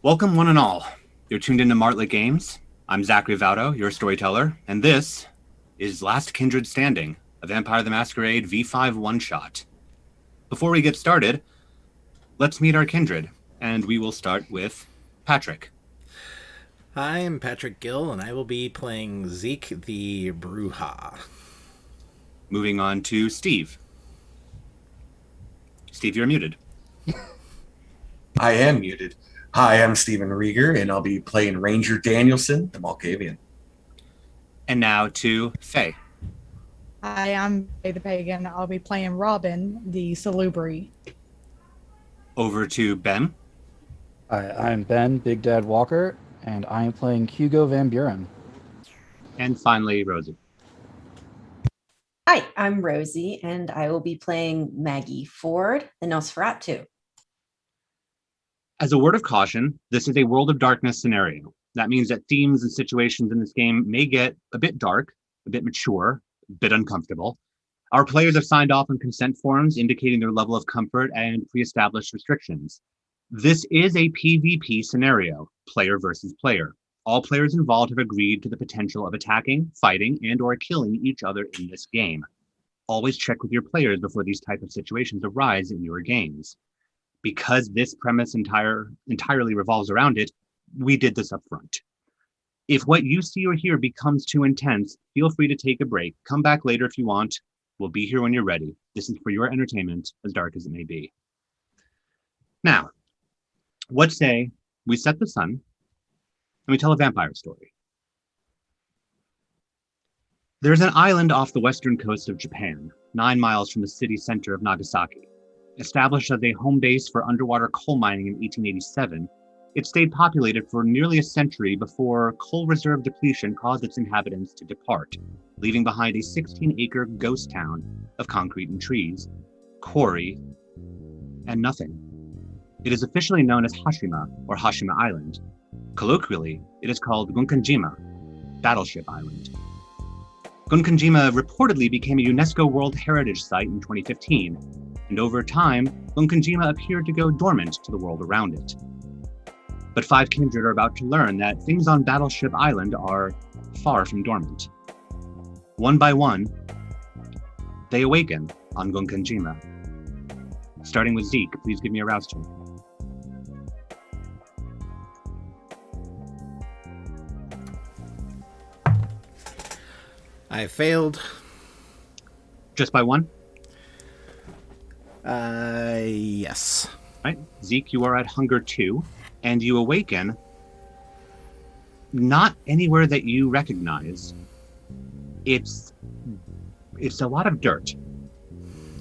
Welcome, one and all. You're tuned into Martlet Games. I'm Zachary Vaudo, your storyteller, and this is Last Kindred Standing, a Vampire the Masquerade V5 one-shot. Before we get started, let's meet our kindred, and we will start with Patrick. Hi, I'm Patrick Gill, and I will be playing Zeke the Bruja. Moving on to Steve. Steve, you're muted. I am muted. Hi, I'm Stephen Rieger, and I'll be playing Ranger Danielson, the Malkavian. And now to Fae. Hi, I'm Fae the Pagan. I'll be playing Robin, the Salubri. Over to Ben. Hi, I'm Ben, Big Dad Walker, and I'm playing Hugo Van Buren. And finally, Rosie. Hi, I'm Rosie, and I will be playing Maggie Ford, the Nosferatu. As a word of caution, this is a World of Darkness scenario. That means that themes and situations in this game may get a bit dark, a bit mature, a bit uncomfortable. Our players have signed off on consent forms indicating their level of comfort and pre-established restrictions. This is a PvP scenario, player versus player. All players involved have agreed to the potential of attacking, fighting, and/or killing each other in this game. Always check with your players before these type of situations arise in your games. Because this premise entirely revolves around it, we did this up front. If what you see or hear becomes too intense, feel free to take a break. Come back later if you want. We'll be here when you're ready. This is for your entertainment, as dark as it may be. Now, what say we set the sun and we tell a vampire story? There's an island off the western coast of Japan, 9 miles from the city center of Nagasaki. Established as a home base for underwater coal mining in 1887, it stayed populated for nearly a century before coal reserve depletion caused its inhabitants to depart, leaving behind a 16-acre ghost town of concrete and trees, quarry, and nothing. It is officially known as Hashima, or Hashima Island. Colloquially, it is called Gunkanjima, Battleship Island. Gunkanjima reportedly became a UNESCO World Heritage Site in 2015, and over time, Gunkanjima appeared to go dormant to the world around it. But 5 kindred are about to learn that things on Battleship Island are far from dormant. One by one, they awaken on Gunkanjima. Starting with Zeke, please give me a rouse check. I failed. Just by one? Yes. Right. Zeke, you are at hunger 2, and you awaken not anywhere that you recognize. It's a lot of dirt.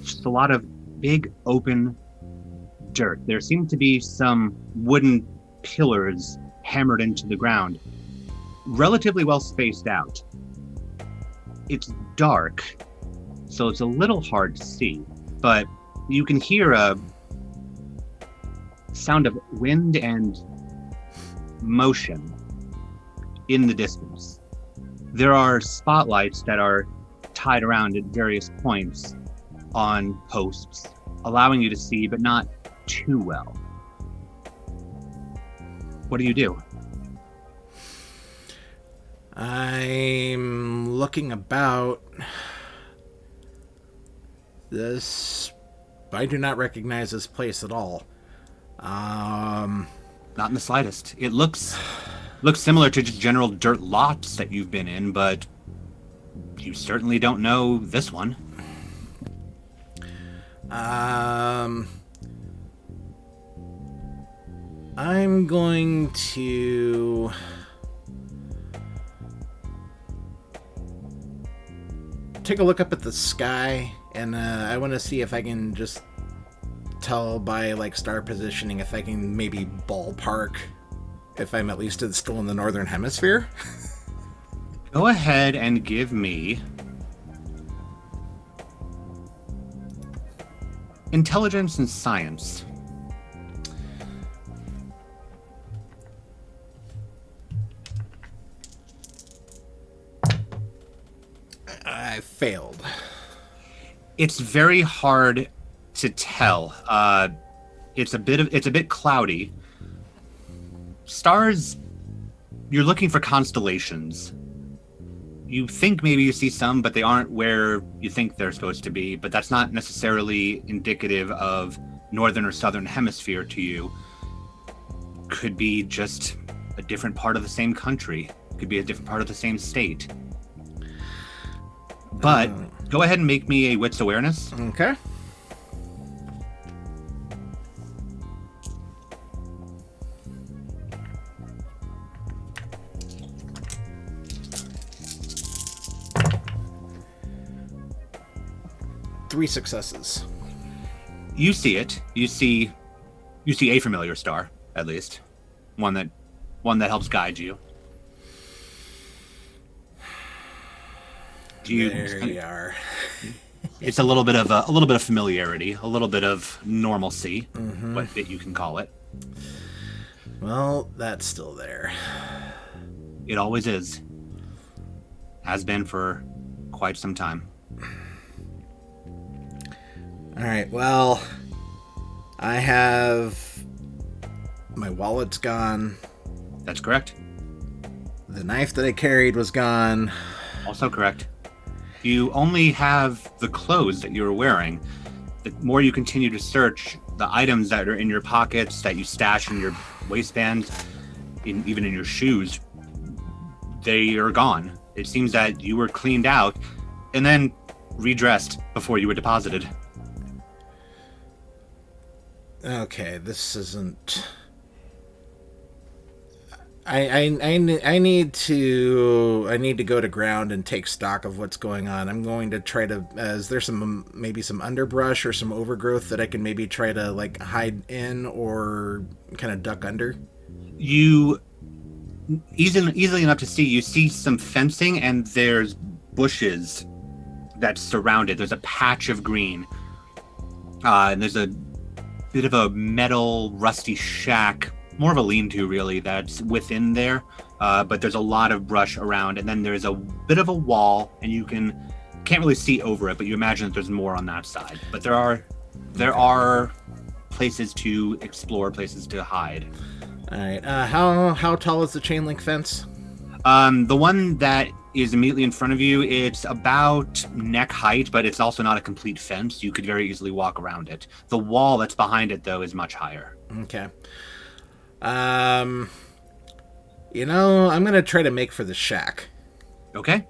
Just a lot of big open dirt. There seem to be some wooden pillars hammered into the ground, relatively well spaced out. It's dark, so it's a little hard to see, but you can hear a sound of wind and motion in the distance. There are spotlights that are tied around at various points on posts, allowing you to see, but not too well. What do you do? I'm looking about. I do not recognize this place at all. Not in the slightest. It looks similar to just general dirt lots that you've been in, but you certainly don't know this one. I'm going to take a look up at the sky, and I want to see if I can just tell by like star positioning if I can maybe ballpark if I'm at least still in the northern hemisphere. Go ahead and give me intelligence and science. I failed. It's very hard to tell. It's a bit cloudy. Stars, you're looking for constellations. You think maybe you see some, but they aren't where you think they're supposed to be. But that's not necessarily indicative of northern or southern hemisphere to you. Could be just a different part of the same country. Could be a different part of the same state. But go ahead and make me a wits awareness. Okay. Three successes. You see it. You see a familiar star, at least. One that helps guide you. There you are. It's a little bit of familiarity, a little bit of normalcy, what bit you can call it. Well, that's still there. It always is. Has been for quite some time. All right, well, I have... My wallet's gone. That's correct. The knife that I carried was gone. Also correct. You only have the clothes that you're wearing. The more you continue to search, the items that are in your pockets, that you stash in your waistbands, even in your shoes, they are gone. It seems that you were cleaned out and then redressed before you were deposited. Okay, this isn't... I need to go to ground and take stock of what's going on. I'm going to try to... is there maybe some underbrush or some overgrowth that I can maybe try to like hide in or kind of duck under? You easily enough to see. You see some fencing and there's bushes that surround it. There's a patch of green, and there's a bit of a metal rusty shack, more of a lean-to really, that's within there, but there's a lot of brush around, and then there's a bit of a wall, and you can't really see over it, but you imagine that there's more on that side. But there are places to explore, places to hide. All right. How tall is the chain link fence? The one that is immediately in front of you, it's about neck height, but it's also not a complete fence. You could very easily walk around it. The wall that's behind it, though, is much higher. Okay. I'm gonna try to make for the shack. Okay.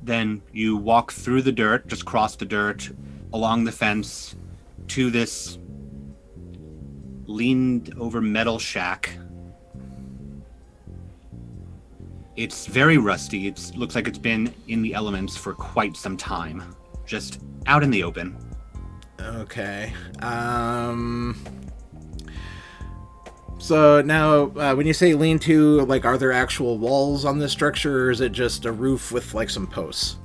Then you walk through the dirt, just cross the dirt, along the fence, to this leaned over metal shack. It's very rusty. It looks like it's been in the elements for quite some time. Just out in the open. Okay. So now, when you say lean-to, like, are there actual walls on this structure, or is it just a roof with, like, some posts?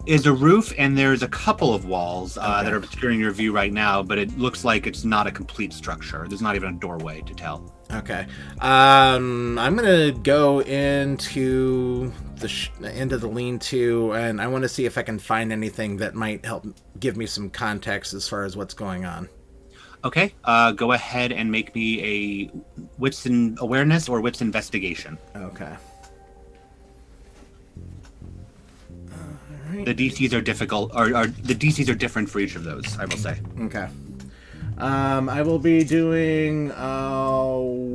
It's a roof, and there's a couple of walls that are obscuring your view right now, but it looks like it's not a complete structure. There's not even a doorway to tell. Okay. I'm gonna go into the lean-to, and I want to see if I can find anything that might help give me some context as far as what's going on. Okay. Go ahead and make me a wits and awareness or wits investigation. Okay. The DCs are difficult, or the DCs are different for each of those, I will say. Okay. I will be doing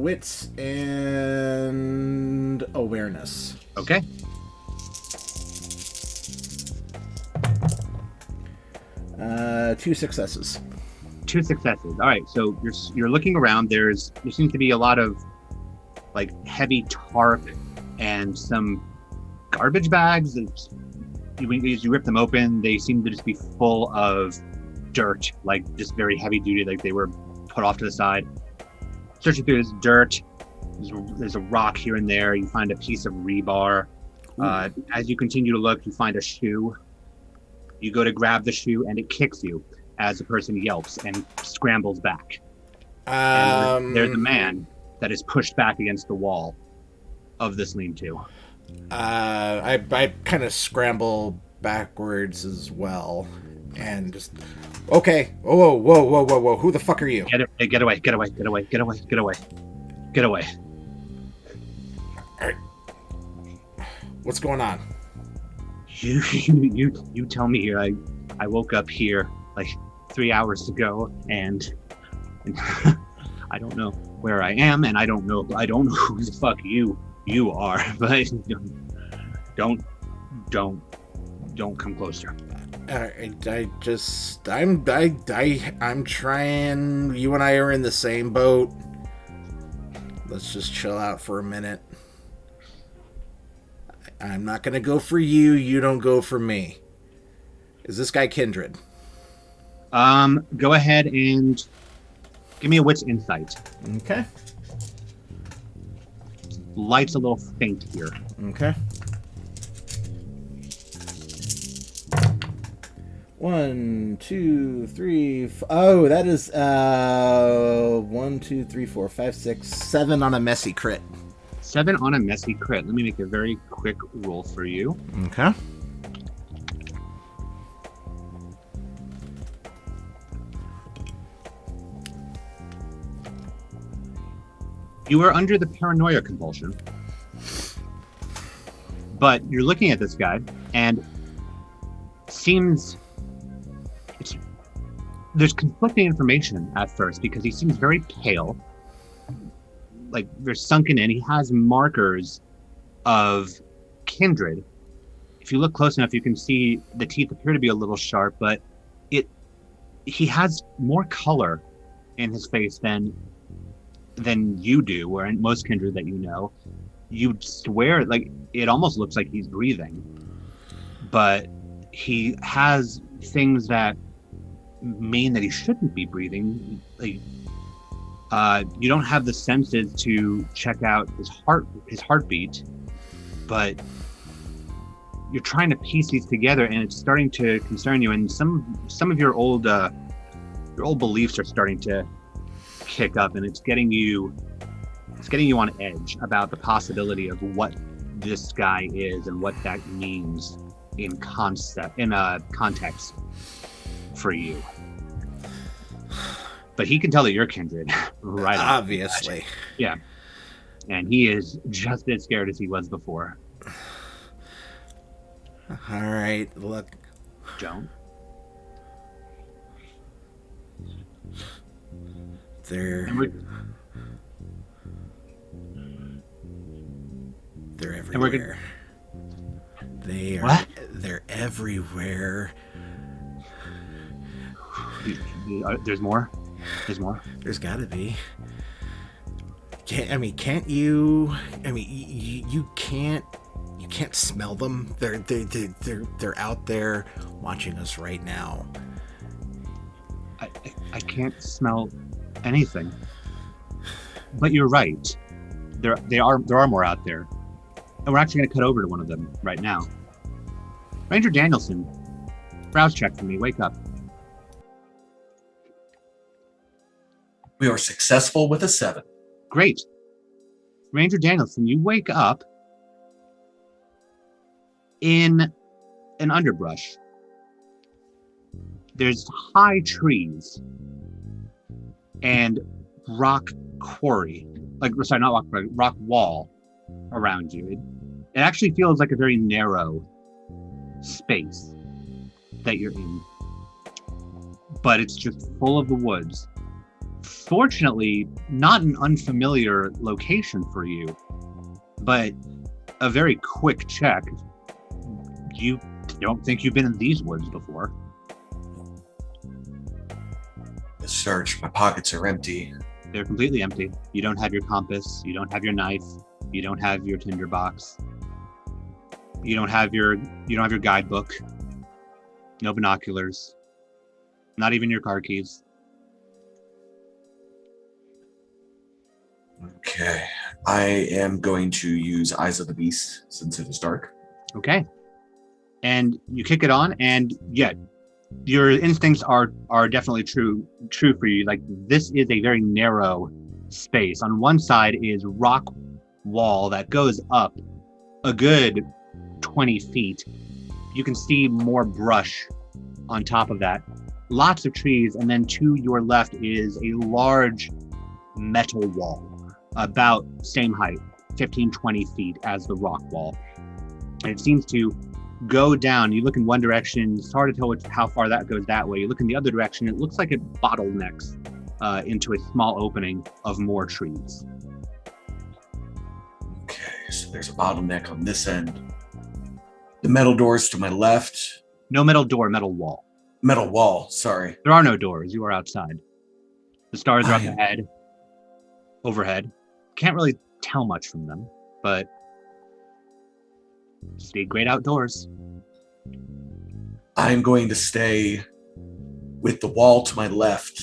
wits and awareness. Okay. Two successes. Two successes. All right. So you're looking around. There seems to be a lot of like heavy tarp and some garbage bags. As you rip them open, they seem to just be full of dirt, like just very heavy duty, like they were put off to the side. Searching through this dirt, there's a rock here and there. You find a piece of rebar. As you continue to look, you find a shoe. You go to grab the shoe, and it kicks you as the person yelps and scrambles back. And there's a man that is pushed back against the wall of this lean-to. I kind of scramble backwards as well, and just whoa, who the fuck are you? Get away. Get away. All right. What's going on? You tell me here. I woke up here like 3 hours ago, and I don't know where I am, and I don't know who the fuck you are. But don't come closer. I'm trying. You and I are in the same boat. Let's just chill out for a minute. I'm not gonna go for you. You don't go for me. Is this guy Kindred? Go ahead and give me a wit's insight. Okay. Light's a little faint here. Okay. 1, 2, 3. Oh, that is 1, 2, 3, 4, 5, 6, 7 on a messy crit. 7 on a messy crit. Let me make a very quick roll for you. Okay. You are under the paranoia compulsion, but you're looking at this guy, and there's conflicting information at first because he seems very pale, like they're sunken in. He has markers of Kindred. If you look close enough, you can see the teeth appear to be a little sharp, but he has more color in his face than you do, or in most Kindred that you know. You'd swear, like, it almost looks like he's breathing, but he has things that mean that he shouldn't be breathing. Like, you don't have the senses to check out his heartbeat, but you're trying to piece these together, and it's starting to concern you. And some of your old beliefs are starting to kick up, and it's getting you on edge about the possibility of what this guy is and what that means in context for you. But he can tell that you're Kindred, right? Obviously. Yeah. And he is just as scared as he was before. All right, look. Don't. They're everywhere. They are. What? They're everywhere. There's more. There's more. There's got to be. Can't you? You can't. You can't smell them. They're out there watching us right now. I can't smell anything. But you're right. There are more out there. And we're actually going to cut over to one of them right now. Ranger Danielson, browse check for me. Wake up. We are successful with a 7. Great. Ranger Danielson, you wake up in an underbrush. There's high trees and rock quarry. Rock wall around you. It actually feels like a very narrow space that you're in. But it's just full of the woods. Fortunately, not an unfamiliar location for you, but a very quick check. You don't think you've been in these woods before. The search, my pockets are empty. They're completely empty. You don't have your compass. You don't have your knife. You don't have your tinderbox. You don't have your guidebook. No binoculars. Not even your car keys. Okay. I am going to use Eyes of the Beast since it is dark. Okay. And you kick it on, and yeah, your instincts are definitely true for you. Like, this is a very narrow space. On one side is rock wall that goes up a good 20 feet. You can see more brush on top of that. Lots of trees, and then to your left is a large metal wall about same height, 15, 20 feet as the rock wall. And it seems to go down. You look in one direction, it's hard to tell how far that goes that way. You look in the other direction, it looks like it bottlenecks into a small opening of more trees. Okay, so there's a bottleneck on this end. The metal doors to my left. No metal door, metal wall. Metal wall, sorry. There are no doors. You are outside. The stars are up I- ahead, overhead. Can't really tell much from them, but stay great outdoors. I'm going to stay with the wall to my left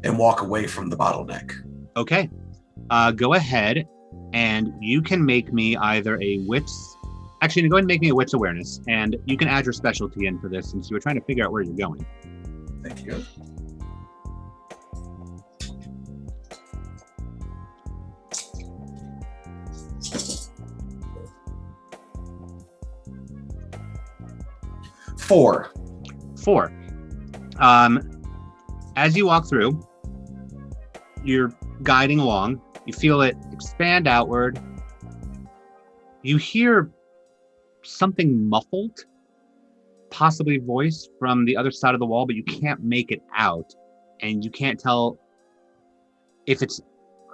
and walk away from the bottleneck. Okay. Go ahead, and you can make me either a wits. Actually, go ahead and make me a wits awareness, and you can add your specialty in for this since you were trying to figure out where you're going. Thank you. Four. 4. As you walk through, you're guiding along. You feel it expand outward. You hear something muffled, possibly voice from the other side of the wall, but you can't make it out, and you can't tell if it's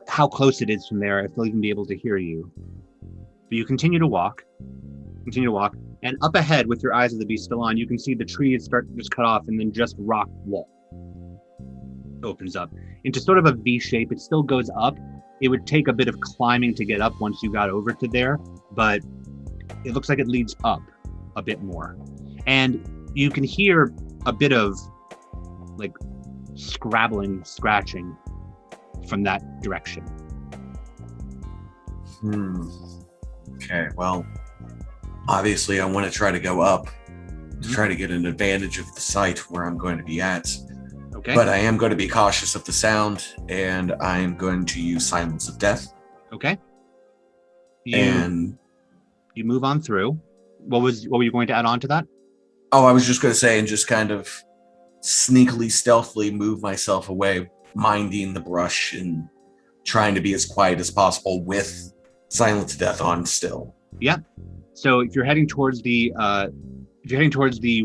how close it is from there, if they'll even be able to hear you. But you continue to walk, and up ahead with your eyes of the beast still on, you can see the trees start to just cut off, and then just rock wall opens up into sort of a V shape. It still goes up. It would take a bit of climbing to get up once you got over to there, but it looks like it leads up a bit more. And you can hear a bit of like scratching from that direction. Okay, well, obviously I want to try to go up to try to get an advantage of the site where I'm going to be at. Okay. But I am going to be cautious of the sound, and I'm going to use Silence of Death. Okay. And You move on through. What were you going to add on to that? I was just going to say, and just kind of sneakily, stealthily move myself away, minding the brush and trying to be as quiet as possible with Silence of Death on still. Yeah. So if you're heading towards the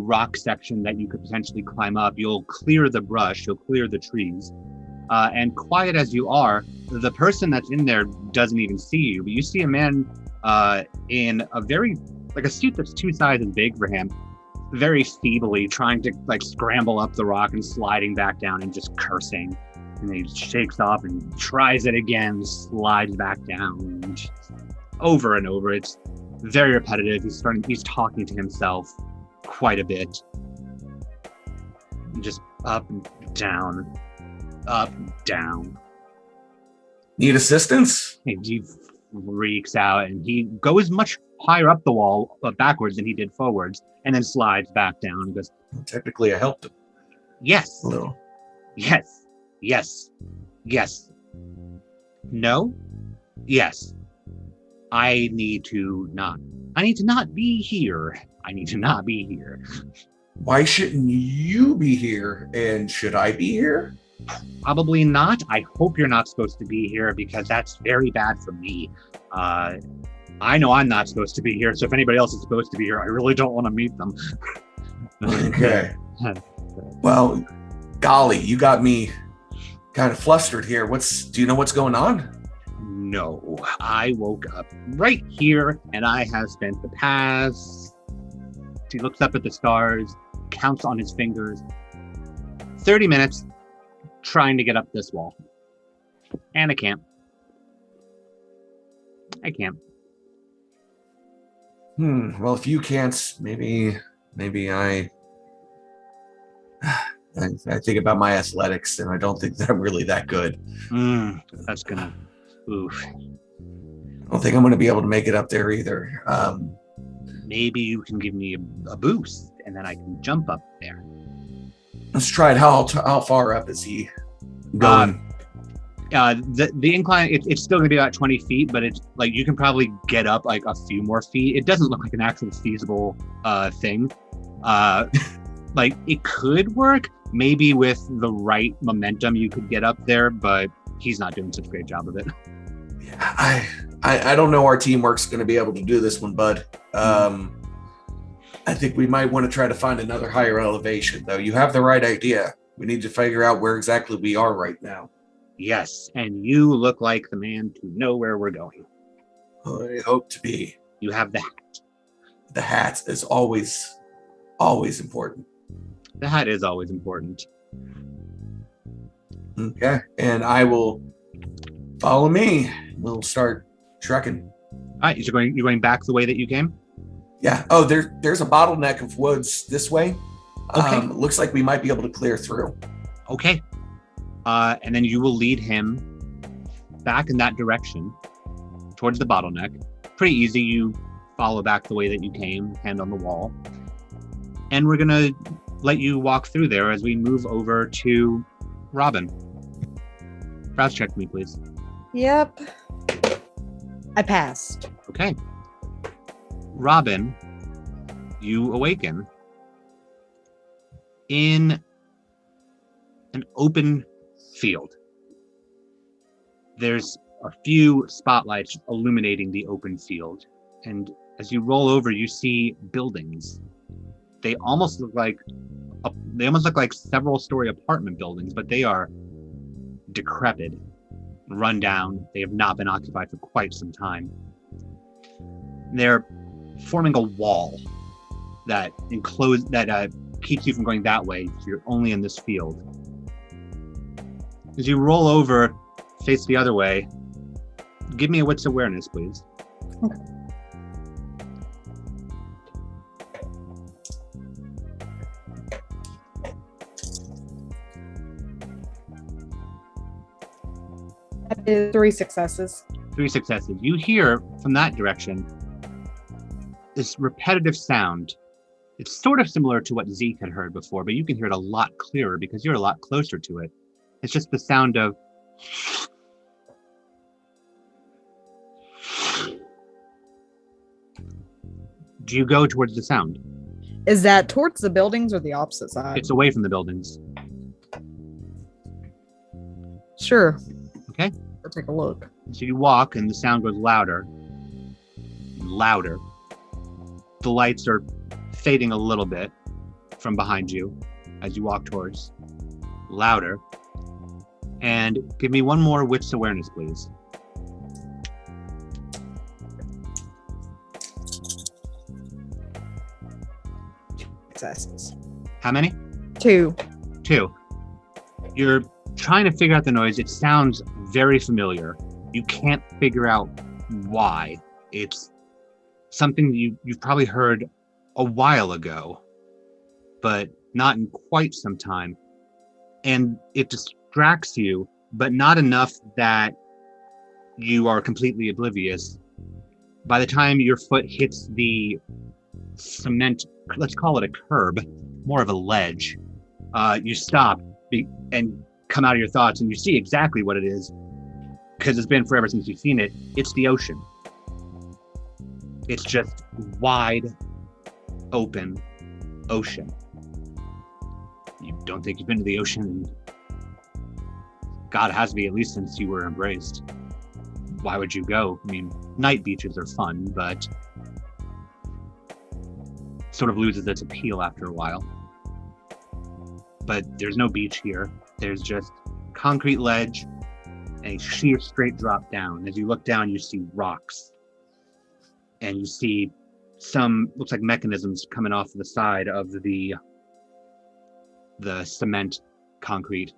rock section that you could potentially climb up, you'll clear the brush, you'll clear the trees, and quiet as you are, the person that's in there doesn't even see you. But you see a man in a suit that's 2 sizes big for him, very feebly trying to like scramble up the rock and sliding back down and just cursing. And he shakes off and tries it again, slides back down, and just over and over. It's very repetitive. He's talking to himself quite a bit. Just up and down, up and down. Need assistance? He freaks out and he goes much higher up the wall, backwards than he did forwards, and then slides back down and goes, Technically, I helped him yes, a little. yes, yes, yes. No, yes. I need to not be here. I need to not be here. Why shouldn't you be here? And should I be here? Probably not. I hope you're not supposed to be here because that's very bad for me. I know I'm not supposed to be here, so if anybody else is supposed to be here, I really don't want to meet them. Okay. Well, golly, you got me kind of flustered here. Do you know what's going on? No, I woke up right here and I have spent the past... He looks up at the stars, counts on his fingers, 30 minutes trying to get up this wall. And I can't. Well, if you can't, maybe I think about my athletics, and I don't think that I'm really that good. That's gonna... Oof. I don't think I'm going to be able to make it up there either. Maybe you can give me a boost, and then I can jump up there. Let's try it. How far up is he going? The incline, it's still gonna be about 20 feet, but it's like you can probably get up like a few more feet. It doesn't look like an actual feasible thing. Like it could work. Maybe with the right momentum you could get up there, but he's not doing such a great job of it. I don't know our teamwork's going to be able to do this one, bud. I think we might want to try to find another higher elevation, though. You have the right idea. We need to figure out where exactly we are right now. Yes, and you look like the man to know where we're going. I hope to be. You have the hat. The hat is always important. The hat is always important. Okay, and I will follow me. We'll start trekking. All right, you're going back the way that you came? Yeah. Oh, there's a bottleneck of woods this way. Okay. Looks like we might be able to clear through. Okay. And then you will lead him back in that direction towards the bottleneck. Pretty easy. You follow back the way that you came, hand on the wall. And we're going to let you walk through there as we move over to Robin. Browse check me, please. Yep. I passed. Okay. Robin, you awaken in an open field. There's a few spotlights illuminating the open field, and as you roll over, you see buildings. They almost look like several-story apartment buildings, but they are decrepit, run down. They have not been occupied for quite some time. They're forming a wall that keeps you from going that way, so you're only in this field. As you roll over, face the other way, give me a wits awareness, please. Okay. That is 3 successes. 3 successes. You hear from that direction this repetitive sound. It's sort of similar to what Zeke had heard before, but you can hear it a lot clearer because you're a lot closer to it. It's just the sound of... Do you go towards the sound? Is that towards the buildings or the opposite side? It's away from the buildings. Sure. Okay. I'll take a look. So you walk and the sound goes louder. Louder. The lights are fading a little bit from behind you as you walk towards. Louder. And give me one more wits awareness, please. Successes. How many? 2. 2. You're trying to figure out the noise. It sounds very familiar. You can't figure out why. It's something you've probably heard a while ago, but not in quite some time. And it distracts you, but not enough that you are completely oblivious. By the time your foot hits the cement, let's call it a curb, more of a ledge, you stop and come out of your thoughts, and you see exactly what it is, because it's been forever since you've seen it. It's the ocean. It's just wide open ocean. You don't think you've been to the ocean? God, it has to be at least since you were embraced. Why would you go? I mean, night beaches are fun, but sort of loses its appeal after a while. But there's no beach here. There's just concrete ledge and a sheer straight drop down. As you look down, you see rocks. And you see some, looks like mechanisms coming off the side of the cement concrete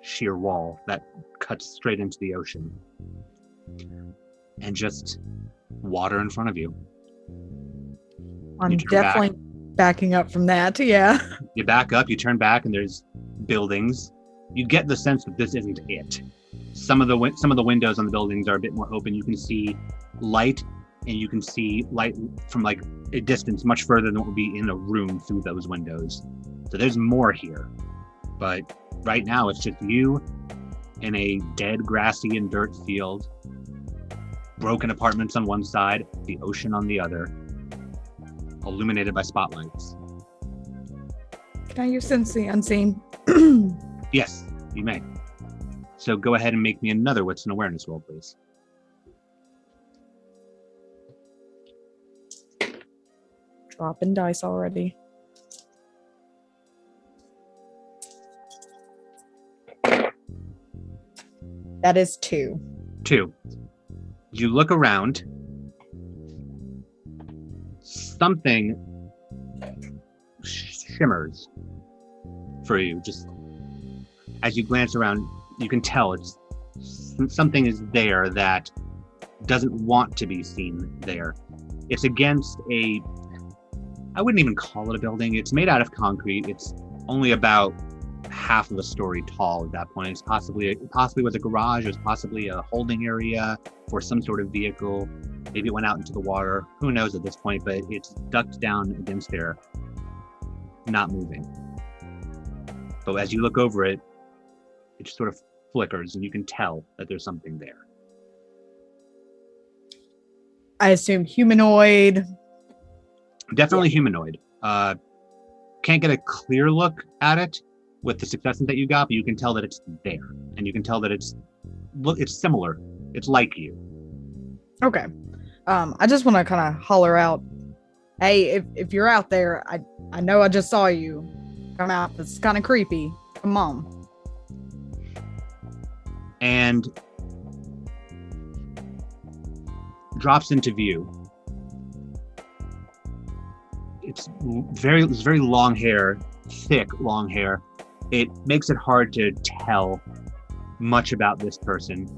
sheer wall that cuts straight into the ocean. And just water in front of you. I'm definitely backing up from that, yeah. You back up, you turn back, and there's buildings. You get the sense that this isn't it. Some of the windows on the buildings are a bit more open. You can see light, and you can see light from like a distance much further than what would be in a room through those windows. So there's more here. But right now it's just you in a dead, grassy and dirt field, broken apartments on one side, the ocean on the other, illuminated by spotlights. Can I use Sense the Unseen? Yes, you may. So go ahead and make me another wits and awareness roll, please. Dropping dice already. That is 2. 2. You look around. Something shimmers for you. Just as you glance around, you can tell it's something is there that doesn't want to be seen there. It's against I wouldn't even call it a building. It's made out of concrete. It's only about half of a story tall at that point. It's possibly was a garage. It was possibly a holding area for some sort of vehicle. Maybe it went out into the water. Who knows at this point, but it's ducked down against there, not moving. But as you look over it, it just sort of flickers and you can tell that there's something there. I assume humanoid. Definitely humanoid. Can't get a clear look at it with the successes that you got, but you can tell that it's there. And you can tell that it's similar. It's like you. Okay. I just want to kind of holler out, hey, if you're out there, I know I just saw you. Come out. It's kind of creepy. Come on. And drops into view. It's very long hair, thick long hair. It makes it hard to tell much about this person.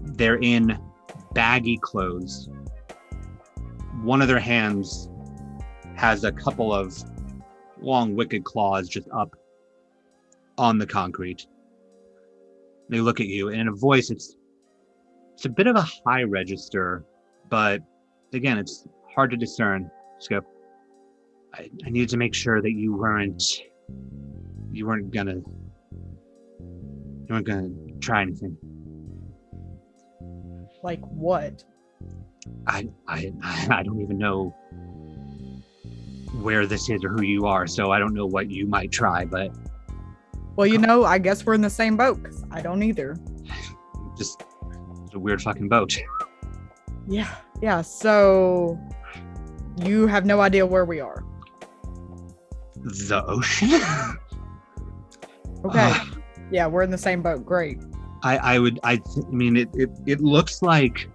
They're in baggy clothes. One of their hands has a couple of long wicked claws just up on the concrete. They look at you, and in a voice, it's a bit of a high register, but again, it's hard to discern. Just go, I needed to make sure that you weren't gonna try anything. Like what? I don't even know where this is or who you are, so I don't know what you might try, but Well, I guess we're in the same boat, 'cause I don't either. it's a weird fucking boat. Yeah, so you have no idea where we are. The ocean? Okay. Yeah, we're in the same boat. Great. It looks like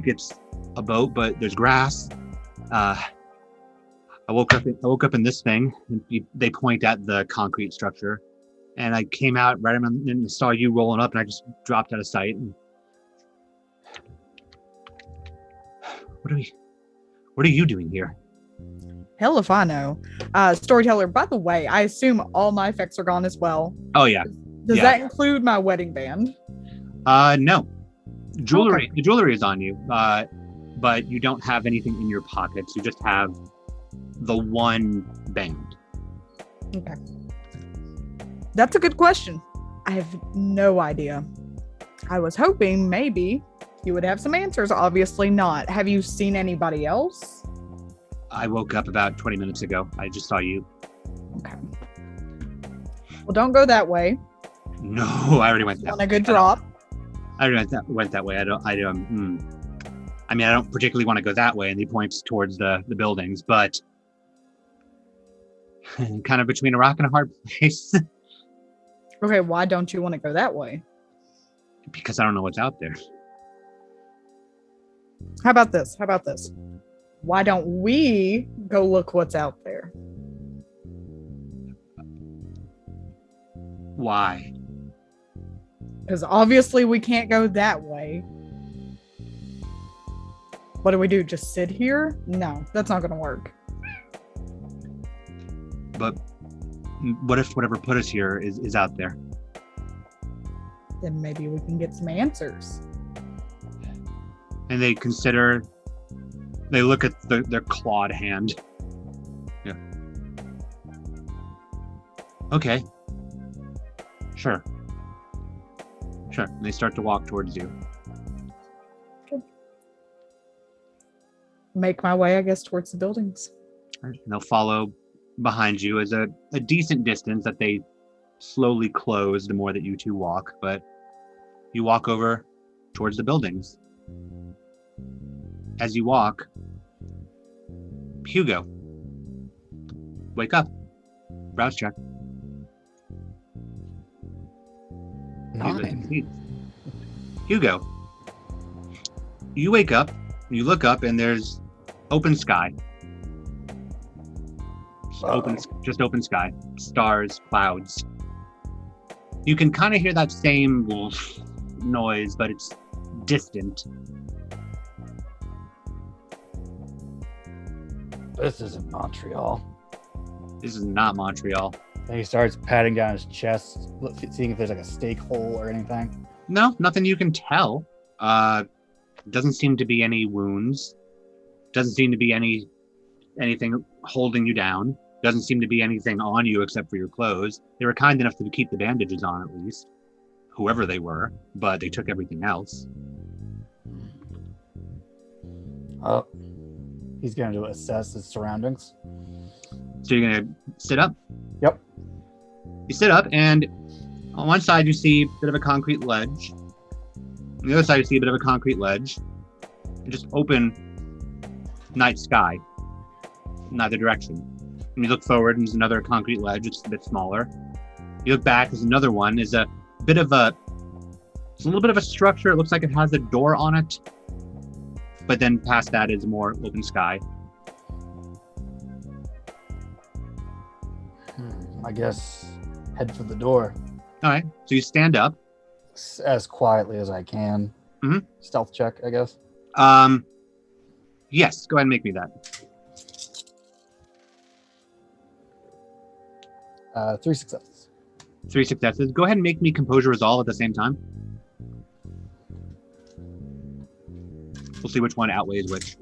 it's a boat, but there's grass. I woke up in this thing. They point at the concrete structure, and I came out right around and saw you rolling up, and I just dropped out of sight. What are you doing here? Hell if I know. Storyteller, by the way, I assume all my effects are gone as well. Oh yeah. Does Yeah. that include my wedding band? No. Jewelry. Okay. The jewelry is on you, but you don't have anything in your pockets. You just have the one band. Okay. That's a good question. I have no idea. I was hoping maybe you would have some answers. Obviously not. Have you seen anybody else? I woke up about 20 minutes ago. I just saw you. Okay. Well, don't go that way. No, I already went that On way. a good drop. I already went that way. I don't particularly want to go that way. And he points towards the buildings, but kind of between a rock and a hard place. Okay, why don't you want to go that way? Because I don't know what's out there. How about this? Why don't we go look what's out there? Why? Because obviously we can't go that way. What do we do? Just sit here? No, that's not going to work. But what if whatever put us here is out there? Then maybe we can get some answers. And they look at their clawed hand. Yeah. Okay. Sure. And they start to walk towards you. Make my way, I guess, towards the buildings. And they'll follow behind you as a decent distance that they slowly close the more that you two walk, but you walk over towards the buildings. As you walk, Hugo, wake up. Browse check. 9. Hugo, you wake up, you look up, and there's open sky. Just open sky. Stars, clouds. You can kind of hear that same noise, but it's distant. This isn't Montreal. This is not Montreal. And he starts patting down his chest, seeing if there's like a stake hole or anything. No, nothing you can tell. Doesn't seem to be any wounds. Doesn't seem to be anything holding you down. Doesn't seem to be anything on you except for your clothes. They were kind enough to keep the bandages on at least, whoever they were, but they took everything else. Oh, he's going to assess his surroundings. So you're going to sit up? Yep. You sit up, and on one side you see a bit of a concrete ledge. On the other side you see a bit of a concrete ledge. And just open night sky in either direction. And you look forward, and there's another concrete ledge. It's a bit smaller. You look back, there's another one. It's a little bit of a structure. It looks like it has a door on it. But then past that is more open sky. I guess head for the door. All right. So you stand up. As quietly as I can. Mm-hmm. Stealth check, I guess. Yes. Go ahead and make me that. 3 successes. 3 successes. Go ahead and make me composure resolve at the same time. We'll see which one outweighs which.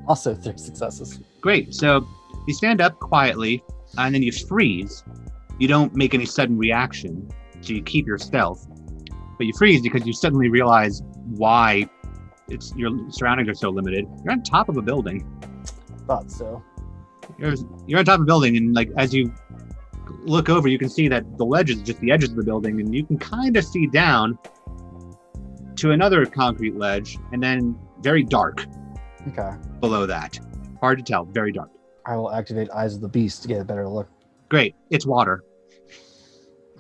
Also 3 successes. Great. So you stand up quietly, and then you freeze. You don't make any sudden reaction, so you keep your stealth. But you freeze because you suddenly realize why your surroundings are so limited. You're on top of a building. Thought so. You're on top of a building, and like as you look over, you can see that the ledge is just the edges of the building, and you can kind of see down to another concrete ledge, and then very dark. Okay. Below that. Hard to tell. Very dark. I will activate Eyes of the Beast to get a better look. Great. It's water.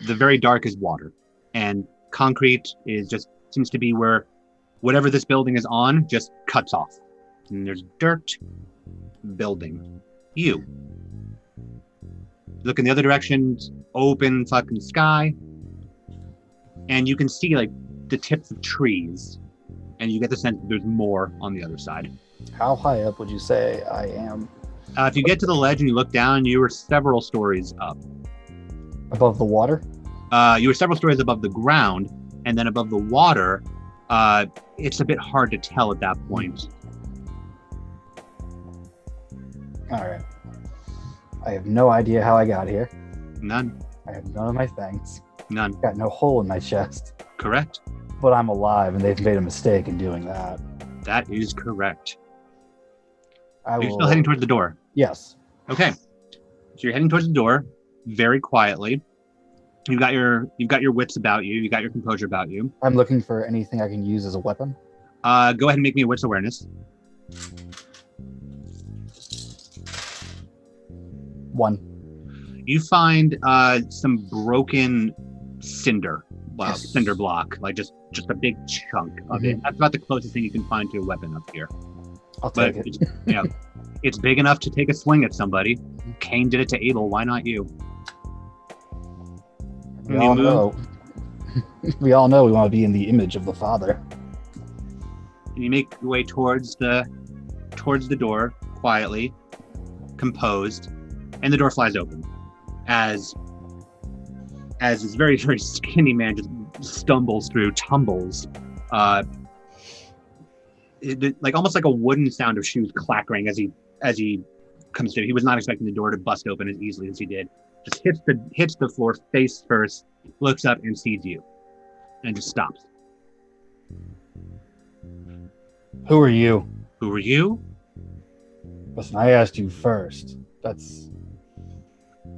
The very dark is water. And concrete seems to be where whatever this building is on just cuts off. And there's dirt, building. You. Look in the other direction, open fucking sky. And you can see like the tips of trees. And you get the sense that there's more on the other side. How high up would you say I am? If you get to the ledge and you look down, you were several stories up. Above the water? You were several stories above the ground, and then above the water, it's a bit hard to tell at that point. All right. I have no idea how I got here. None. I have none of my things. None. Got no hole in my chest. Correct. But I'm alive, and they've made a mistake in doing that. That is correct. You're still heading towards the door. Yes. Okay. So you're heading towards the door, very quietly. You've got your wits about you. You got your composure about you. I'm looking for anything I can use as a weapon. Go ahead and make me a wits awareness. 1. You find some broken cinder. Wow, Yes. cinder block, like just a big chunk of it. That's about the closest thing you can find to a weapon up here. I'll But take it. it's big enough to take a swing at somebody. Cain did it to Abel. Why not you? We all know. We all know we want to be in the image of the Father. And you make your way towards the door quietly, composed, and the door flies open as this very, very skinny man just tumbles, like almost like a wooden sound of shoes clackering as he comes to. He was not expecting the door to bust open as easily as he did. Just hits the floor face first, looks up and sees you, and just stops. Who are you? Who are you? Listen, I asked you first.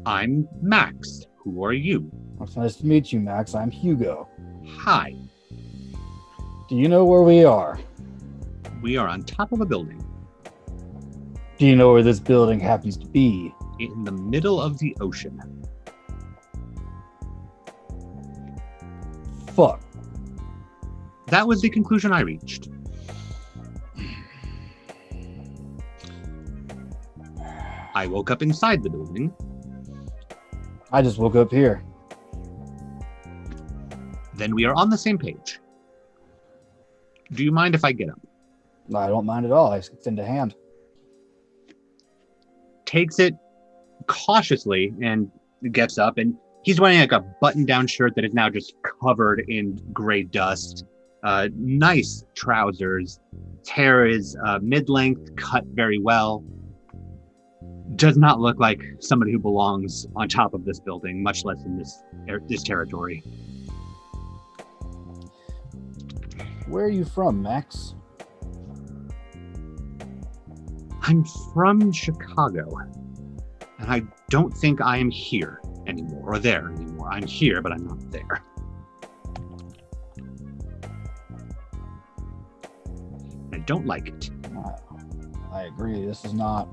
I'm Max. Who are you? It's nice to meet you, Max. I'm Hugo. Hi. Do you know where we are? We are on top of a building. Do you know where this building happens to be? In the middle of the ocean. Fuck. That was the conclusion I reached. I woke up inside the building. I just woke up here. Then we are on the same page. Do you mind if I get up? I don't mind at all. I extend a hand. Takes it cautiously and gets up, and he's wearing like a button-down shirt that is now just covered in gray dust. Nice trousers. His hair is mid-length, cut very well. Does not look like somebody who belongs on top of this building, much less in this territory. Where are you from, Max? I'm from Chicago, and I don't think I am here anymore, or there anymore. I'm here, but I'm not there. I don't like it. I agree. This is not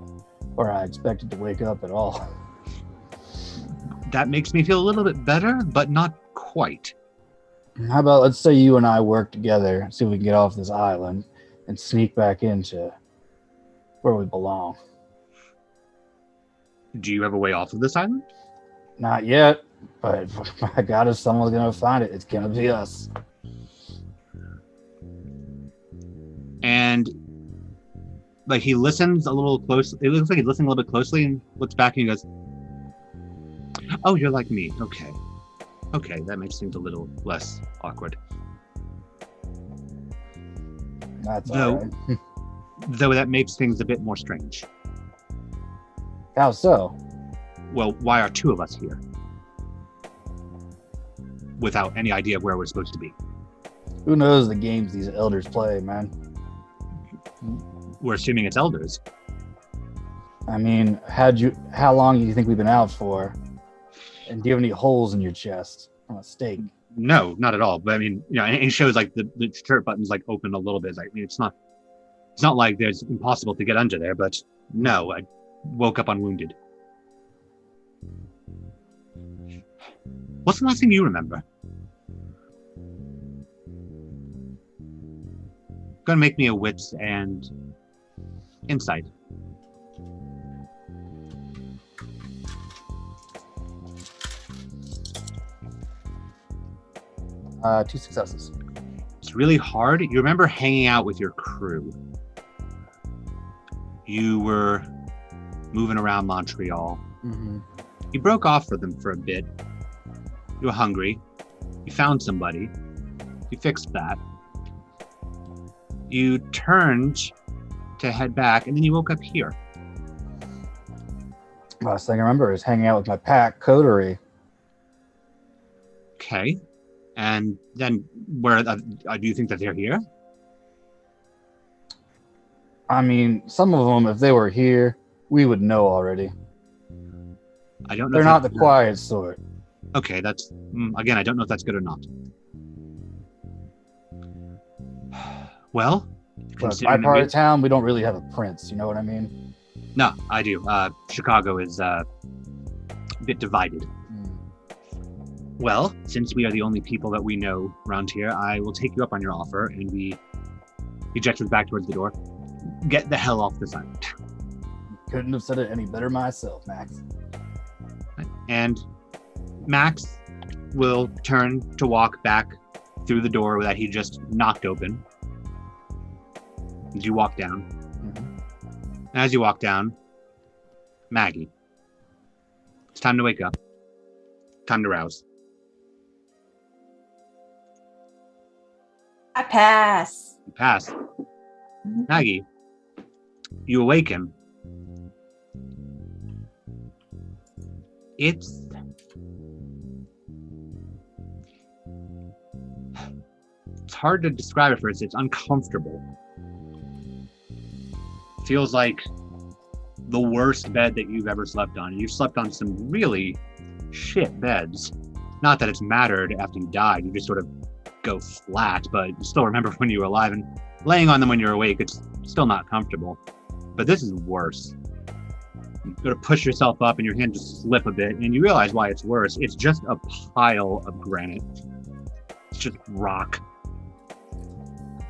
where I expected to wake up at all. That makes me feel a little bit better, but not quite. How about let's say you and I work together, see if we can get off this island and sneak back into where we belong. Do you have a way off of this island? Not yet, but my God, if someone's gonna find it, it's gonna be us. And like he listens a little close. It looks like he's listening a little bit closely and looks back and he goes, "Oh, you're like me. Okay. Okay, that makes things a little less awkward." That's No. all right. Though that makes things a bit more strange. How so? Well, why are two of us here? Without any idea of where we're supposed to be. Who knows the games these elders play, man? We're assuming it's elders. I mean, how long do you think we've been out for? And do you have any holes in your chest from a stake? No, not at all. But I mean, you know, and it shows like the shirt button's like open a little bit. Like, I mean, it's not like there's impossible to get under there, but no, I woke up unwounded. What's the last thing you remember? Gonna make me a wits and insight. Two successes. It's really hard. You remember hanging out with your crew. You were moving around Montreal. Mm-hmm. You broke off for them for a bit. You were hungry. You found somebody. You fixed that. You turned to head back, and then you woke up here. Last thing I remember is hanging out with my pack, Coterie. Okay. And then where do you think that they're here? I mean, some of them, if they were here, we would know already. I don't know. They're not the quiet sort. Okay, that's again. I don't know if that's good or not. Well, But my considering part that of town, we don't really have a prince. You know what I mean? no, I do. Chicago is a bit divided. Well, since we are the only people that we know around here, I will take you up on your offer, and he gestures back towards the door. Get the hell off this island. Couldn't have said it any better myself, Max. And Max will turn to walk back through the door that he just knocked open. As you walk down. Mm-hmm. As you walk down, Maggie. It's time to wake up. Time to rouse. I pass. You pass. Maggie, you awaken. It's hard to describe it first. It's uncomfortable. Feels like the worst bed that you've ever slept on. You've slept on some really shit beds. Not that it's mattered after you died. You just sort of go flat, but you still remember when you were alive. And Laying on them when you're awake, it's still not comfortable. But this is worse. You go to push yourself up and your hand just slip a bit, and you realize why it's worse. It's just a pile of granite. It's just rock.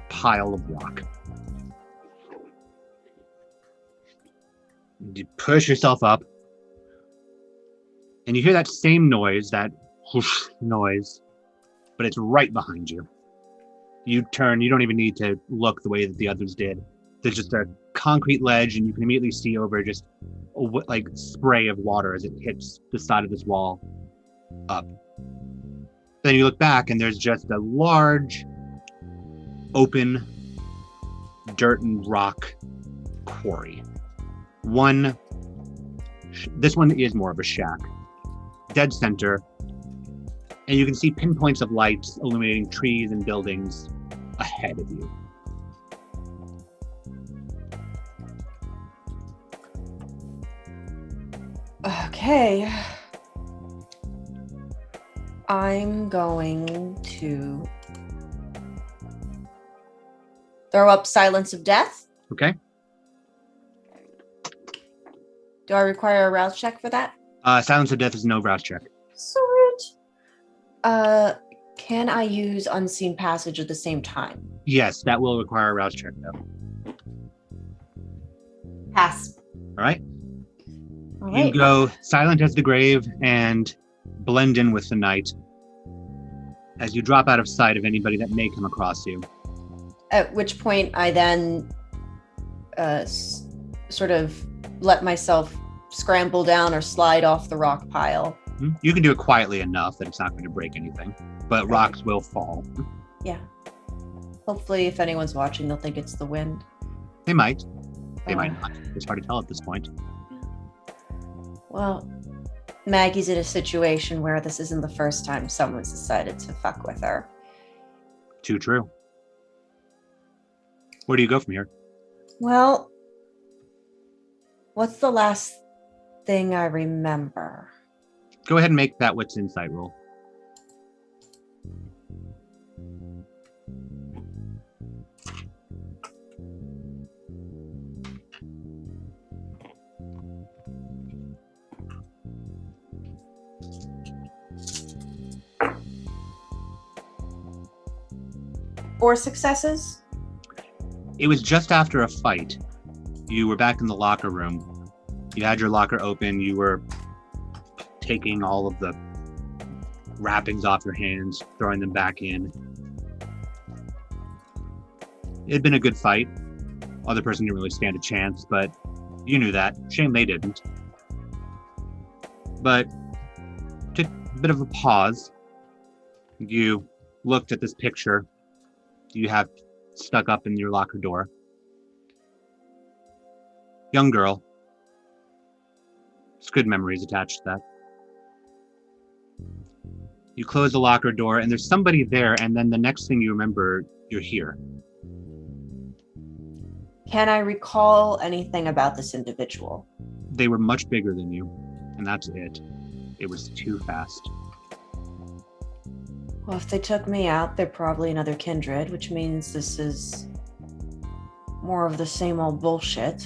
Pile of rock. You push yourself up, and you hear that same noise, that whoosh noise, but it's right behind you. You turn, you don't even need to look the way that the others did. There's just a concrete ledge, and you can immediately see over just a like spray of water as it hits the side of this wall up. Then you look back, and there's just a large, open, dirt and rock quarry. This one is more of a shack. Dead center, and you can see pinpoints of lights illuminating trees and buildings ahead of you. Okay. I'm going to throw up Silence of Death. Okay. Do I require a rouse check for that? Silence of Death is no rouse check. Sweet. Can I use Unseen Passage at the same time? Yes, that will require a rouse check, though. Pass. All right. All right. You go silent as the grave and blend in with the night as you drop out of sight of anybody that may come across you. At which point I then sort of let myself scramble down or slide off the rock pile. You can do it quietly enough that it's not going to break anything, but rocks will fall. Yeah. Hopefully, if anyone's watching, they'll think it's the wind. They might. They might not. It's hard to tell at this point. Well, Maggie's in a situation where this isn't the first time someone's decided to fuck with her. Too true. Where do you go from here? Well, what's the last thing I remember? Go ahead and make that Wits Insight roll. Four successes? It was just after a fight. You were back in the locker room. You had your locker open. You were taking all of the wrappings off your hands, throwing them back in. It had been a good fight. Other person didn't really stand a chance, but you knew that. Shame they didn't. But took a bit of a pause. You looked at this picture you have stuck up in your locker door. Young girl. There's good memories attached to that. You close the locker door and there's somebody there, and then the next thing you remember, you're here. Can I recall anything about this individual? They were much bigger than you, and that's it. It was too fast. Well, if they took me out, they're probably another Kindred, which means this is more of the same old bullshit.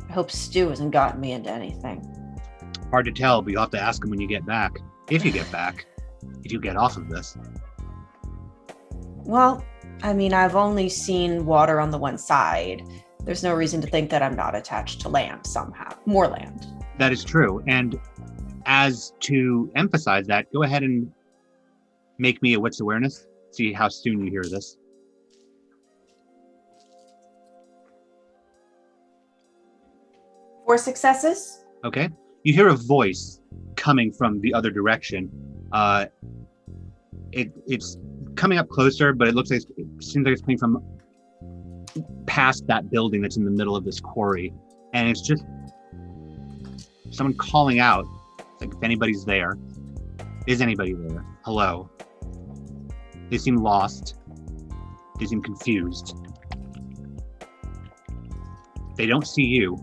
I hope Stu hasn't gotten me into anything. Hard to tell, but you'll have to ask him when you get back. If you get back. If you get off of this. Well, I mean, I've only seen water on the one side. There's no reason to think that I'm not attached to land somehow. More land. That is true. And as to emphasize that, go ahead and make me a wits awareness. See how soon you hear this. Four successes? Okay. You hear a voice coming from the other direction. It's coming up closer, but it seems like it's coming from past that building that's in the middle of this quarry. And it's just someone calling out, like if anybody's there. Is anybody there? Hello. They seem lost. They seem confused. They don't see you.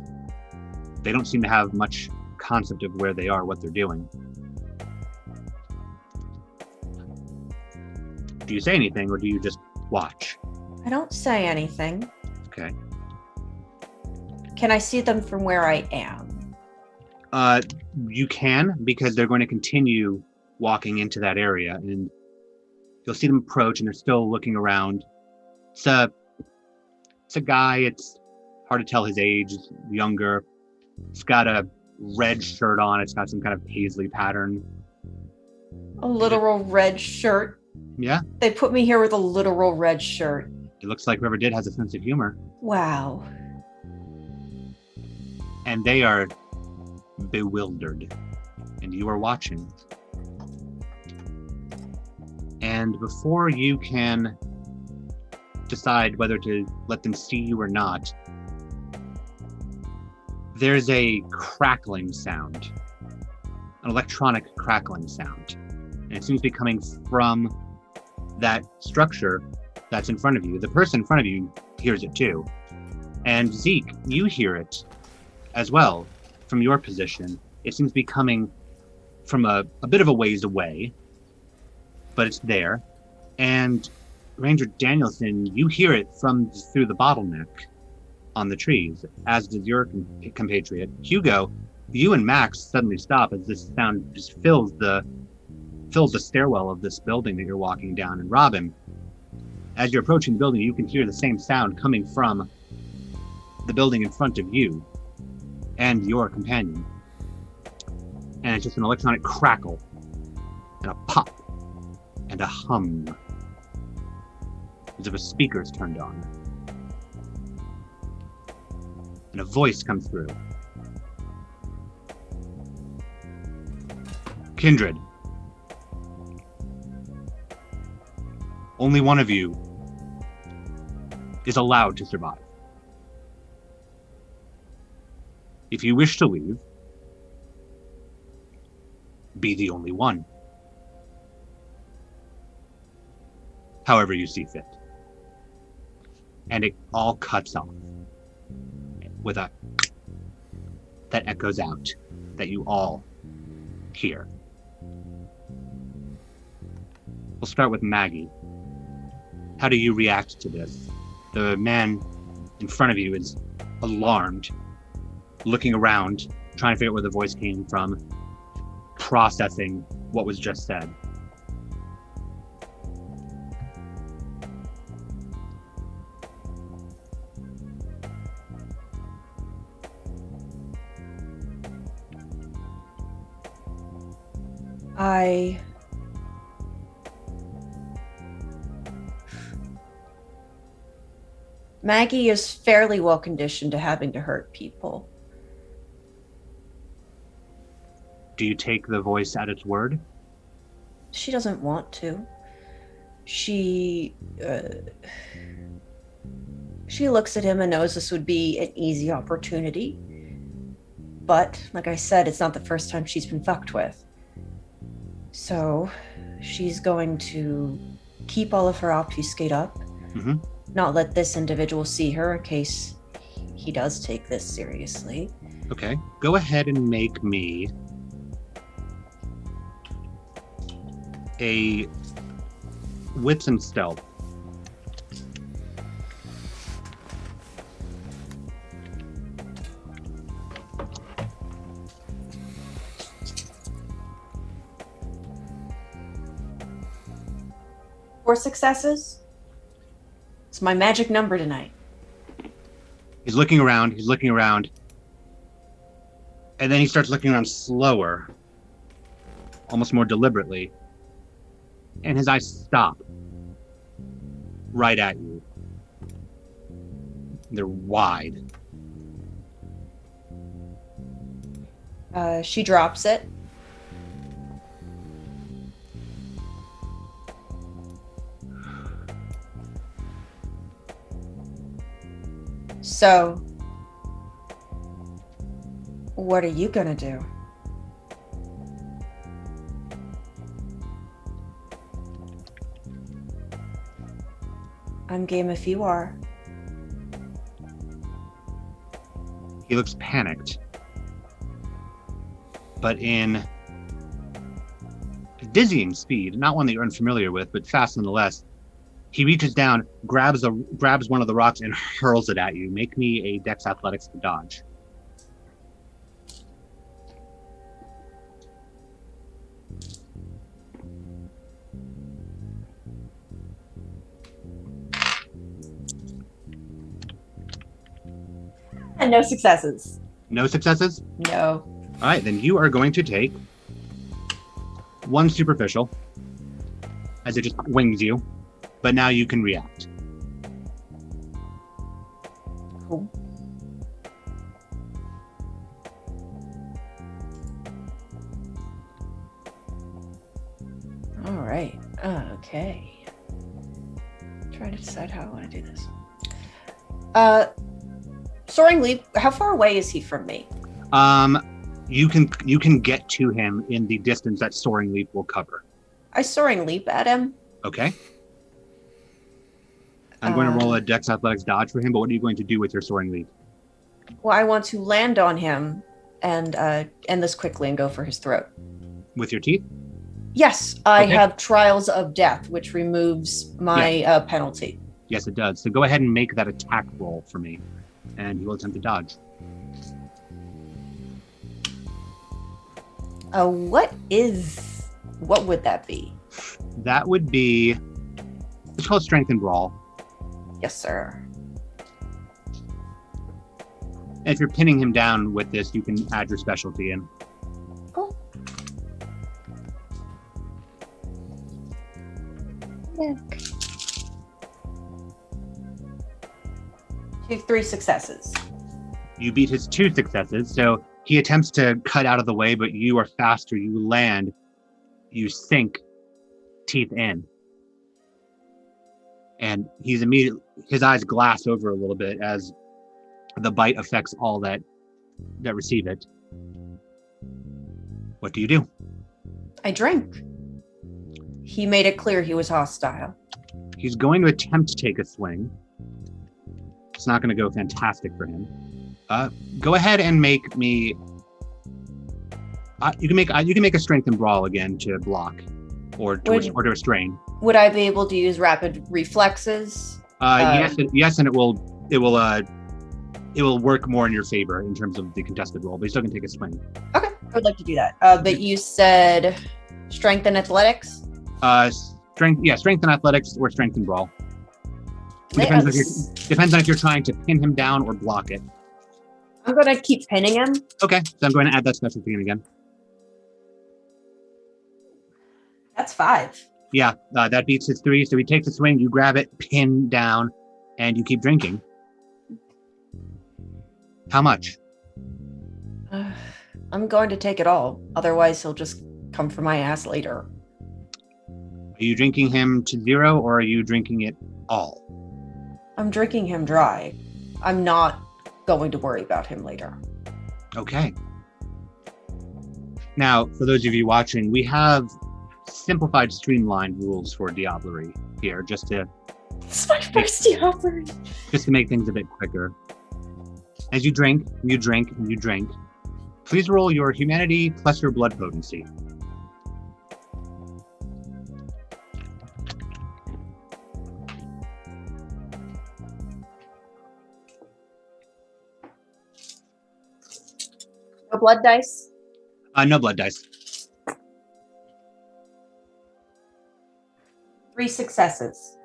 They don't seem to have much concept of where they are, what they're doing. Do you say anything, or do you just watch? I don't say anything. Okay. Can I see them from where I am? You can, because they're going to continue walking into that area, and you'll see them approach, and they're still looking around. It's a guy. It's hard to tell his age. It's younger. He's got a red shirt on. It's got some kind of paisley pattern. A literal red shirt. Yeah. They put me here with a literal red shirt. It looks like whoever did has a sense of humor. Wow. And they are bewildered. And you are watching. And before you can decide whether to let them see you or not, there's a crackling sound, an electronic crackling sound. And it seems to be coming from that structure that's in front of you. The person in front of you hears it too. And Zeke, you hear it as well from your position. It seems to be coming from a bit of a ways away, but it's there. And Ranger Danielson, you hear it from through the bottleneck on the trees, as does your compatriot. Hugo, you and Max suddenly stop as this sound just fills the stairwell of this building that you're walking down. And Robin, as you're approaching the building, you can hear the same sound coming from the building in front of you and your companion. And it's just an electronic crackle and a pop and a hum, as if a speaker's turned on. And a voice comes through. Kindred, only one of you is allowed to survive. If you wish to leave, be the only one. However you see fit. And it all cuts off with a that echoes out that you all hear. We'll start with Maggie. How do you react to this? The man in front of you is alarmed, looking around, trying to figure out where the voice came from, processing what was just said. Maggie is fairly well conditioned to having to hurt people. Do you take the voice at its word? She doesn't want to. She looks at him and knows this would be an easy opportunity. But, like I said, it's not the first time she's been fucked with. So, she's going to keep all of her obfuscate up. Mm-hmm. Not let this individual see her in case he does take this seriously. Okay, go ahead and make me a wits and stealth. Four successes. It's my magic number tonight. He's looking around, and then he starts looking around slower, almost more deliberately, and his eyes stop right at you. They're wide. She drops it. So, what are you gonna do? I'm game if you are. He looks panicked, but in dizzying speed, not one that you're unfamiliar with, but fast nonetheless. He reaches down, grabs one of the rocks, and hurls it at you. Make me a Dex Athletics to dodge. And no successes. No successes? No. All right, then you are going to take 1 superficial as it just wings you, but now you can react. Cool. All right. Okay. Trying to decide how I want to do this. Soaring Leap, how far away is he from me? You can get to him in the distance that Soaring Leap will cover. I Soaring Leap at him. Okay. I'm going to roll a Dex Athletics dodge for him, but what are you going to do with your Soaring Leap? Well, I want to land on him and end this quickly and go for his throat. With your teeth? Yes, I Okay. have Trials of Death, which removes my penalty. Yes, it does. So go ahead and make that attack roll for me, and he will attempt to dodge. What would that be? That would be, it's called Strength and Brawl. Yes, sir. And if you're pinning him down with this, you can add your specialty in. Cool. Yeah. 3 successes. You beat his 2 successes, so he attempts to cut out of the way, but you are faster. You land, you sink, teeth in. And his eyes glass over a little bit as the bite affects all that receive it. What do you do? I drink. He made it clear he was hostile. He's going to attempt to take a swing. It's not going to go fantastic for him. Go ahead and make me. You can make a Strength and Brawl again to block, or to restrain. Would I be able to use rapid reflexes? Yes, and it will work more in your favor in terms of the contested roll, but you still can take a swing. Okay, I would like to do that. But you said strength and athletics? Strength and athletics or Strength and Brawl. Depends on if you're trying to pin him down or block it. I'm going to keep pinning him. Okay, so I'm going to add that specialty in again. That's 5. Yeah, that beats his 3. So he takes a swing, you grab it, pin down, and you keep drinking. How much? I'm going to take it all. Otherwise, he'll just come for my ass later. Are you drinking him to 0 or are you drinking it all? I'm drinking him dry. I'm not going to worry about him later. Okay. Now, for those of you watching, we have simplified, streamlined rules for Diablerie here, just to make things a bit quicker. As you drink, you drink, and you drink, please roll your humanity plus your blood potency. No blood dice? No blood dice. 3 successes.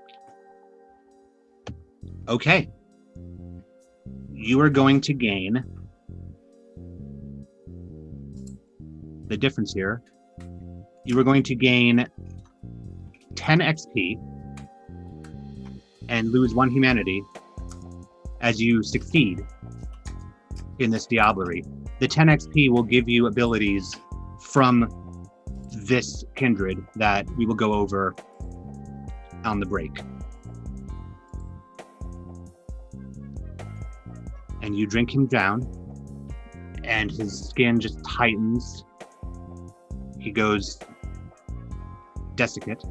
Okay. You are going to gain the difference here. You are going to gain 10 XP and lose 1 humanity as you succeed in this Diablerie. The 10 XP will give you abilities from this kindred that we will go over on the break. And you drink him down, and his skin just tightens. He goes desiccant.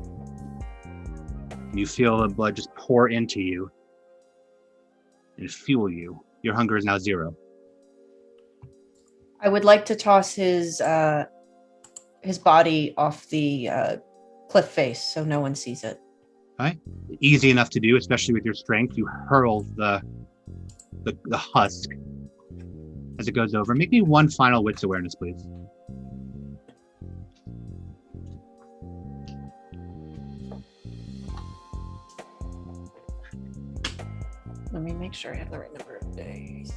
You feel the blood just pour into you and fuel you. Your hunger is now 0. I would like to toss his body off the cliff face so no one sees it. Right? Easy enough to do, especially with your strength. You hurl the husk as it goes over. Make me one final wits awareness, please. Let me make sure I have the right number of days.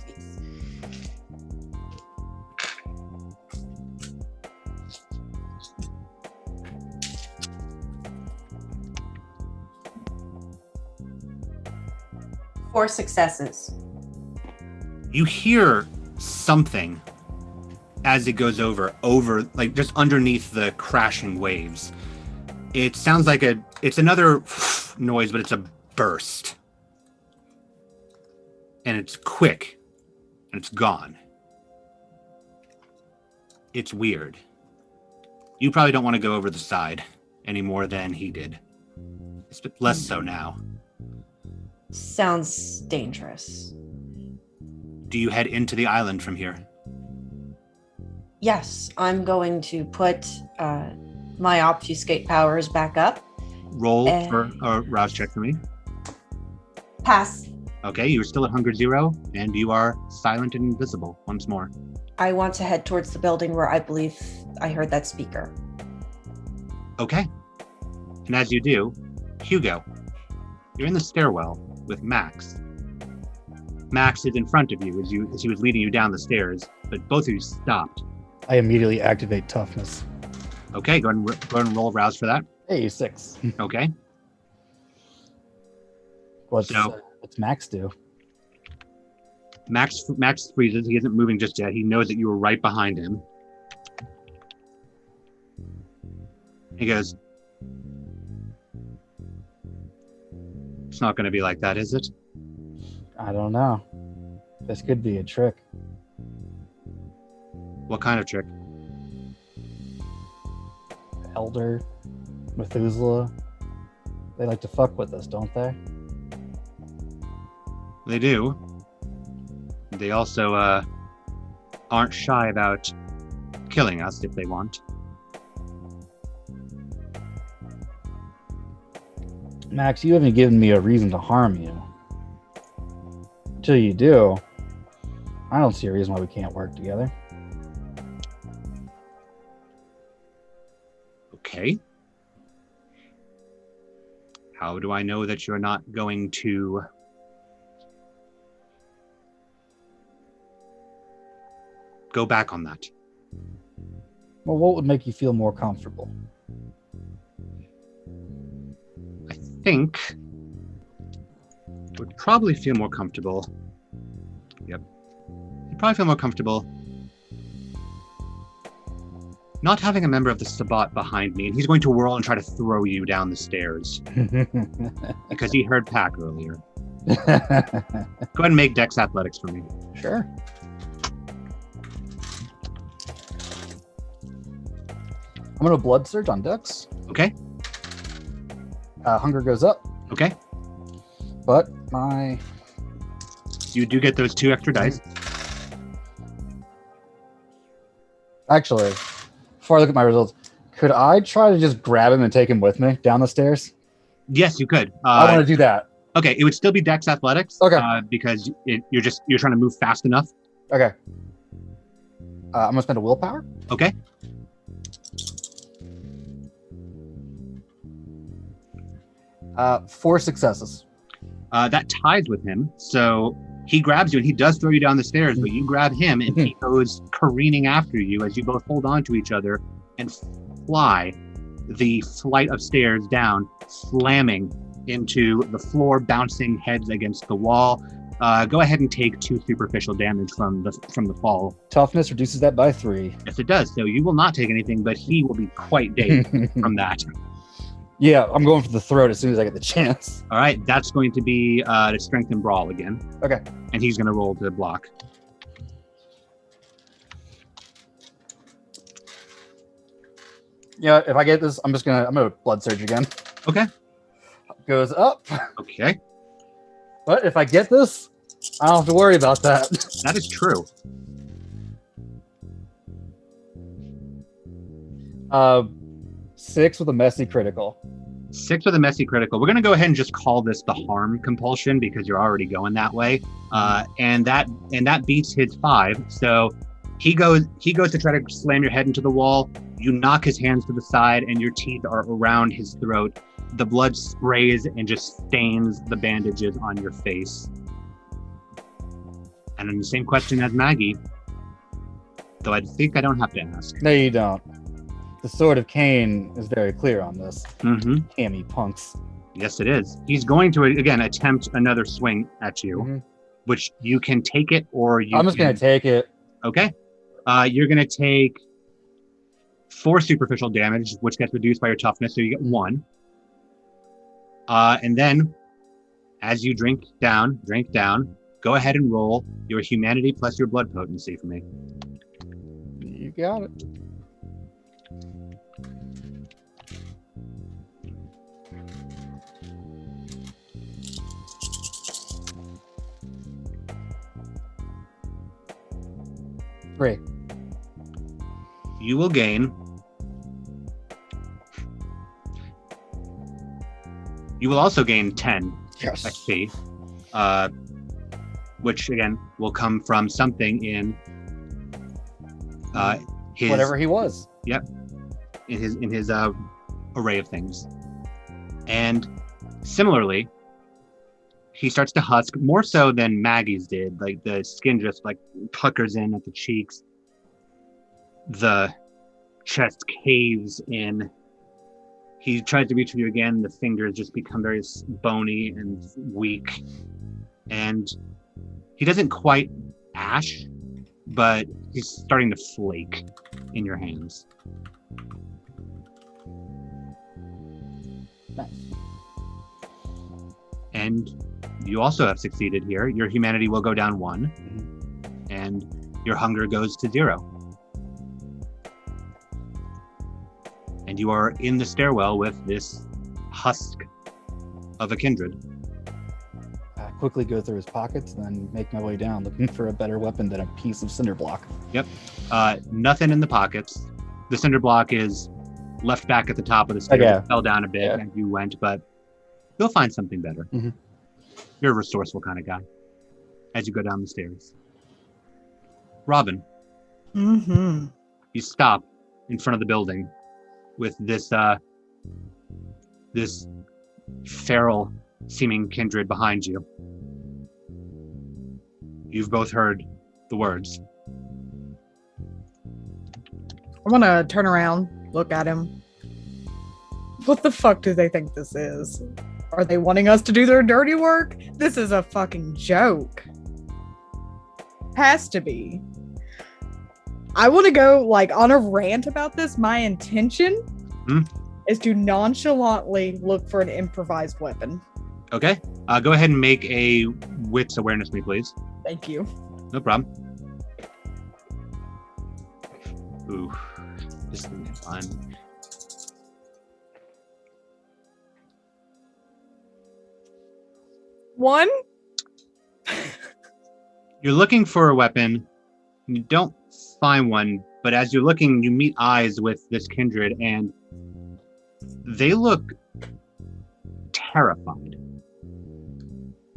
4 successes. You hear something as it goes over, like just underneath the crashing waves. It sounds like it's another noise, but it's a burst. And it's quick, and it's gone. It's weird. You probably don't want to go over the side any more than he did. It's less so now. Sounds dangerous. Do you head into the island from here? Yes, I'm going to put my obfuscate powers back up. Roll for a rouse check for me. Pass. Okay, you're still at Hunger 0, and you are silent and invisible once more. I want to head towards the building where I believe I heard that speaker. Okay. And as you do, Hugo, you're in the stairwell with Max. Max is in front of you as he was leading you down the stairs, but both of you stopped. I immediately activate toughness. Okay, go ahead and roll rouse for that. Hey, 6. Okay. What's Max do? Max freezes. He isn't moving just yet. He knows that you were right behind him. He goes, "It's not going to be like that, is it?" I don't know. This could be a trick. What kind of trick? Elder, Methuselah. They like to fuck with us, don't they? They do. They also aren't shy about killing us if they want. Max, you haven't given me a reason to harm you. Until you do, I don't see a reason why we can't work together. Okay. How do I know that you're not going to go back on that? Well, what would make you feel more comfortable? I think would probably feel more comfortable. Yep. You'd probably feel more comfortable not having a member of the Sabbat behind me, and he's going to whirl and try to throw you down the stairs because he heard Pack earlier. Go ahead and make Dex Athletics for me. Sure. I'm going to Blood Surge on Dex. Okay. Hunger goes up. Okay. But you do get those 2 extra dice. Actually, before I look at my results, could I try to just grab him and take him with me down the stairs? Yes, you could. I want to do that. Okay, it would still be Dex Athletics. Okay. Because you're trying to move fast enough. Okay. I'm gonna spend a willpower. Okay. Four successes. That ties with him. So he grabs you and he does throw you down the stairs, but you grab him and he goes careening after you as you both hold on to each other and fly the flight of stairs down, slamming into the floor, bouncing heads against the wall. Go ahead and take 2 superficial damage from the fall. Toughness reduces that by 3. Yes, it does. So you will not take anything, but he will be quite dazed from that. Yeah, I'm going for the throat as soon as I get the chance. All right, that's going to be to strength and brawl again. Okay. And he's going to roll to block. Yeah, if I get this, I'm gonna Blood Surge again. Okay. Goes up. Okay. But if I get this, I don't have to worry about that. That is true. 6 with a messy critical. 6 with a messy critical. We're going to go ahead and just call this the harm compulsion because you're already going that way. And that beats his 5. So he goes to try to slam your head into the wall. You knock his hands to the side and your teeth are around his throat. The blood sprays and just stains the bandages on your face. And then the same question as Maggie, though I think I don't have to ask. No, you don't. The Sword of Cain is very clear on this. Mm-hmm. Hammy punks. Yes, it is. He's going to, again, attempt another swing at you, which you can take it or you I'm just going to take it. Okay. You're going to take 4 superficial damage, which gets reduced by your toughness, so you get 1. And then, as you drink down, go ahead and roll your humanity plus your blood potency for me. You got it. Great. You will gain. You will also gain 10 Yes. XP, which again will come from something in his Whatever he was. in his array of things. And similarly, he starts to husk more so than Maggie's did. Like the skin just like puckers in at the cheeks. The chest caves in. He tries to reach for you again. The fingers just become very bony and weak. And he doesn't quite ash, but he's starting to flake in your hands. And you also have succeeded here. Your humanity will go down 1, and your hunger goes to 0. And you are in the stairwell with this husk of a kindred. I quickly go through his pockets and then make my way down, looking for a better weapon than a piece of cinder block. Yep. Nothing in the pockets. The cinder block is left back at the top of the stairs. Okay. It fell down a bit as you went, but you'll find something better. Mhm. You're a resourceful kind of guy as you go down the stairs. Robin, you stop in front of the building with this this feral seeming kindred behind you. You've both heard the words. I want to turn around, look at him. What the fuck do they think this is? Are they wanting us to do their dirty work? This is a fucking joke. Has to be. I want to go like on a rant about this. My intention is to nonchalantly look for an improvised weapon. Okay. Go ahead and make a wits awareness me, please. Thank you. No problem. Ooh, this is gonna be fun. One. You're looking for a weapon. You don't find one, but as you're looking, you meet eyes with this kindred, and they look terrified.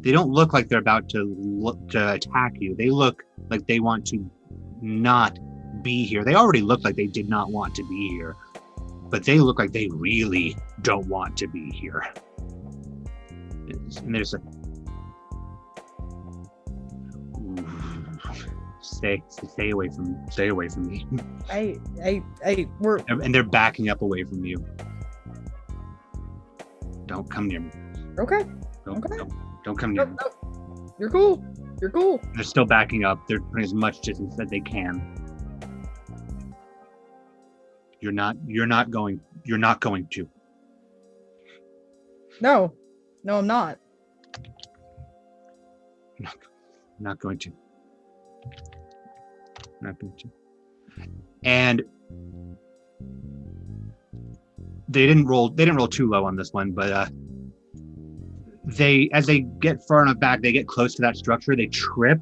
They don't look like they're about to attack you. They look like they want to not be here. They already look like they did not want to be here, but they look like they really don't want to be here. And there's a stay away from me. Hey, we're And they're backing up away from you. Don't come near me. okay. Don't come near me. No. You're cool. You're cool. They're still backing up. They're putting as much distance as they can. You're not going to. No, I'm not. Not going to. Not going to. And they didn't roll too low on this one, but as they get far enough back, they get close to that structure, they trip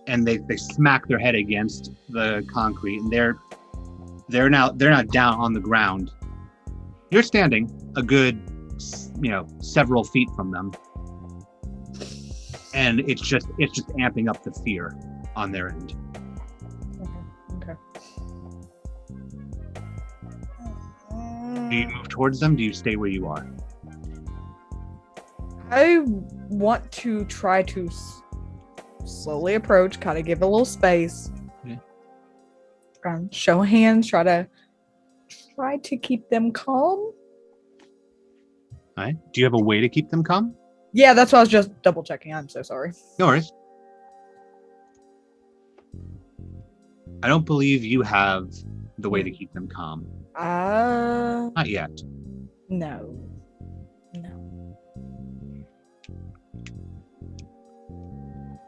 and they smack their head against the concrete, and they're now down on the ground. You're standing a good several feet from them. And it's just amping up the fear on their end. Okay. Do you move towards them? Do you stay where you are? I want to try to slowly approach, kind of give a little space. Yeah. Show hands, try to keep them calm. All right. Do you have a way to keep them calm? Yeah, that's what I was just double checking. I'm so sorry. No worries. I don't believe you have the way to keep them calm. Not yet. No.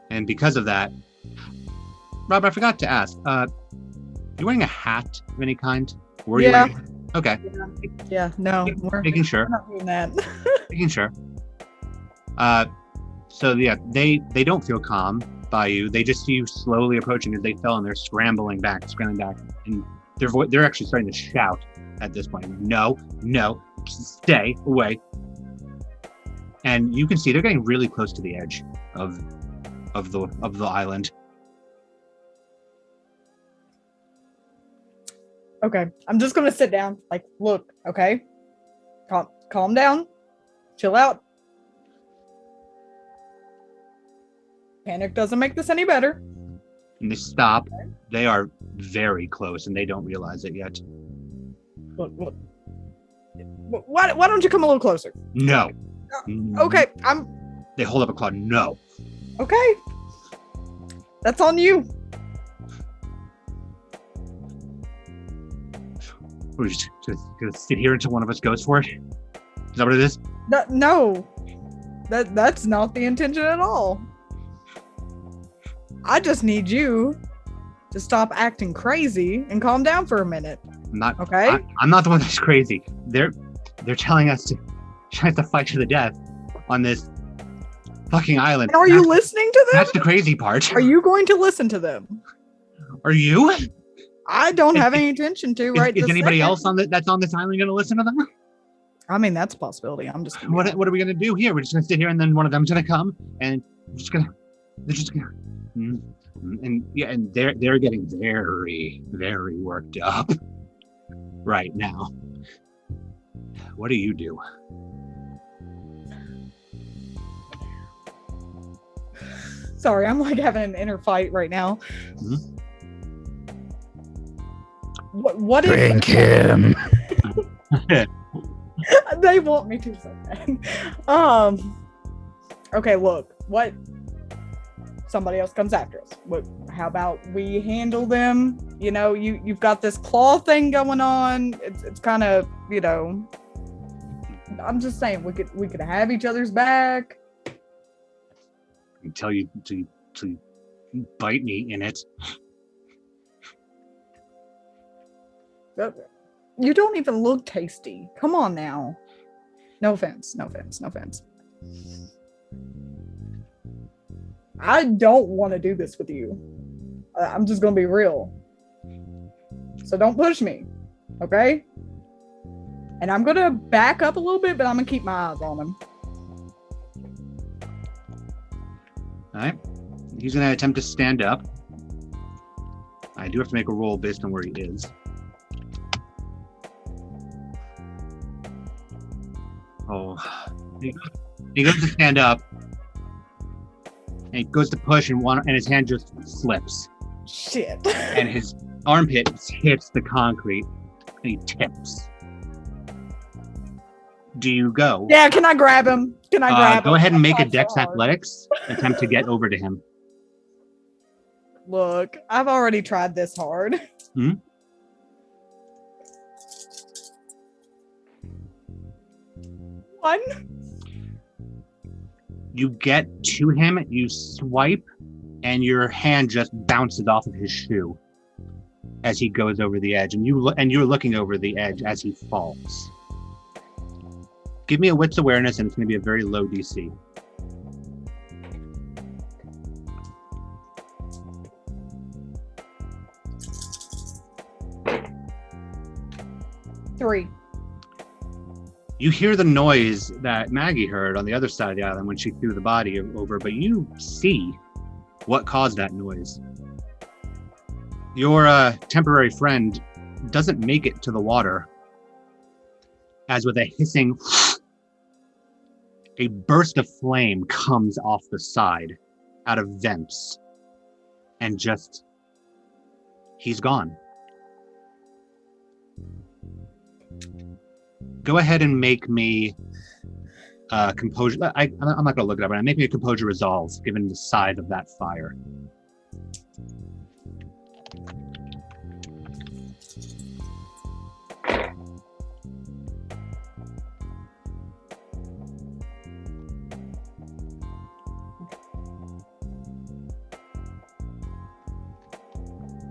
And because of that, Rob, I forgot to ask. You wearing a hat of any kind? Were you Yeah. wearing... Okay. Yeah, no. We're Making sure. not doing that. Making sure. So yeah, they don't feel calm by you. They just see you slowly approaching as they fell, and they're scrambling back, and they're actually starting to shout at this point. No, stay away. And you can see they're getting really close to the edge of the island. Okay, I'm just gonna sit down. Like, look, okay, calm down, chill out. Panic doesn't make this any better. And they stop. They are very close, and they don't realize it yet. Look. Why don't you come a little closer? No. Okay, They hold up a claw. No. okay. That's on you. We're just gonna sit here until one of us goes for it. Is that what it is? No, that's not the intention at all. I just need you to stop acting crazy and calm down for a minute. I'm not. Okay. I'm not the one that's crazy. They're telling us to fight to the death on this fucking island. And are you listening to them? That's the crazy part. Are you going to listen to them? Are you? I don't have any intention to. Is anybody else that's on this island going to listen to them? I mean, that's a possibility. I'm just. What are we going to do here? We're just going to sit here, and then one of them's going to come, and they're just going to. And yeah, and they're getting very, very worked up right now. What do you do? Sorry, I'm like having an inner fight right now. Mm-hmm. What is Drink him. they want me to so bad. Okay, look, what somebody else comes after us. How about we handle them? You've got this claw thing going on. It's kind of, I'm just saying we could have each other's back. I can tell you to bite me in it. You don't even look tasty. Come on now. No offense. I don't want to do this with you. I'm just going to be real. So don't push me. Okay? And I'm going to back up a little bit, but I'm going to keep my eyes on him. All right. He's going to attempt to stand up. I do have to make a roll based on where he is. Oh. He goes to stand up. And he goes to push, and his hand just slips. Shit. And his armpit hits the concrete, and he tips. Do you go? Yeah, can I grab him? Can I grab him? Go ahead and make a That's Dex so hard. Athletics attempt to get over to him. Look, I've already tried this hard. Hmm? One. You get to him, you swipe, and your hand just bounces off of his shoe as he goes over the edge, and you're looking over the edge as he falls. Give me a wits awareness, and it's going to be a very low DC. Three. You hear the noise that Maggie heard on the other side of the island when she threw the body over, but you see what caused that noise. Your temporary friend doesn't make it to the water, as with a hissing, a burst of flame comes off the side, out of vents, and just, he's gone. Go ahead and make me composure. I'm not going to look it up right now. Make me a composure resolve, given the size of that fire.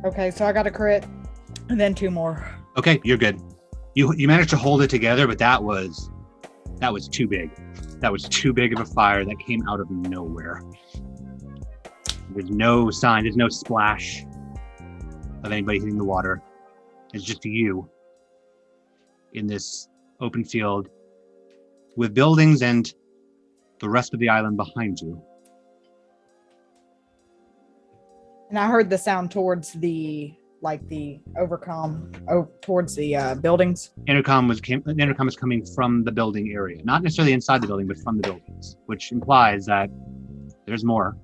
Okay, so I got a crit, and then 2 more. Okay, you're good. You managed to hold it together, but that was too big. That was too big of a fire that came out of nowhere. There's no sign, there's no splash of anybody hitting the water. It's just you in this open field with buildings and the rest of the island behind you. And I heard the sound towards the overcom, towards the buildings. The intercom is coming from the building area, not necessarily inside the building, but from the buildings, which implies that there's more.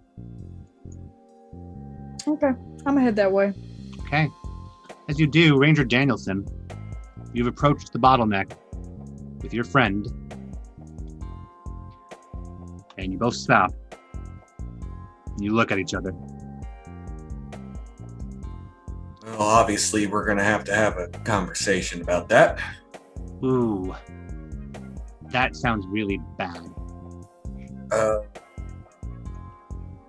Okay, I'm gonna head that way. Okay. As you do, Ranger Danielson, you've approached the bottleneck with your friend, and you both stop. And you look at each other. Well, obviously, we're going to have a conversation about that. Ooh. That sounds really bad.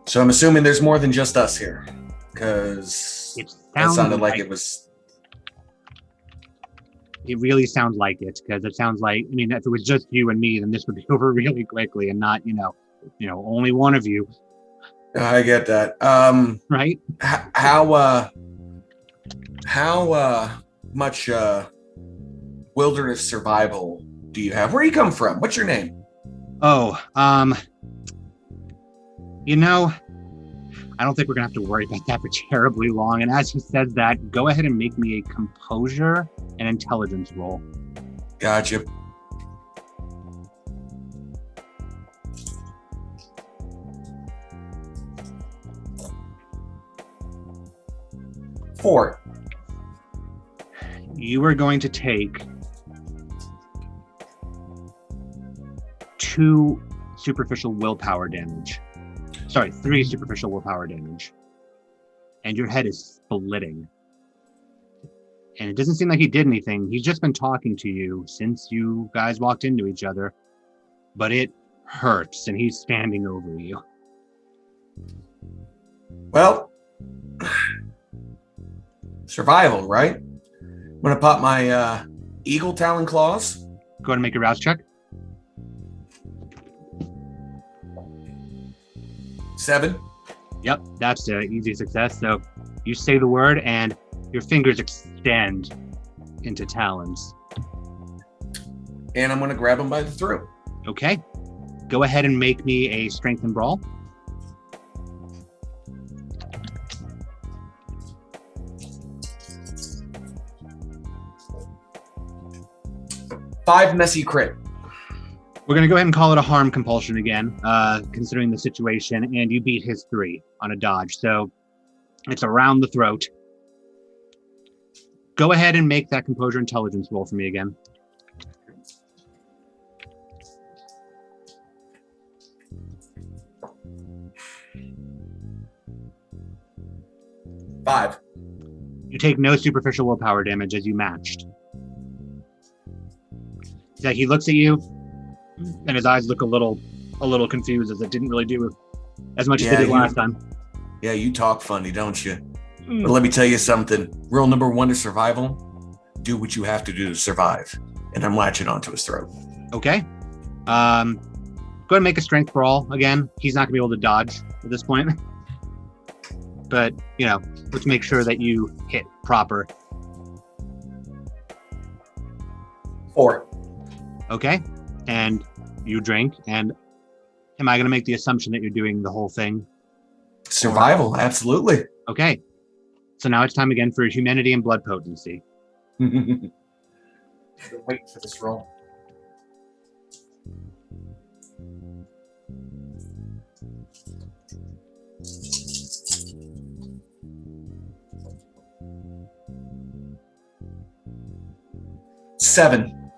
So I'm assuming there's more than just us here, because it sounded like it was. It really sounds like it, because it sounds like, I mean, if it was just you and me, then this would be over really quickly, and not, only one of you. I get that. Right? How much wilderness survival do you have? Where do you come from? What's your name? Oh, I don't think we're gonna have to worry about that for terribly long. And as he says that, go ahead and make me a composure and intelligence roll. Gotcha. Four. You are going to take 2 superficial willpower damage. Sorry, 3 superficial willpower damage. And your head is splitting. And it doesn't seem like he did anything. He's just been talking to you since you guys walked into each other. But it hurts, and he's standing over you. Well, survival, right? I'm gonna pop my eagle talon claws. Go ahead and make a rouse check. 7. Yep, that's an easy success. So you say the word, and your fingers extend into talons. And I'm gonna grab him by the throat. Okay. Go ahead and make me a strength and brawl. Five messy crit. We're going to go ahead and call it a harm compulsion again, considering the situation, and you beat his 3 on a dodge. So it's around the throat. Go ahead and make that composure intelligence roll for me again. Five. You take no superficial willpower damage as you matched. So he looks at you, and his eyes look a little confused, as it didn't really do as much as it did last time. Yeah, you talk funny, don't you? But let me tell you something. Rule number 1 to survival: do what you have to do to survive. And I'm latching onto his throat. Okay. Go ahead and make a strength brawl again. He's not gonna be able to dodge at this point. But, let's make sure that you hit proper. 4. Okay. And you drink. And am I going to make the assumption that you're doing the whole thing? Survival, absolutely. Okay. So now it's time again for humanity and blood potency. Waiting for this roll. Seven.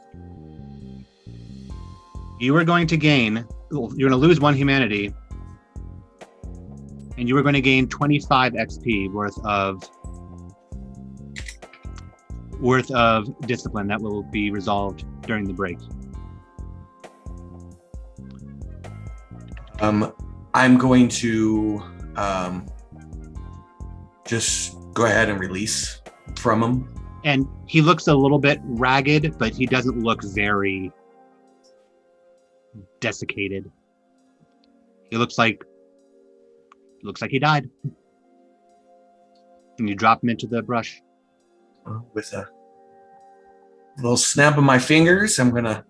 You are going to gain, you're going to lose 1 humanity, and you are going to gain 25 XP worth of discipline that will be resolved during the break. I'm going to just go ahead and release from him. And he looks a little bit ragged, but he doesn't look very desiccated. He looks like he died. And you drop him into the brush. With a little snap of my fingers, I'm gonna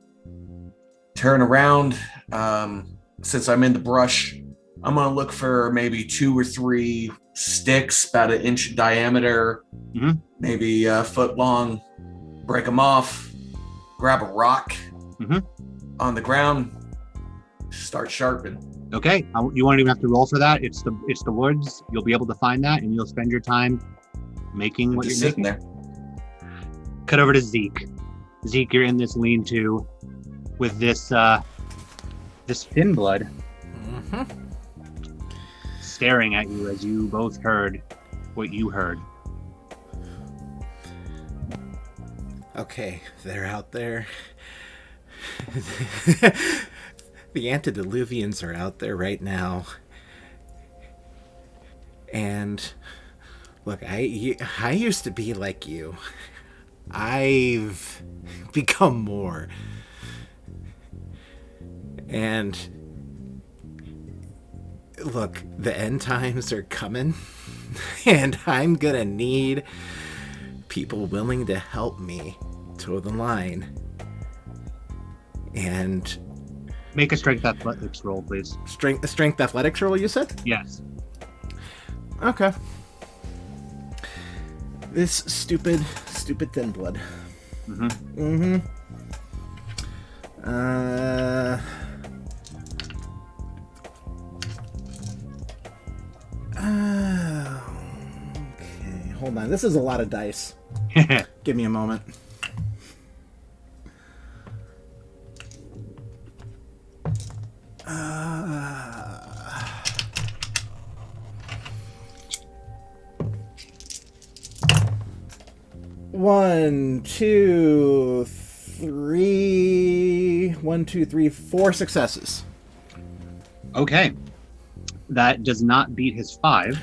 turn around. Since I'm in the brush, I'm gonna look for maybe 2 or 3 sticks about 1 inch diameter, maybe a foot long. Break them off. Grab a rock on the ground. Start sharpening. Okay, you won't even have to roll for that. It's the woods. You'll be able to find that, and you'll spend your time making what Just you're sitting making. there. Cut over to Zeke. Zeke, you're in this lean-to with this thin blood staring at you as you both heard what you heard. Okay, they're out there. The antediluvians are out there right now. And look, I used to be like you. I've become more. And look, the end times are coming. And I'm gonna need people willing to help me toe the line. And Make a strength athletics roll, please. strength athletics roll, you said? Yes. Okay. This stupid thin blood. Okay, hold on. This is a lot of dice. Give me a moment. One, two, three, 4 successes. Okay. That does not beat his 5.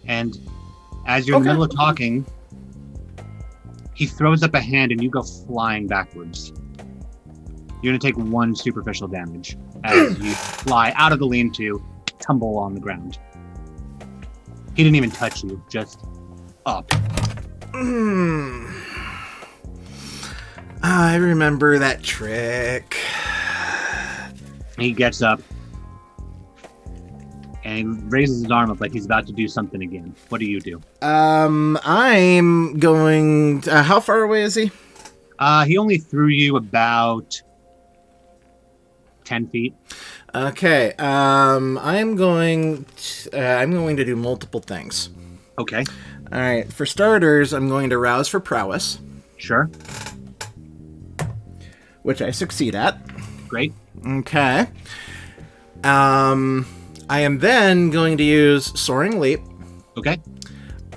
And as you're in the middle of talking, he throws up a hand and you go flying backwards. You're going to take 1 superficial damage as you fly out of the lean-to, tumble on the ground. He didn't even touch you, just up. I remember that trick. He gets up and he raises his arm up like he's about to do something again. What do you do? I'm going... how far away is he? He only threw you about 10 feet. Okay. I'm going to do multiple things. Okay. All right. For starters, I'm going to rouse for prowess, Sure. which I succeed at. Great. Okay. I am then going to use soaring leap. Okay.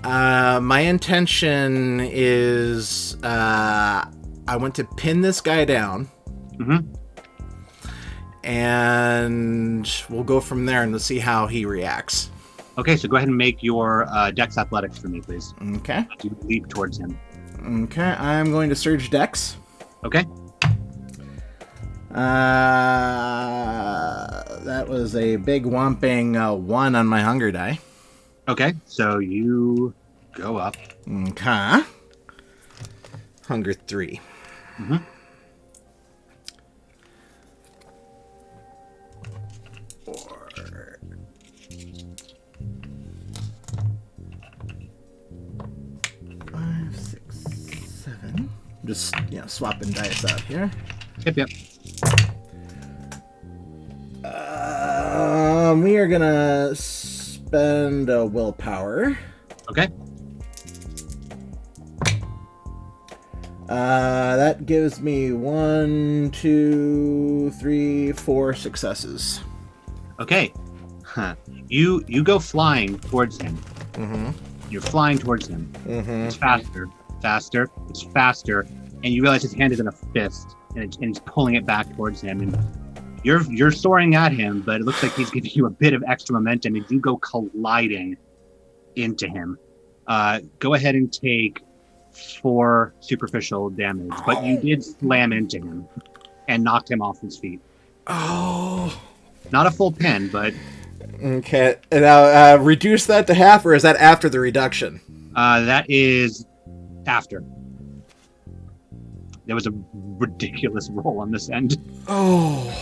My intention is I want to pin this guy down. And we'll go from there and we'll see how he reacts. Okay, so go ahead and make your Dex Athletics for me, please. Okay. You leap towards him. Okay, I'm going to surge Dex. Okay. That was a big whomping 1 on my hunger die. Okay, so you go up. Okay. Hunger 3. Just, swapping dice out here. Yep. We are gonna spend a willpower. Okay. That gives me 1, 2, 3, 4 successes. Okay. You go flying towards him. Mm-hmm. You're flying towards him. Mm-hmm. It's faster. It's faster, and you realize his hand is in a fist, and he's pulling it back towards him. And you're soaring at him, but it looks like he's giving you a bit of extra momentum, and you go colliding into him. Go ahead and take 4 superficial damage, but you did slam into him and knocked him off his feet. Oh. Not a full pin, but... Okay. Now, reduce that to half, or is that after the reduction? That is after. There was a ridiculous roll on this end. Oh.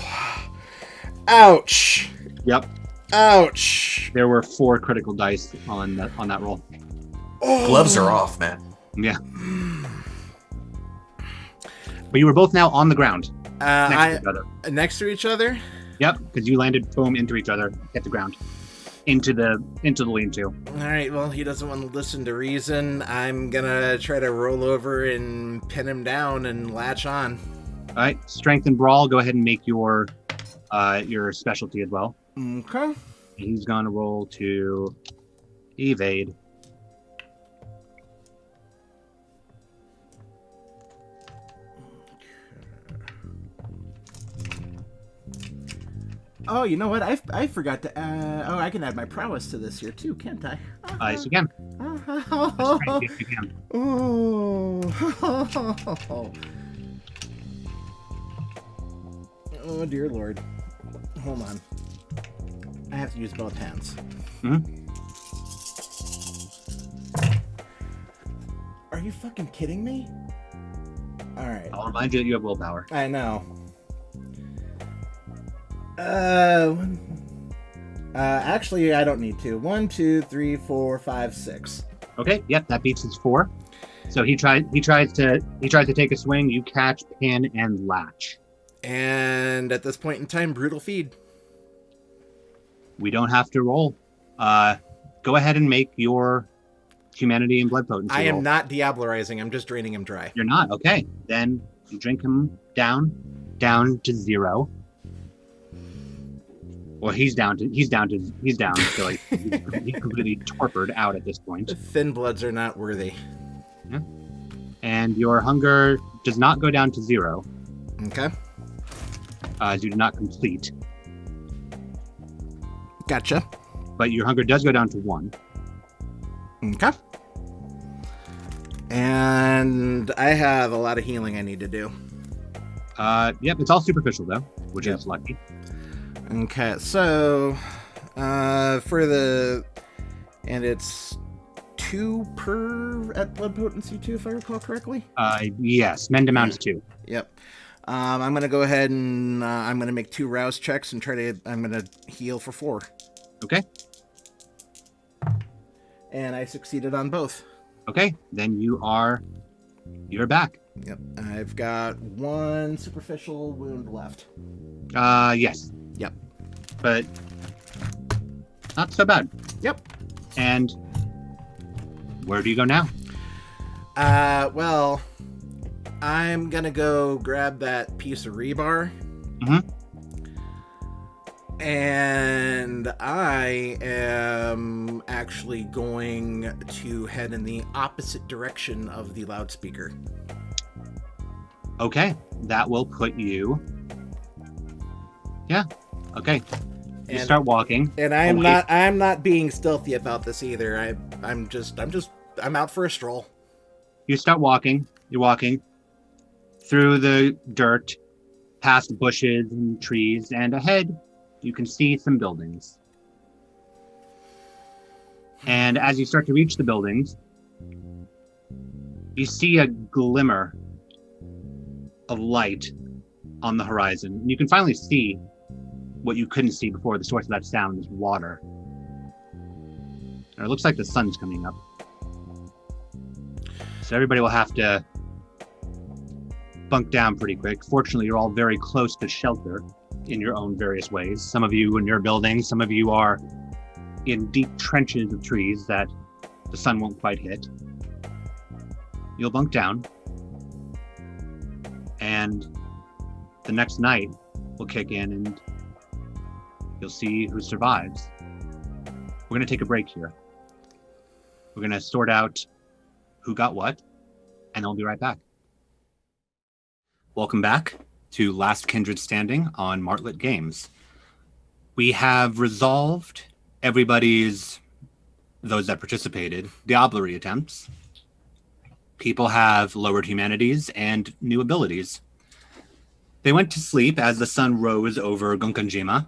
Ouch. Yep. Ouch. There were 4 critical dice on that roll. Oh. Gloves are off, man. Yeah. But you were both now on the ground. Next to each other. Next to each other? Yep, because you landed boom into each other, hit the ground, into the lean-to. All right. Well, he doesn't want to listen to reason. I'm gonna try to roll over and pin him down and latch on. All right, strength and brawl. Go ahead and make your specialty as well. Okay. He's gonna roll to evade. Oh, you know what? I forgot to. I can add my prowess to this here too, can't I? Yes, you can. Oh. Yes, you can. Oh, dear Lord. Hold on. I have to use both hands. Mm-hmm. Are you fucking kidding me? All right. I'll remind you that you have willpower. I know. Actually, I don't need to. 1, 2, 3, 4, 5, 6. Okay, yep, that beats his 4. So he tries to take a swing. You catch, pin, and latch. And at this point in time, brutal feed. We don't have to roll. Go ahead and make your humanity and blood potency I am roll. not diablerizing. I'm just draining him dry. You're not? Okay. Then you drink him down to 0. Well, he's down. So like he's completely torpid out at this point. Thin bloods are not worthy. Yeah. And your hunger does not go down to 0. Okay. As you did not complete. Gotcha. But your hunger does go down to 1. Okay. And I have a lot of healing I need to do. Yep, it's all superficial though, which is lucky. Okay, so and it's 2 per at blood potency 2, if I recall correctly. Yes, mend amount is 2. Yep. I'm gonna go ahead and I'm gonna make 2 rouse checks and I'm gonna heal for 4. Okay. And I succeeded on both. Okay, then you're back. Yep. I've got 1 superficial wound left. Yes. Yep. But not so bad. Yep. And where do you go now? Well, I'm gonna go grab that piece of rebar. Mm-hmm. And I am actually going to head in the opposite direction of the loudspeaker. Okay, that will put you. Yeah. Okay. You start walking. And I'm not being stealthy about this either. I'm out for a stroll. You start walking. You're walking through the dirt, past bushes and trees, and ahead you can see some buildings. And as you start to reach the buildings, you see a glimmer of light on the horizon. And you can finally see what you couldn't see before. The source of that sound is water. And it looks like the sun's coming up. So everybody will have to bunk down pretty quick. Fortunately, you're all very close to shelter in your own various ways. Some of you in your building, some of you are in deep trenches of trees that the sun won't quite hit. You'll bunk down, and the next night will kick in and you'll see who survives. We're going to take a break here. We're going to sort out who got what, and then we'll be right back. Welcome back to Last Kindred Standing on Martlet Games. We have resolved everybody's, those that participated, diablerie attempts. People have lowered humanities and new abilities. They went to sleep as the sun rose over Gunkanjima,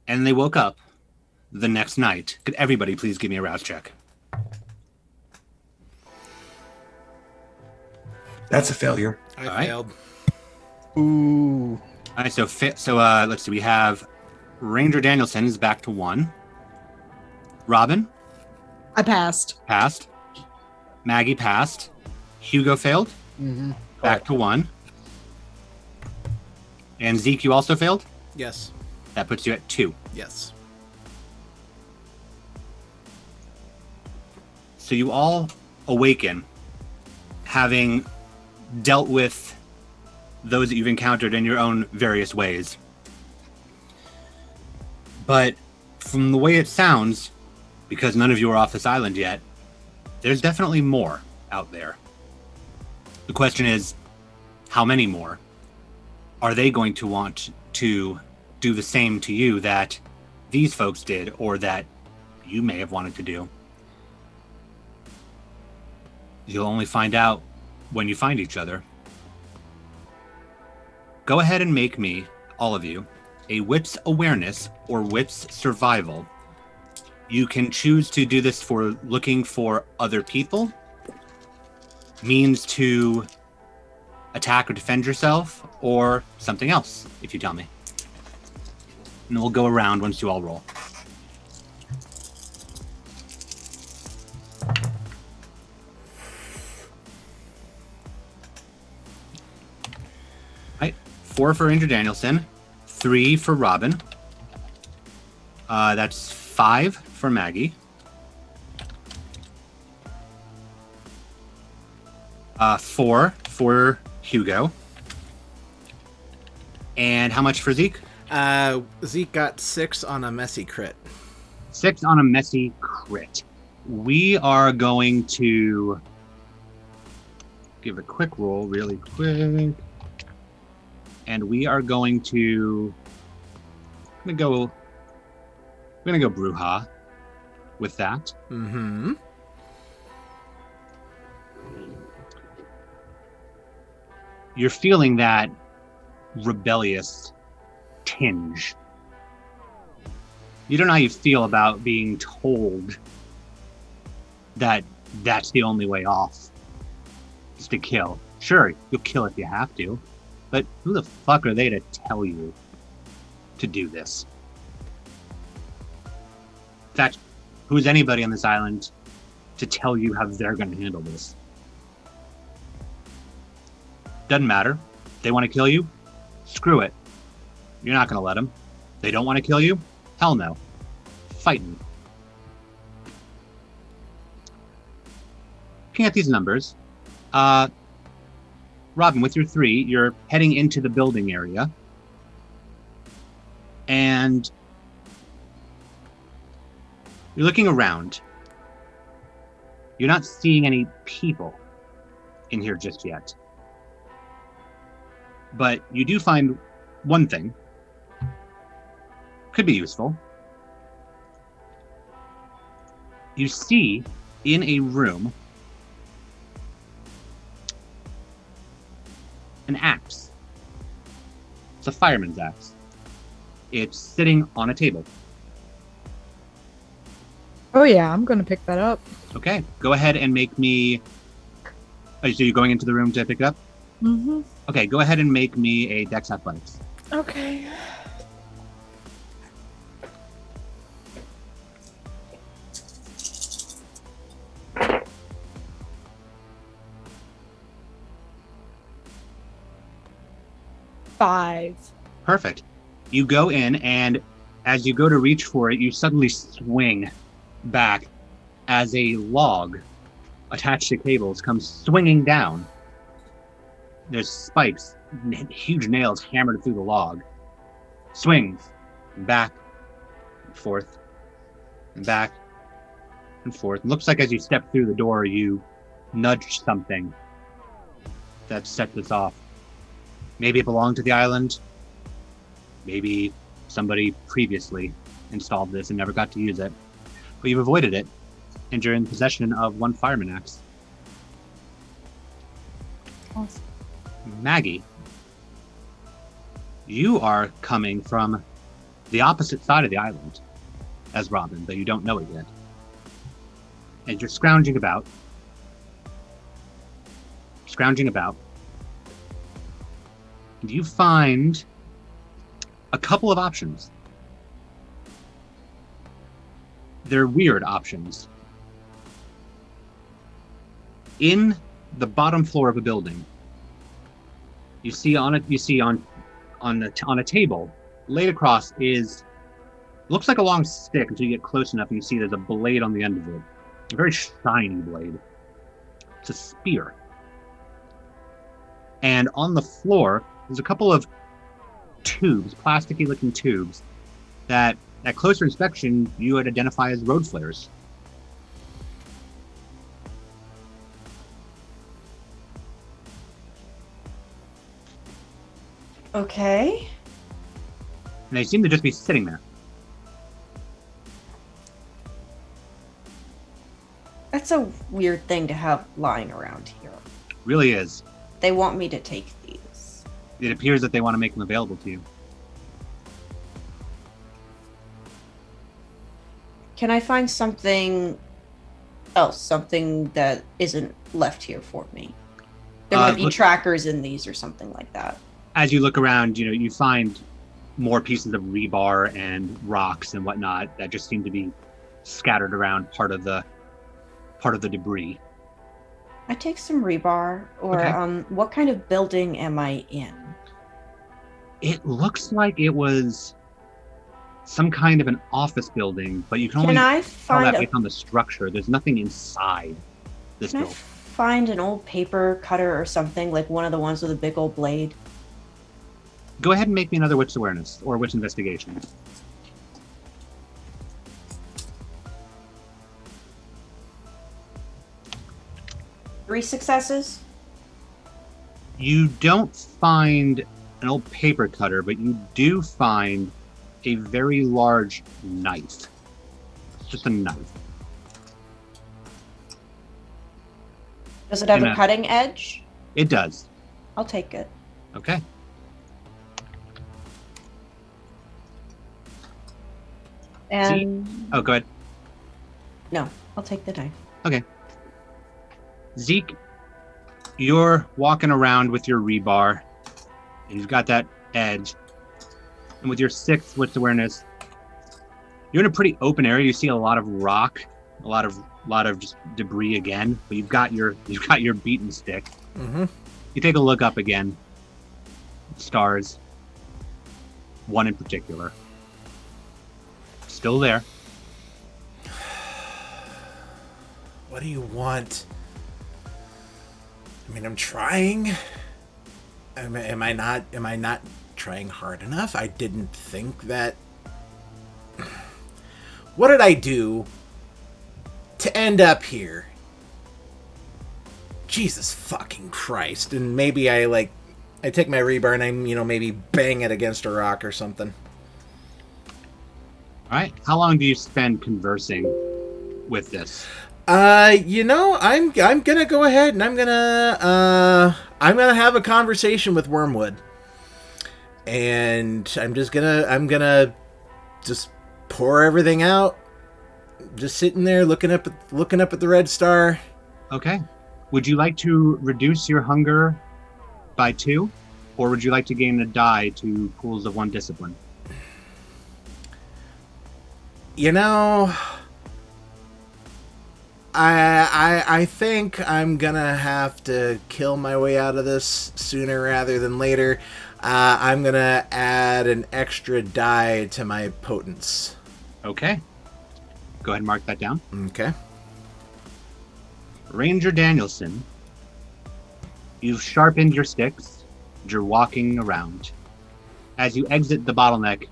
and they woke up the next night. Could everybody please give me a rouse check? That's a failure. I failed. Ooh. All right, so let's see. We have Ranger Danielson is back to 1. Robin I passed. passed. Maggie passed. Hugo failed. Mm-hmm. Back to 1. And Zeke, you also failed? Yes. That puts you at 2. Yes. So you all awaken, having dealt with those that you've encountered in your own various ways. But from the way it sounds, because none of you are off this island yet, there's definitely more out there. The question is, how many more? Are they going to want to do the same to you that these folks did, or that you may have wanted to do? You'll only find out when you find each other. Go ahead and make me, all of you, a Wits Awareness or Wits Survival. You can choose to do this for looking for other people, means to attack or defend yourself, or something else, if you tell me. And we'll go around once you all roll. All right, 4 for Ranger Danielson, 3 for Robin. That's 5 for Maggie. 4 for Hugo. And how much for Zeke? Zeke got 6 on a messy crit. 6 on a messy crit. We are going to give a quick roll really quick. And we are going to... We're going to go Bruja with that. Mm-hmm. You're feeling that rebellious tinge. You don't know how you feel about being told that that's the only way off, is to kill. Sure, you'll kill if you have to, but who the fuck are they to tell you to do this? In fact, who's anybody on this island to tell you how they're going to handle this? Doesn't matter. They want to kill you? Screw it. You're not going to let them. They don't want to kill you? Hell no. Fighting. Looking at these numbers, Robin, with your 3, you're heading into the building area. And you're looking around. You're not seeing any people in here just yet. But you do find one thing. Could be useful. You see in a room an axe. It's a fireman's axe. It's sitting on a table. Oh yeah, I'm gonna pick that up. Okay, go ahead and make me... Oh, so you're going into the room to pick it up? Mm-hmm. Okay, go ahead and make me a Dex Athletics. Okay. 5. Perfect. You go in, and as you go to reach for it, you suddenly swing back as a log attached to cables comes swinging down. There's spikes, huge nails hammered through the log. Swings, back and forth, and back and forth. It looks like as you step through the door, you nudged something that set this off. Maybe it belonged to the island. Maybe somebody previously installed this and never got to use it. But you've avoided it, and you're in possession of 1 fireman axe. Awesome. Maggie, you are coming from the opposite side of the island as Robin, though you don't know it yet. And you're scrounging about. And you find a couple of options. They're weird options. In the bottom floor of a building, you see on a table laid across looks like a long stick until you get close enough and you see there's a blade on the end of it. A very shiny blade. It's a spear. And on the floor, there's a couple of tubes, plasticky looking tubes, that at closer inspection you would identify as road flares. Okay. And they seem to just be sitting there. That's a weird thing to have lying around here. Really is. They want me to take these. It appears that they want to make them available to you. Can I find something else? Something that isn't left here for me? There might be trackers in these or something like that. As you look around, you find more pieces of rebar and rocks and whatnot that just seem to be scattered around part of the debris. I take some rebar, or Okay. What kind of building am I in? It looks like it was some kind of an office building, but you can only Can I tell find that a based on the structure. There's nothing inside this Can I building. find an old paper cutter or something, like one of the ones with a big old blade? Go ahead and make me another wits awareness or wits investigation. Three successes? You don't find an old paper cutter, but you do find a very large knife. It's just a knife. Does it have And a cutting edge? It does. I'll take it. Okay. And Oh, go ahead. no, I'll take the knife. Okay. Zeke, you're walking around with your rebar, and you've got that edge. And with your 6th wits awareness, you're in a pretty open area. You see a lot of rock, a lot of just debris again. But you've got your beaten stick. Mm-hmm. You take a look up again. Stars. One in particular. Still there. What do you want? I mean, I'm trying. Am I not trying hard enough? I didn't think that. What did I do to end up here? Jesus fucking Christ. And maybe I take my rebar and I, maybe bang it against a rock or something. All right. How long do you spend conversing with this? I'm gonna go ahead and I'm gonna have a conversation with Wormwood. And I'm gonna just pour everything out. Just sitting there looking up at the red star. Okay. Would you like to reduce your hunger by 2, or would you like to gain a die to pools of 1 discipline? I think I'm gonna have to kill my way out of this sooner rather than later. I'm gonna add an extra die to my potence. Okay. Go ahead and mark that down. Okay. Ranger Danielson, you've sharpened your sticks. You're walking around. As you exit the bottleneck,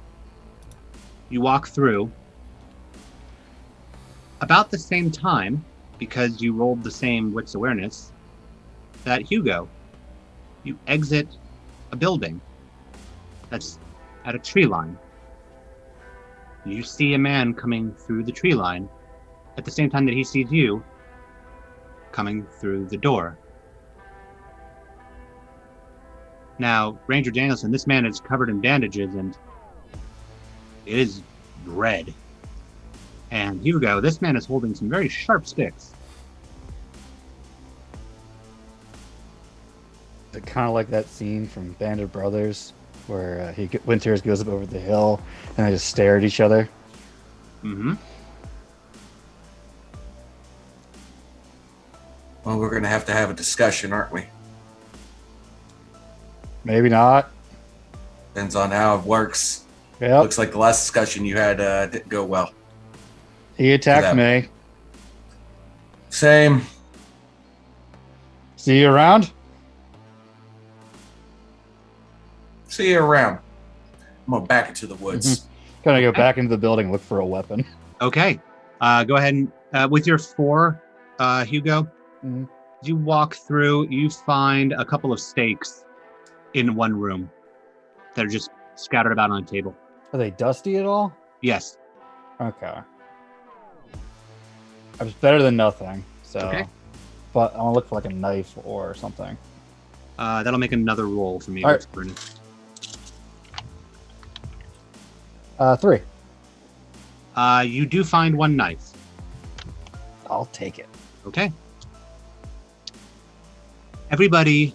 you walk through. About the same time, because you rolled the same wits awareness, that Hugo, you exit a building that's at a tree line. You see a man coming through the tree line at the same time that he sees you coming through the door. Now, Ranger Danielson, this man is covered in bandages and it is red. And Hugo, this man is holding some very sharp sticks. It's kind of like that scene from Band of Brothers where Winters goes up over the hill and they just stare at each other. Mm-hmm. Well, we're going to have a discussion, aren't we? Maybe not. Depends on how it works. Yep. Looks like the last discussion you had didn't go well. He attacked me. Same. See you around? See you around. I'm going back into the woods. Gonna go back into the building and look for a weapon. Okay. Go ahead and, with your 4, Hugo, Mhm. you walk through, you find a couple of stakes in one room that are just scattered about on a table. Are they dusty at all? Yes. Okay. It's better than nothing. So, Okay. But I want to look for like a knife or something. That'll make another roll for me. All right. 3. You do find one knife. I'll take it. Okay. Everybody,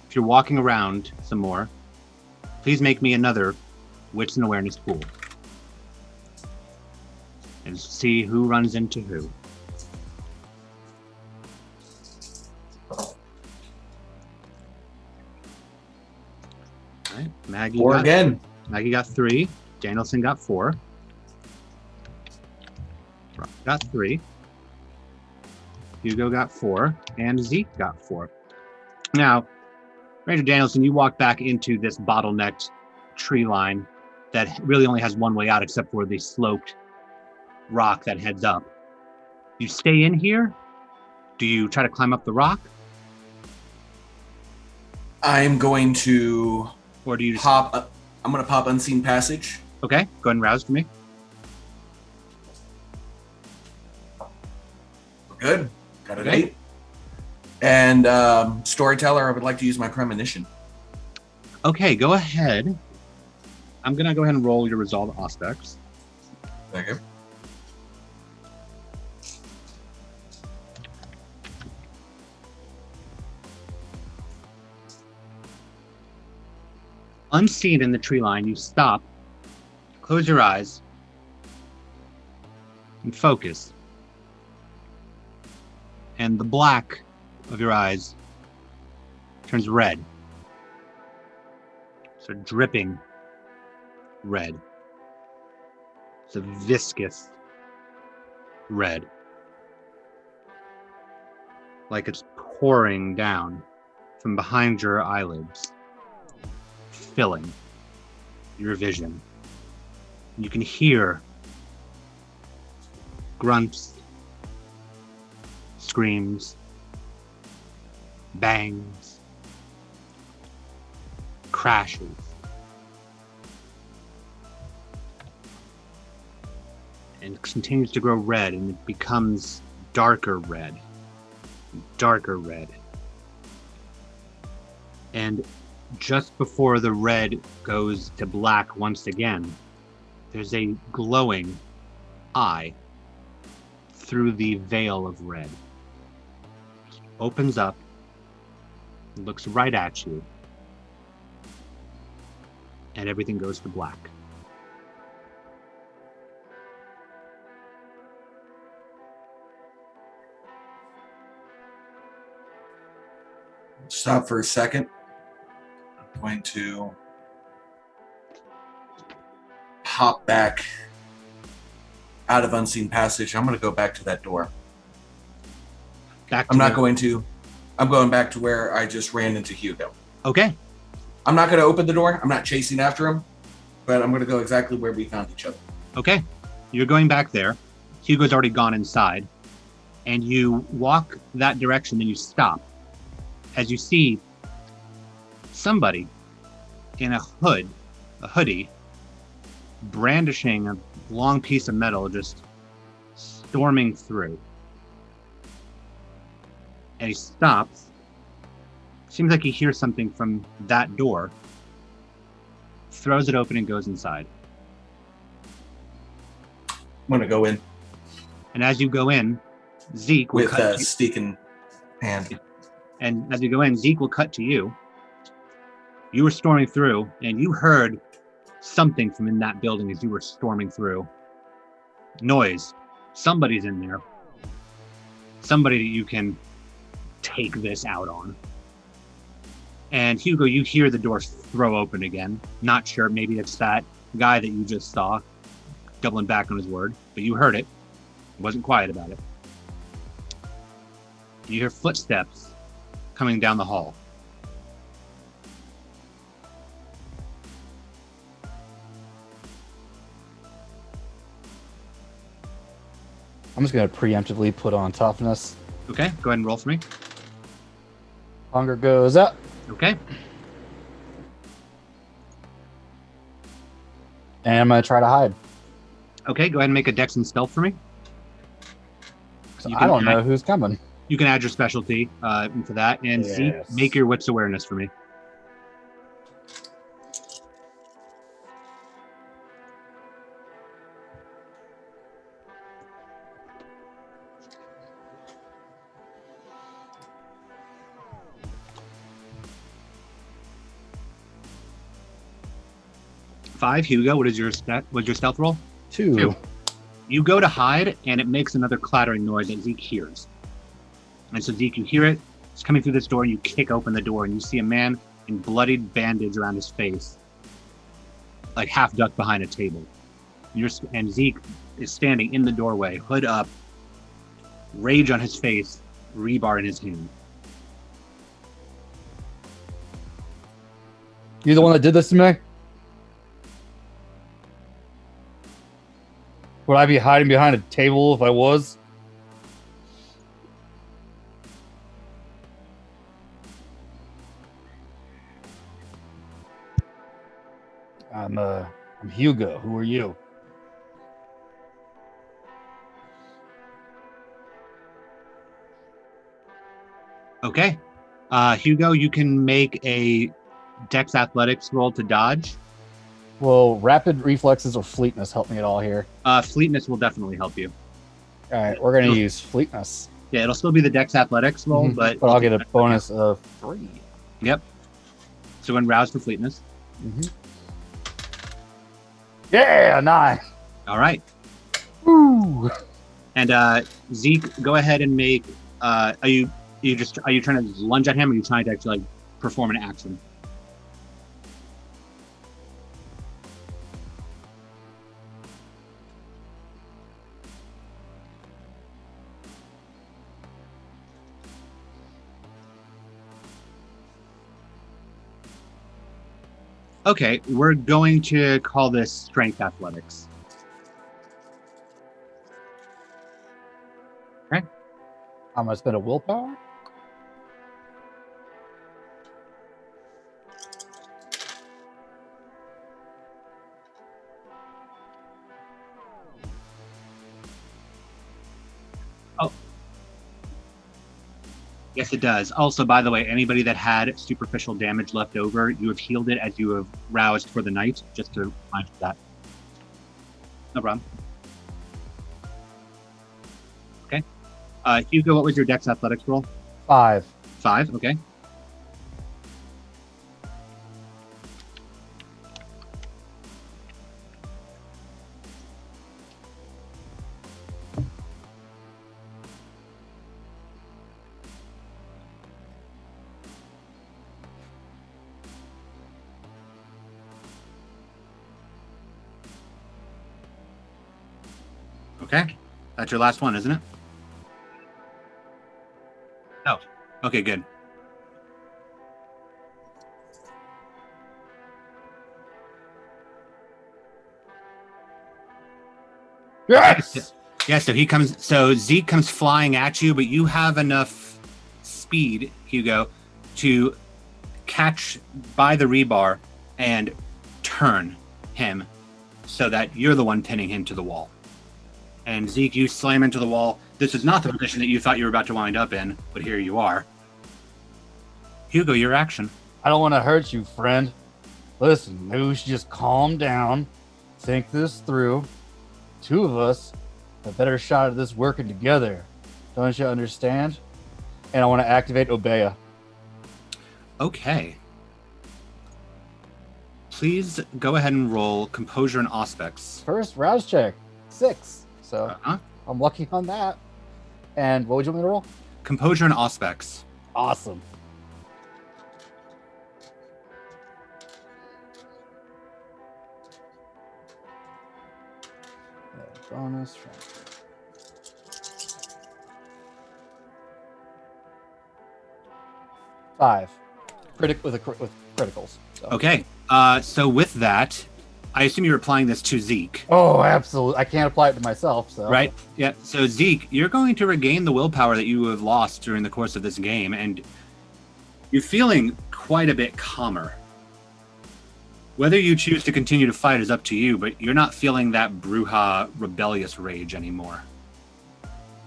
if you're walking around some more, please make me another wits and awareness pool. And see who runs into who. All right, Maggie 4 again. Maggie got 3. Danielson got 4. Rob got 3. Hugo got 4. And Zeke got 4. Now, Ranger Danielson, you walk back into this bottlenecked tree line that really only has one way out except for the sloped rock that heads up. You stay in here? Do you try to climb up the rock? I'm going to Or do you just... pop. I'm going to pop Unseen Passage. Okay, go ahead and rouse for me. Good. Got an Okay. 8. And Storyteller, I would like to use my premonition. Okay, go ahead. I'm going to go ahead and roll your resolve aspects. Thank you. Unseen in the tree line, you stop, close your eyes, and focus. And the black of your eyes turns red. So dripping red. It's a viscous red. Like it's pouring down from behind your eyelids, filling your vision. You can hear grunts, screams, bangs, crashes. And it continues to grow red, and it becomes darker red. Darker red. And just before the red goes to black once again, there's a glowing eye through the veil of red. Opens up, looks right at you, and everything goes to black. Stop for a second. going to hop back out of Unseen Passage. I'm going to go back to that door. I'm going back to where I just ran into Hugo. Okay. I'm not going to open the door. I'm not chasing after him, but I'm going to go exactly where we found each other. Okay. You're going back there. Hugo's already gone inside. And you walk that direction, then you stop. As you see somebody in a hoodie, brandishing a long piece of metal, just storming through. And he stops. Seems like he hears something from that door. Throws it open and goes inside. I'm going to go in. And as you go in, Zeke will with cut a stick in hand. And as you go in, Zeke will cut to you. You were storming through, and you heard something from in that building as you were storming through. Noise. Somebody's in there. Somebody that you can take this out on. And Hugo, you hear the door throw open again. Not sure, maybe it's that guy that you just saw, doubling back on his word, but you heard it. Wasn't quiet about it. You hear footsteps coming down the hall. I'm just going to preemptively put on toughness. Okay, go ahead and roll for me. Hunger goes up. Okay. And I'm going to try to hide. Okay, go ahead and make a dex and stealth for me. I don't know who's coming. You can add your specialty for that. And Yes. Zeke, make your wits awareness for me. Five. Hugo, what is your stealth roll? Two. You go to hide, and it makes another clattering noise that Zeke hears. And so, Zeke, you hear it. It's coming through this door, and you kick open the door, and you see a man in bloodied bandage around his face, like half ducked behind a table. And Zeke is standing in the doorway, hood up, rage on his face, rebar in his hand. You the one that did this to me? Would I be hiding behind a table if I was? I'm Hugo. Who are you? Okay. Hugo, you can make a Dex Athletics roll to dodge. Well, rapid reflexes or fleetness help me at all here. Fleetness will definitely help you. All right, we're going to use fleetness. Yeah, it'll still be the Dex Athletics roll, but I'll get a bonus of 3. Yep. So when roused for fleetness. Yeah, 9. All right. Woo. And Zeke, go ahead and make. Are you trying to lunge at him, or are you trying to actually like perform an action? Okay, we're going to call this strength athletics. Okay. I'm going to spend a willpower. Oh. Yes, it does. Also, by the way, anybody that had superficial damage left over, you have healed it as you have roused for the night, just to remind you of that. No problem. Okay. Hugo, what was your Dex Athletics roll? 5. 5, okay. Okay. That's your last one, isn't it? Oh. Okay, good. Yes! Yeah, so Zeke comes flying at you, but you have enough speed, Hugo, to catch by the rebar and turn him so that you're the one pinning him to the wall. And Zeke, you slam into the wall. This is not the position that you thought you were about to wind up in, but here you are. Hugo, your action. I don't want to hurt you, friend. Listen, maybe we should just calm down, think this through. Two of us have a better shot at this working together. Don't you understand? And I want to activate Obeya. Okay. Please go ahead and roll Composure and Auspex. First rouse check, 6. So I'm lucky on that. And what would you want me to roll? Composure and Auspex. Awesome. Bonus from 5. With criticals. So. Okay. So with that, I assume you're applying this to Zeke. Oh, absolutely. I can't apply it to myself. So. Right? Yeah. So Zeke, you're going to regain the willpower that you have lost during the course of this game, and you're feeling quite a bit calmer. Whether you choose to continue to fight is up to you, but you're not feeling that Bruja rebellious rage anymore.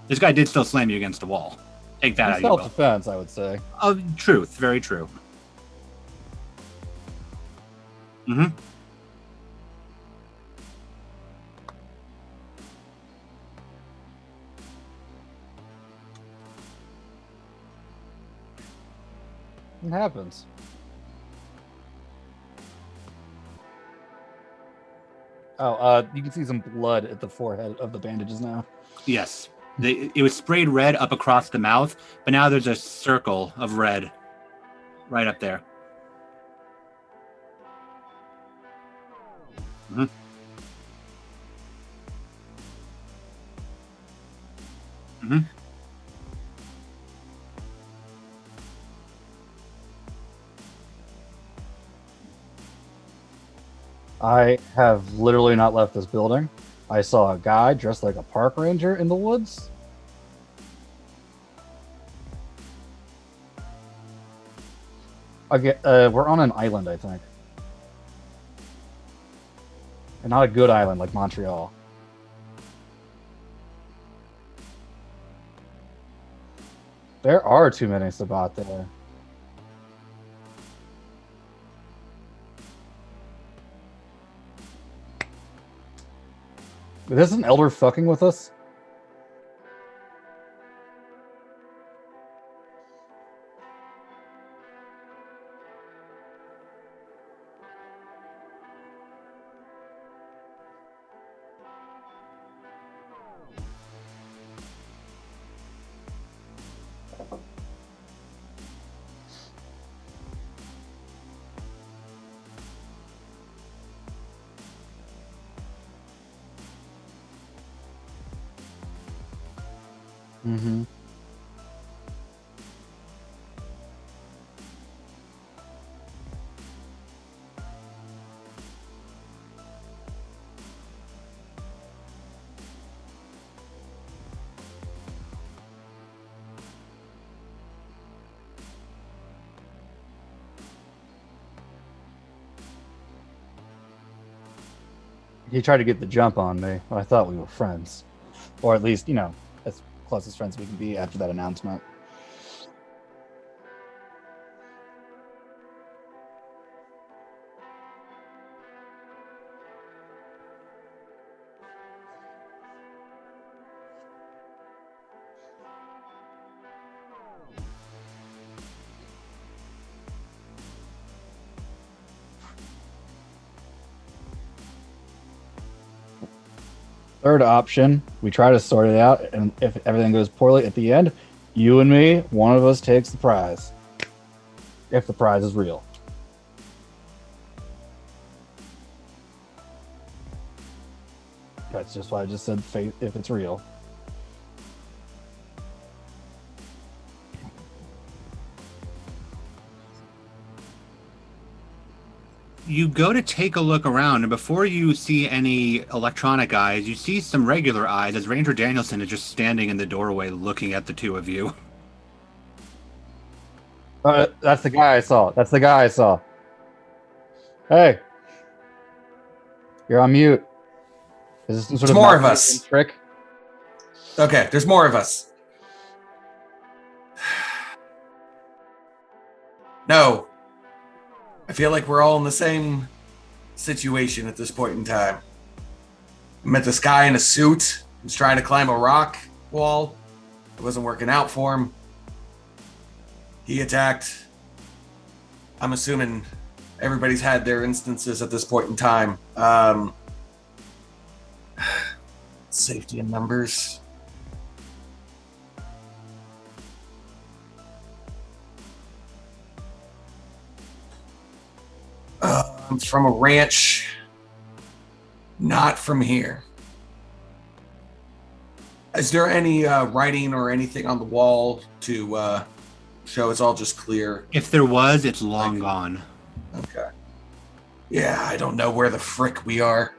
This guy did still slam you against the wall. Take that out, you will. Self-defense, I would say. Oh, truth. Very true. Mm-hmm. It happens. Oh, you can see some blood at the forehead of the bandages now. Yes. It was sprayed red up across the mouth, but now there's a circle of red right up there. Mm-hmm. Mm-hmm. I have literally not left this building. I saw a guy dressed like a park ranger in the woods. We're on an island, I think. And not a good island like Montreal. There are too many Sabat there. Is an elder fucking with us? Mm-hmm. He tried to get the jump on me, but I thought we were friends. Or at least, as close as friends we can be after that announcement. Third option, we try to sort it out, and if everything goes poorly at the end, you and me, one of us takes the prize. If the prize is real. That's just why I just said fate if it's real. You go to take a look around, and before you see any electronic eyes, you see some regular eyes as Ranger Danielson is just standing in the doorway looking at the two of you. That's the guy I saw. Hey, you're on mute. Is this some sort There's of more of us. trick? Okay, there's more of us. No. I feel like we're all in the same situation at this point in time. I met this guy in a suit who's trying to climb a rock wall. It wasn't working out for him. He attacked. I'm assuming everybody's had their instances at this point in time. Safety in numbers. I'm from a ranch, not from here. Is there any writing or anything on the wall to show it's all just clear? If there was, it's long gone. Okay. Yeah, I don't know where the frick we are.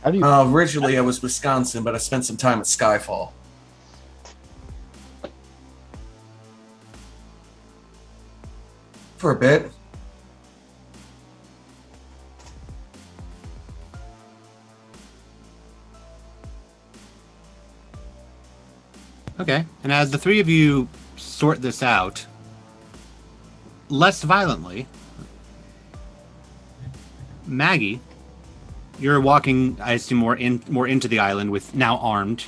How do you? Originally, I was Wisconsin, but I spent some time at Skyfall. For a bit. Okay, and as the three of you sort this out, less violently, Maggie, you're walking, I assume, more into the island with now armed.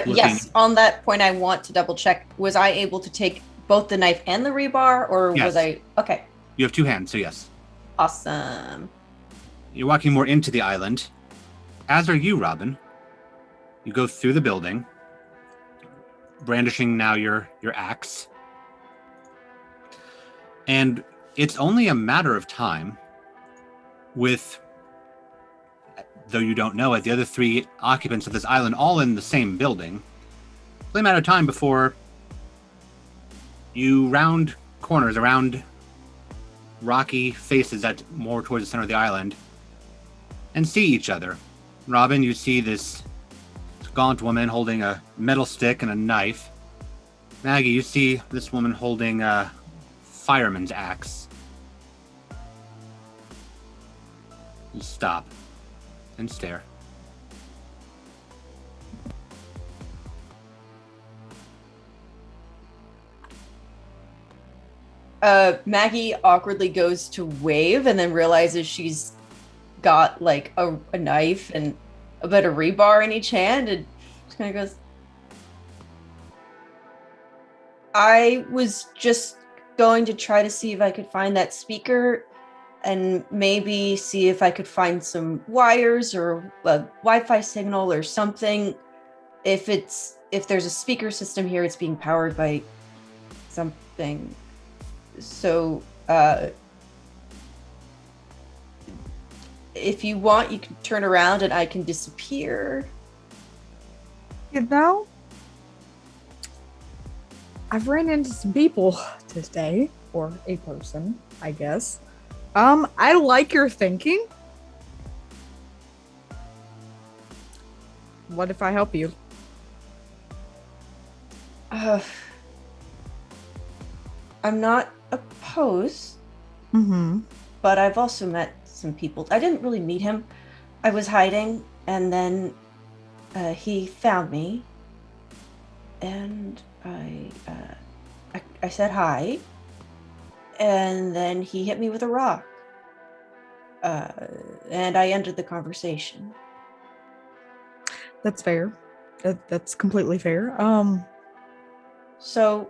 Yes, on that point, I want to double check. Was I able to take both the knife and the rebar, or Yes. was I? Okay, You have two hands, so yes. awesome. You're walking more into the island. As are you, Robin. You go through the building, brandishing now your axe. And it's only a matter of time with, though you don't know it, the other three occupants of this island all in the same building. It's only a matter of time before you round corners around rocky faces that more towards the center of the island and see each other. Robin, you see this gaunt woman holding a metal stick and a knife. Maggie, you see this woman holding a fireman's axe. You stop and stare. Maggie awkwardly goes to wave and then realizes she's got like a knife and a bit of rebar in each hand, and just kind of goes, I was just going to try to see if I could find that speaker and maybe see if I could find some wires or a Wi-Fi signal or something. If there's a speaker system here, it's being powered by something. So, if you want, you can turn around and I can disappear. You know, I've ran into some people today, or a person, I guess. I like your thinking. What if I help you? I'm not opposed, Mm-hmm. but I've also met some people. I didn't really meet him. I was hiding, and then he found me, and I said hi, and then he hit me with a rock, and I ended the conversation. That's fair. That's completely fair. So,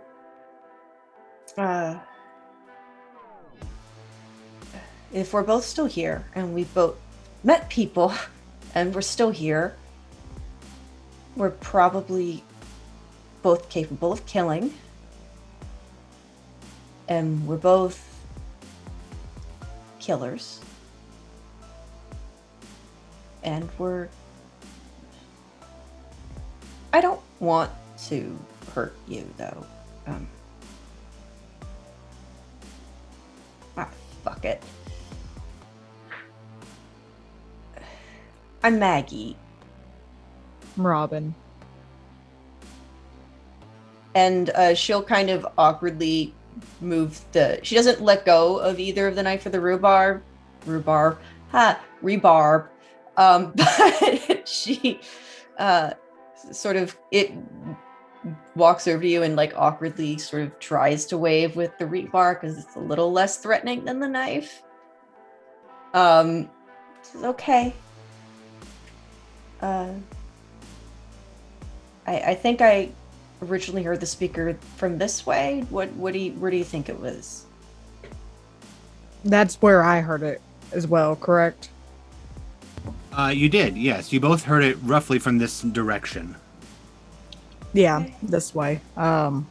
if we're both still here and we both met people, and we're still here. We're probably both capable of killing. And we're both killers. And I don't want to hurt you, though. Fuck it. I'm Maggie. Robin. And she'll kind of awkwardly move she doesn't let go of either of the knife or the rebarb. But she it walks over to you and like awkwardly sort of tries to wave with the rebar because it's a little less threatening than the knife. This is okay. I think I originally heard the speaker from this way. Where do you think it was? That's where I heard it as well, correct? You did, yes. You both heard it roughly from this direction. Yeah, Okay. this way. I'm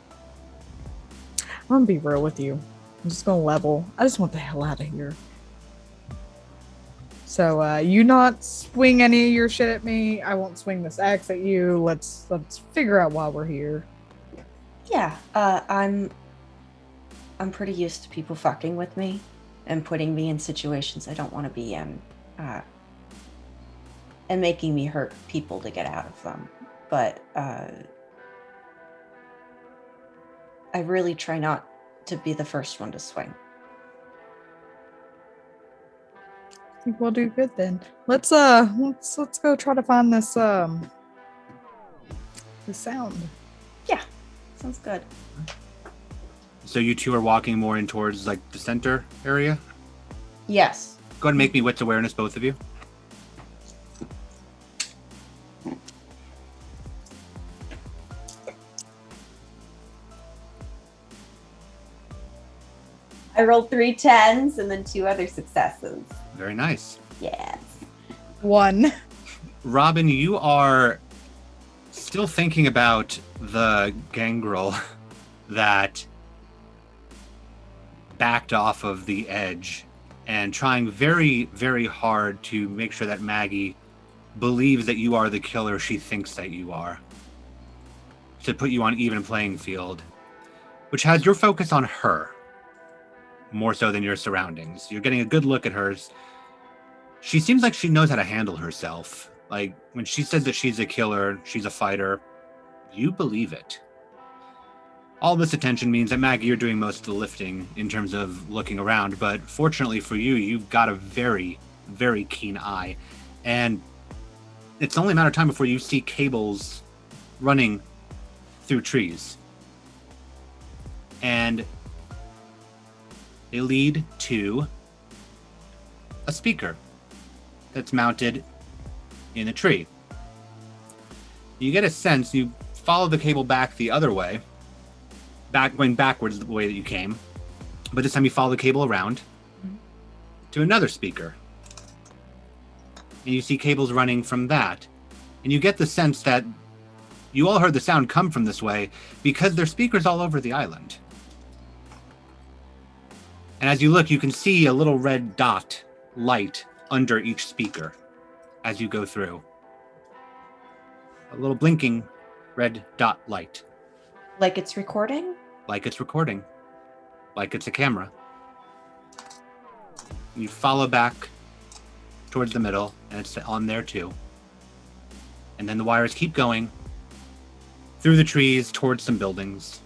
gonna be real with you. I'm just gonna level. I just want the hell out of here. So you not swing any of your shit at me. I won't swing this axe at you. Let's figure out why we're here. Yeah, I'm pretty used to people fucking with me and putting me in situations I don't want to be in, and making me hurt people to get out of them. But I really try not to be the first one to swing. I think we'll do good then. Let's go try to find this the sound. Yeah, sounds good. So you two are walking more in towards like the center area? Yes. Go ahead and make me wits awareness, both of you. I rolled 3 10s and then 2 other successes. Very nice. Yes. 1. Robin, you are still thinking about the gangrel that backed off of the edge and trying very, very hard to make sure that Maggie believes that you are the killer she thinks that you are, to put you on even playing field, which has your focus on her more so than your surroundings. You're getting a good look at hers. She seems like she knows how to handle herself. Like, when she says that she's a killer, she's a fighter, you believe it. All this attention means that, Maggie, you're doing most of the lifting in terms of looking around, but fortunately for you, you've got a very, very keen eye. And it's only a matter of time before you see cables running through trees. And they lead to a speaker that's mounted in a tree. You get a sense, you follow the cable back the other way, going backwards the way that you came, but this time you follow the cable around to another speaker. And you see cables running from that. And you get the sense that you all heard the sound come from this way because there's speakers all over the island. And as you look, you can see a little red dot light under each speaker as you go through. A little blinking red dot light. Like it's recording? Like it's recording. Like it's a camera. You follow back towards the middle, and it's on there too. And then the wires keep going through the trees towards some buildings.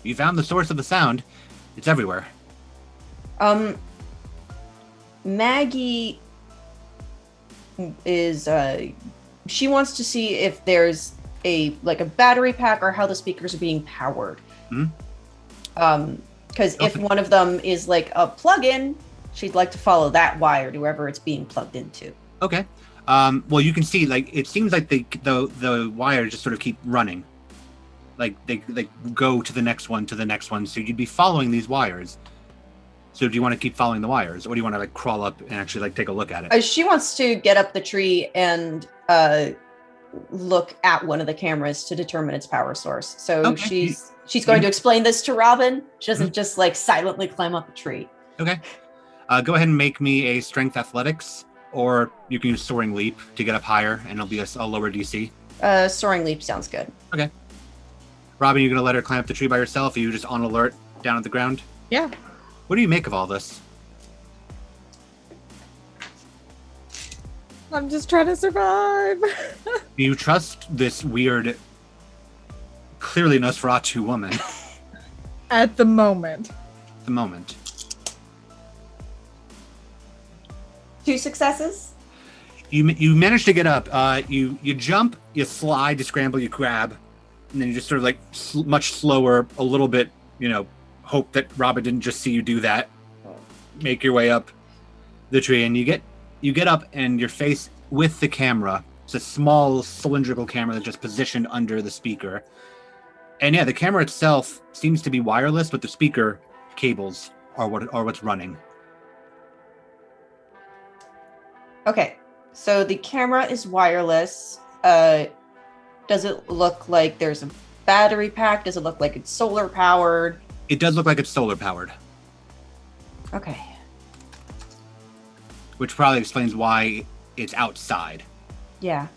You found the source of the sound. It's everywhere. Maggie is she wants to see if there's a battery pack or how the speakers are being powered. Because if one of them is like a plug-in, she'd like to follow that wire to wherever it's being plugged into. Okay. Well, you can see, like, it seems like the wires just sort of keep running. Like they go to the next one, so you'd be following these wires. So do you want to keep following the wires, or do you want to like crawl up and actually like take a look at it? She wants to get up the tree and look at one of the cameras to determine its power source. So Okay. she's going to explain this to Robin. She doesn't just like silently climb up a tree. Okay. Go ahead and make me a strength athletics, or you can use soaring leap to get up higher, and it'll be a lower DC. Soaring leap sounds good. Okay. Robin, you gonna let her climb up the tree by herself? Or are you just on alert down at the ground? Yeah. What do you make of all this? I'm just trying to survive. Do you trust this weird, clearly Nosferatu woman? At the moment. At the moment. 2 successes. You manage to get up. You jump, you slide, you scramble, you grab, and then you just sort of like much slower, a little bit. Hope that Robin didn't just see you do that. Make your way up the tree, and you get up, and your face with the camera. It's a small cylindrical camera that's just positioned under the speaker. And yeah, the camera itself seems to be wireless, but the speaker cables are what's running. Okay, so the camera is wireless. Does it look like there's a battery pack? Does it look like it's solar powered? It does look like it's solar powered. Okay. Which probably explains why it's outside. Yeah.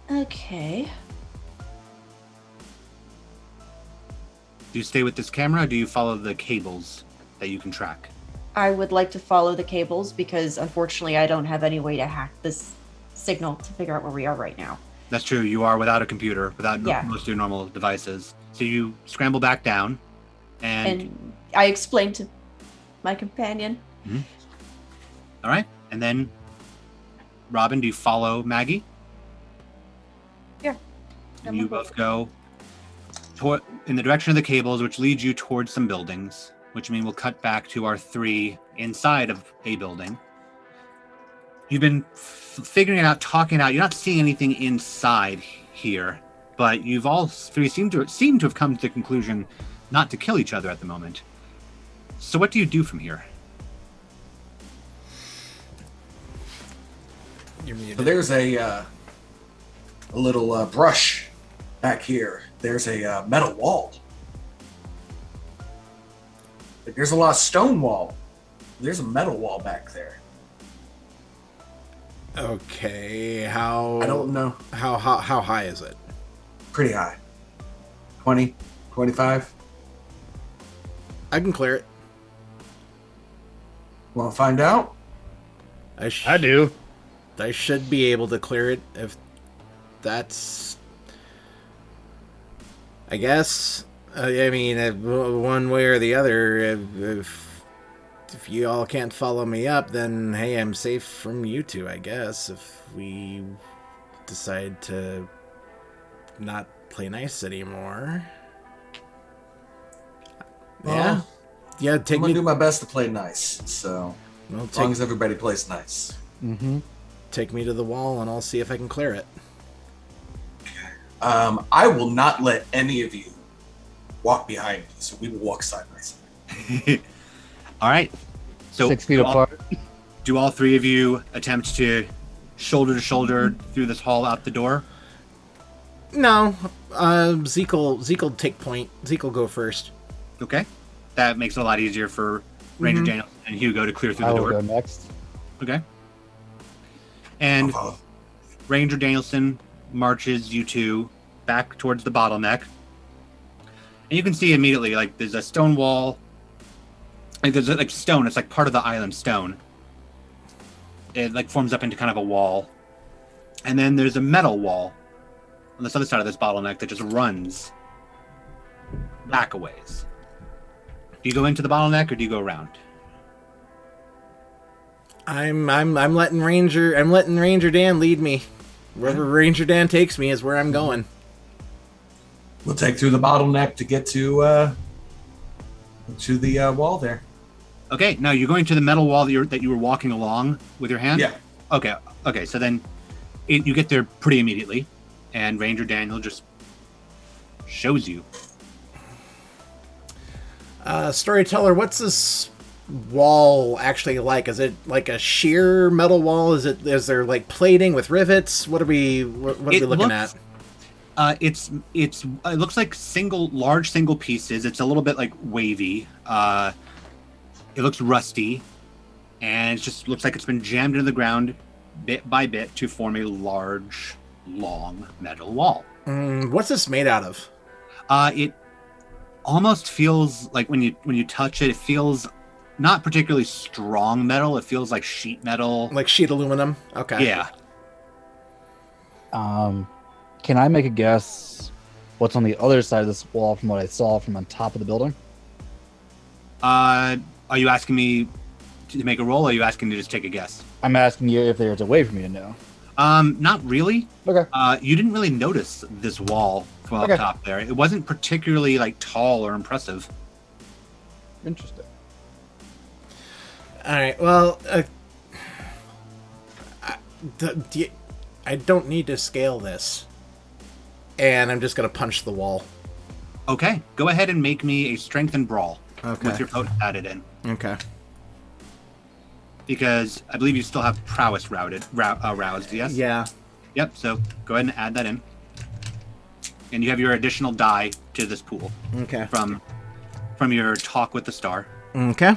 Okay. Do you stay with this camera, or do you follow the cables that you can track? I would like to follow the cables because unfortunately I don't have any way to hack this signal to figure out where we are right now. That's true. You are without a computer, without Yeah. most of your normal devices. So you scramble back down, And I explained to my companion. All right. And then, Robin, do you follow Maggie? Yeah. And you both go in the direction of the cables, which leads you towards some buildings, which means we'll cut back to our 3 inside of a building. You've been figuring it out, talking it out. You're not seeing anything inside here, but you've all 3 seem to have come to the conclusion not to kill each other at the moment. So what do you do from here? So there's a little brush back here. There's a metal wall. There's a lot of stone wall. There's a metal wall back there. Okay, how... I don't know. How high is it? Pretty high. 20, 25. I can clear it. Want to find out? I do. I should be able to clear it if that's... I guess. I mean, one way or the other, if you all can't follow me up, then hey, I'm safe from you two, I guess. If we decide to not play nice anymore. Well, Yeah, take I'm gonna me... do my best to play nice. So Well, as long as everybody plays nice. Mm-hmm. take me to the wall and I'll see if I can clear it. I will not let any of you walk behind me, so we will walk side by side. All right. So 6 feet apart. Do all 3 of you attempt to shoulder through this hall out the door? No, Zeke will take point. Zeke will go first. Okay. That makes it a lot easier for Ranger Daniel and Hugo to clear through I the will door. go next. Okay. And Ranger Danielson marches you two back towards the bottleneck. And you can see immediately, like, there's a stone wall. Like, there's like stone. It's like part of the island stone. It like forms up into kind of a wall. And then there's a metal wall on this other side of this bottleneck that just runs back a ways. Do you go into the bottleneck or do you go around? I'm letting Ranger Dan lead me. Wherever Ranger Dan takes me is where I'm going. We'll take through the bottleneck to get to the wall there. Okay, now you're going to the metal wall that you were walking along with your hand? Yeah. Okay, so then you get there pretty immediately, and Ranger Daniel just shows you. Storyteller, what's this wall actually like? Is it like a sheer metal wall? Is there like plating with rivets? What are we looking at? It looks like large single pieces. It's a little bit like wavy. It looks rusty, and it just looks like it's been jammed into the ground bit by bit to form a large, long metal wall. What's this made out of? It almost feels like when you touch it, it feels not particularly strong metal. It feels like sheet metal, like sheet aluminum. Okay. Yeah. Can I make a guess what's on the other side of this wall from what I saw from on top of the building? Are you asking me to make a roll, or are you asking me to just take a guess? I'm asking you if there's a way for me to know. Not really. Okay. You didn't really notice this wall from up top there. It wasn't particularly like tall or impressive. Interesting. All right. Well, I don't need to scale this, and I'm just gonna punch the wall. Okay. Go ahead and make me a strength and brawl. Okay. With your potent added in. Okay. Because I believe you still have prowess roused, yes? Yeah. Yep, so go ahead and add that in. And you have your additional die to this pool. Okay. From your talk with the star. Okay.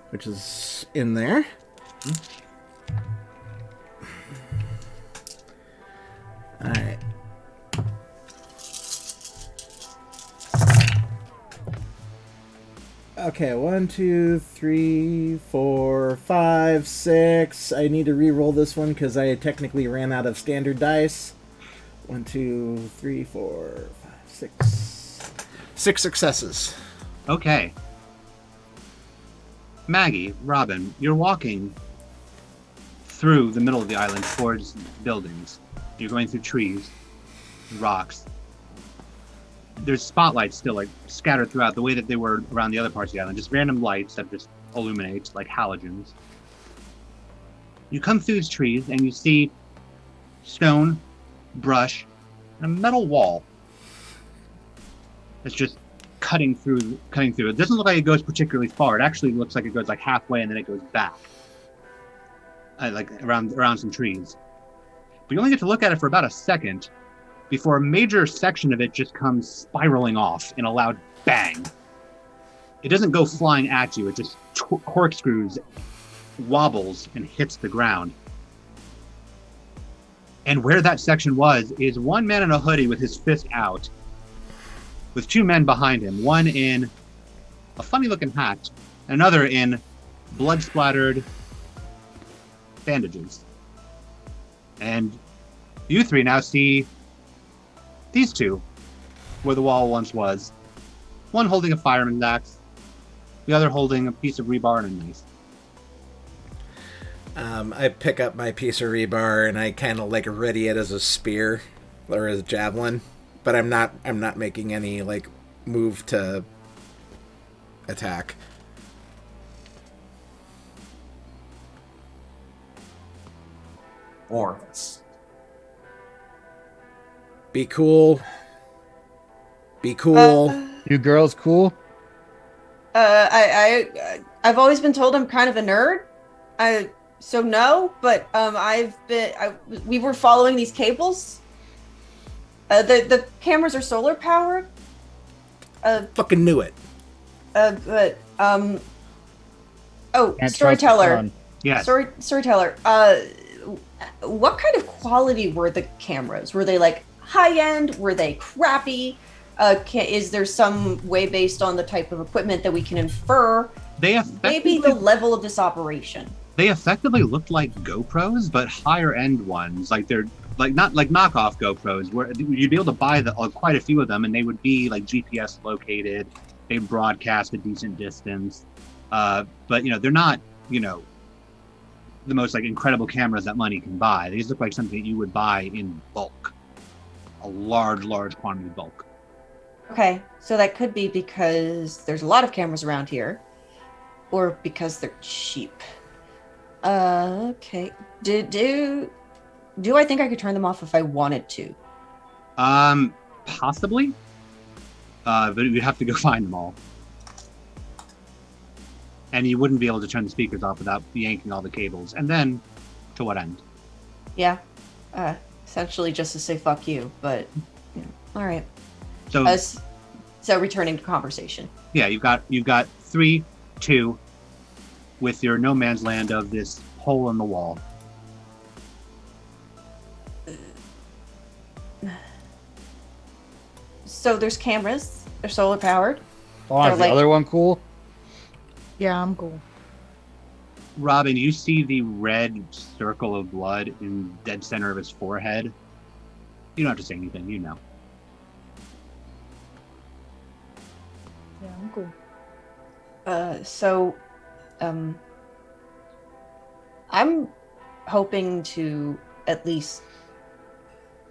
Which is in there. All right. Okay, 1, 2, 3, 4, 5, 6. I need to re-roll this one because I technically ran out of standard dice. 1, 2, 3, 4, 5, 6. 6 successes. Okay. Maggie, Robin, you're walking through the middle of the island towards buildings. You're going through trees, rocks. There's spotlights still like scattered throughout the way that they were around the other parts of the island. Just random lights that just illuminate like halogens. You come through these trees and you see stone, brush, and a metal wall that's just cutting through. It doesn't look like it goes particularly far. It actually looks like it goes like halfway and then it goes back, like around some trees. But you only get to look at it for about a second before a major section of it just comes spiraling off in a loud bang. It doesn't go flying at you. It just corkscrews, wobbles, and hits the ground. And where that section was is one man in a hoodie with his fist out, with 2 men behind him, one in a funny-looking hat, and another in blood-splattered bandages. And you 3 now see these 2, where the wall once was. One holding a fireman's axe, the other holding a piece of rebar and a knife. I pick up my piece of rebar and I kind of like ready it as a spear or as a javelin, but I'm not making any like move to attack. Orcs. Be cool. Be cool. You girls cool? I've always been told I'm kind of a nerd. So no, but we were following these cables. The cameras are solar powered. Fucking knew it. Storyteller. Yes. Storyteller. What kind of quality were the cameras? Were they like high end? Were they crappy? Is there some way based on the type of equipment that we can infer maybe the level of this operation? They effectively looked like GoPros, but higher end ones. Like they're like not like knockoff GoPros, where you'd be able to buy quite a few of them, and they would be like GPS located. They broadcast a decent distance, but they're not the most like incredible cameras that money can buy. These look like something you would buy in bulk, a large quantity of bulk. Okay, so that could be because there's a lot of cameras around here, or because they're cheap. Okay. Do I think I could turn them off if I wanted to? Possibly. But you'd have to go find them all. And you wouldn't be able to turn the speakers off without yanking all the cables. And then, to what end? Yeah. Essentially just to say fuck you, but all right. So, So returning to conversation. yeah, you've got 3, 2, with your no man's land of this hole in the wall. So there's cameras. They're solar powered. Oh, They're is the like- other one cool? Yeah, I'm cool. Robin, you see the red circle of blood in the dead center of his forehead. You don't have to say anything, you know. Yeah, I'm cool. I'm hoping to at least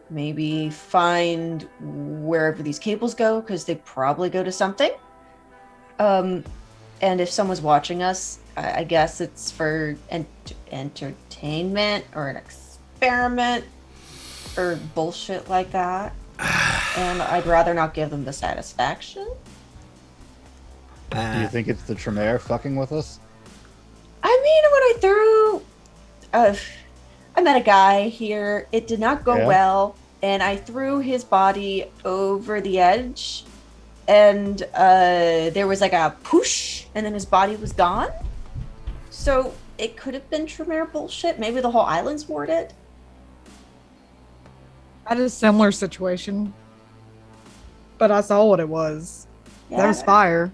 maybe find wherever these cables go, because they probably go to something. And if someone's watching us, I guess it's for entertainment or an experiment or bullshit like that. And I'd rather not give them the satisfaction. Do you think it's the Tremere fucking with us? I mean, when I threw, I met a guy here. It did not go Yeah? well, and I threw his body over the edge, and there was like a push, and then his body was gone. So it could have been Tremere bullshit. Maybe the whole island's warded. I had a similar situation, but I saw what it was. That was fire.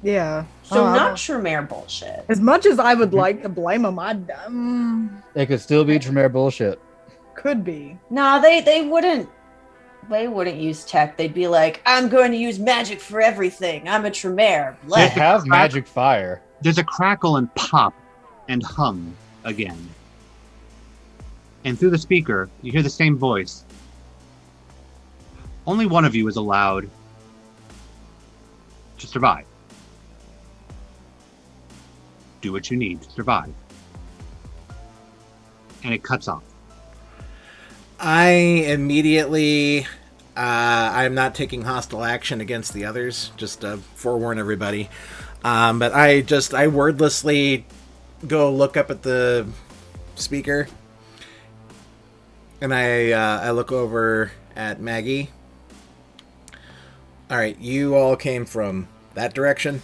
Yeah. So Oh, not Tremere bullshit. as much as I would like to blame him, It could still be Tremere bullshit. could be. No, they wouldn't. They wouldn't use tech. They'd be like, I'm going to use magic for everything. I'm a Tremere. They Blech. have magic fire. There's a crackle and pop and hum again. And through the speaker, you hear the same voice. Only one of you is allowed to survive. Do what you need to survive. And it cuts off. I immediately, I'm not taking hostile action against the others, just to forewarn everybody. But I wordlessly go look up at the speaker, and I look over at Maggie. All right, you all came from that direction?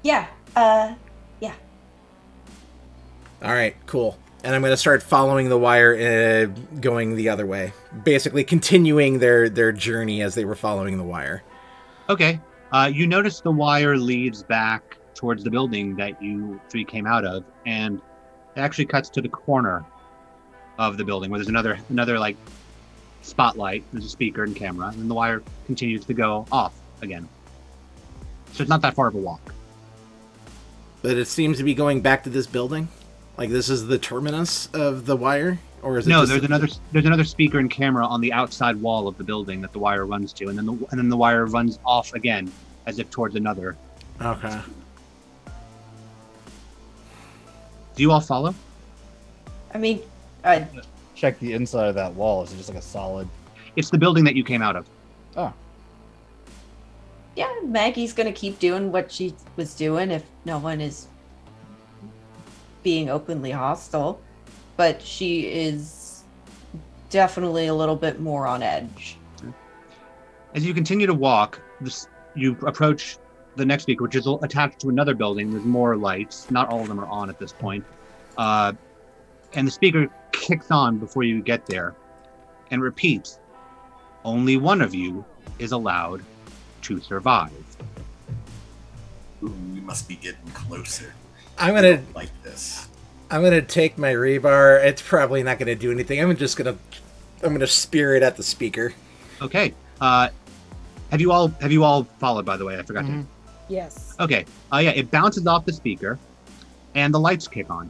Yeah. All right, cool. And I'm going to start following the wire, going the other way. Basically continuing their journey as they were following the wire. Okay. You notice the wire leads back towards the building that you 3 came out of, and it actually cuts to the corner of the building where there's another like spotlight. There's a speaker and camera, and the wire continues to go off again. So it's not that far of a walk. But it seems to be going back to this building? Like this is the terminus of the wire? Or is it No, just there's another speaker and camera on the outside wall of the building that the wire runs to, and then the wire runs off again as if towards another. Okay. Do you all follow? I mean, Check the inside of that wall. Is it just like a solid? It's the building that you came out of. Oh, yeah, Maggie's gonna keep doing what she was doing if no one is being openly hostile, but she is definitely a little bit more on edge. As you continue to walk, you approach the next speaker, which is attached to another building. There's more lights. Not all of them are on at this point. And the speaker kicks on before you get there and repeats, only one of you is allowed to survive. Ooh, we must be getting closer. I'm gonna Like this. take my rebar. It's probably not gonna do anything. I'm gonna spear it at the speaker. Okay. Have you all followed, by the way? I forgot to. Yes. Okay. Yeah, it bounces off the speaker and the lights kick on.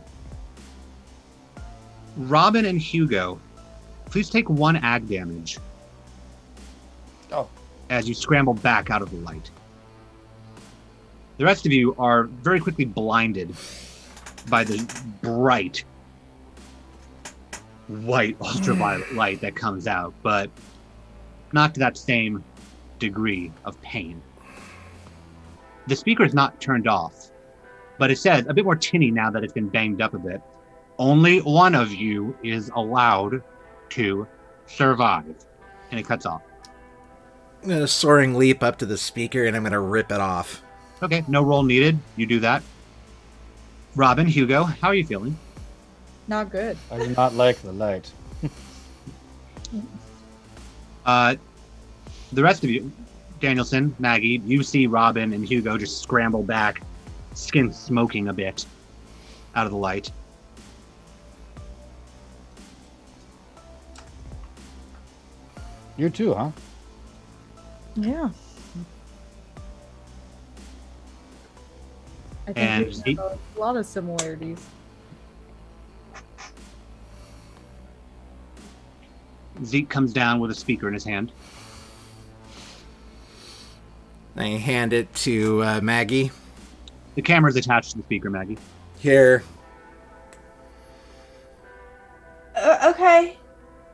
Robin and Hugo, please take 1 ag damage. Oh. As you scramble back out of the light. The rest of you are very quickly blinded by the bright white ultraviolet light that comes out, but not to that same degree of pain. The speaker is not turned off, but it says, a bit more tinny now that it's been banged up a bit, only one of you is allowed to survive. And it cuts off. I'm going to soaring leap up to the speaker and I'm going to rip it off. Okay, no roll needed. You do that. Robin, Hugo, how are you feeling? Not good. I do not like the light. The rest of you, Danielson, Maggie, you see Robin and Hugo just scramble back, skin smoking a bit out of the light. You too, huh? Yeah. I think And we have a lot of similarities. Zeke comes down with a speaker in his hand. I hand it to Maggie. The camera's attached to the speaker, Maggie. Here. Okay.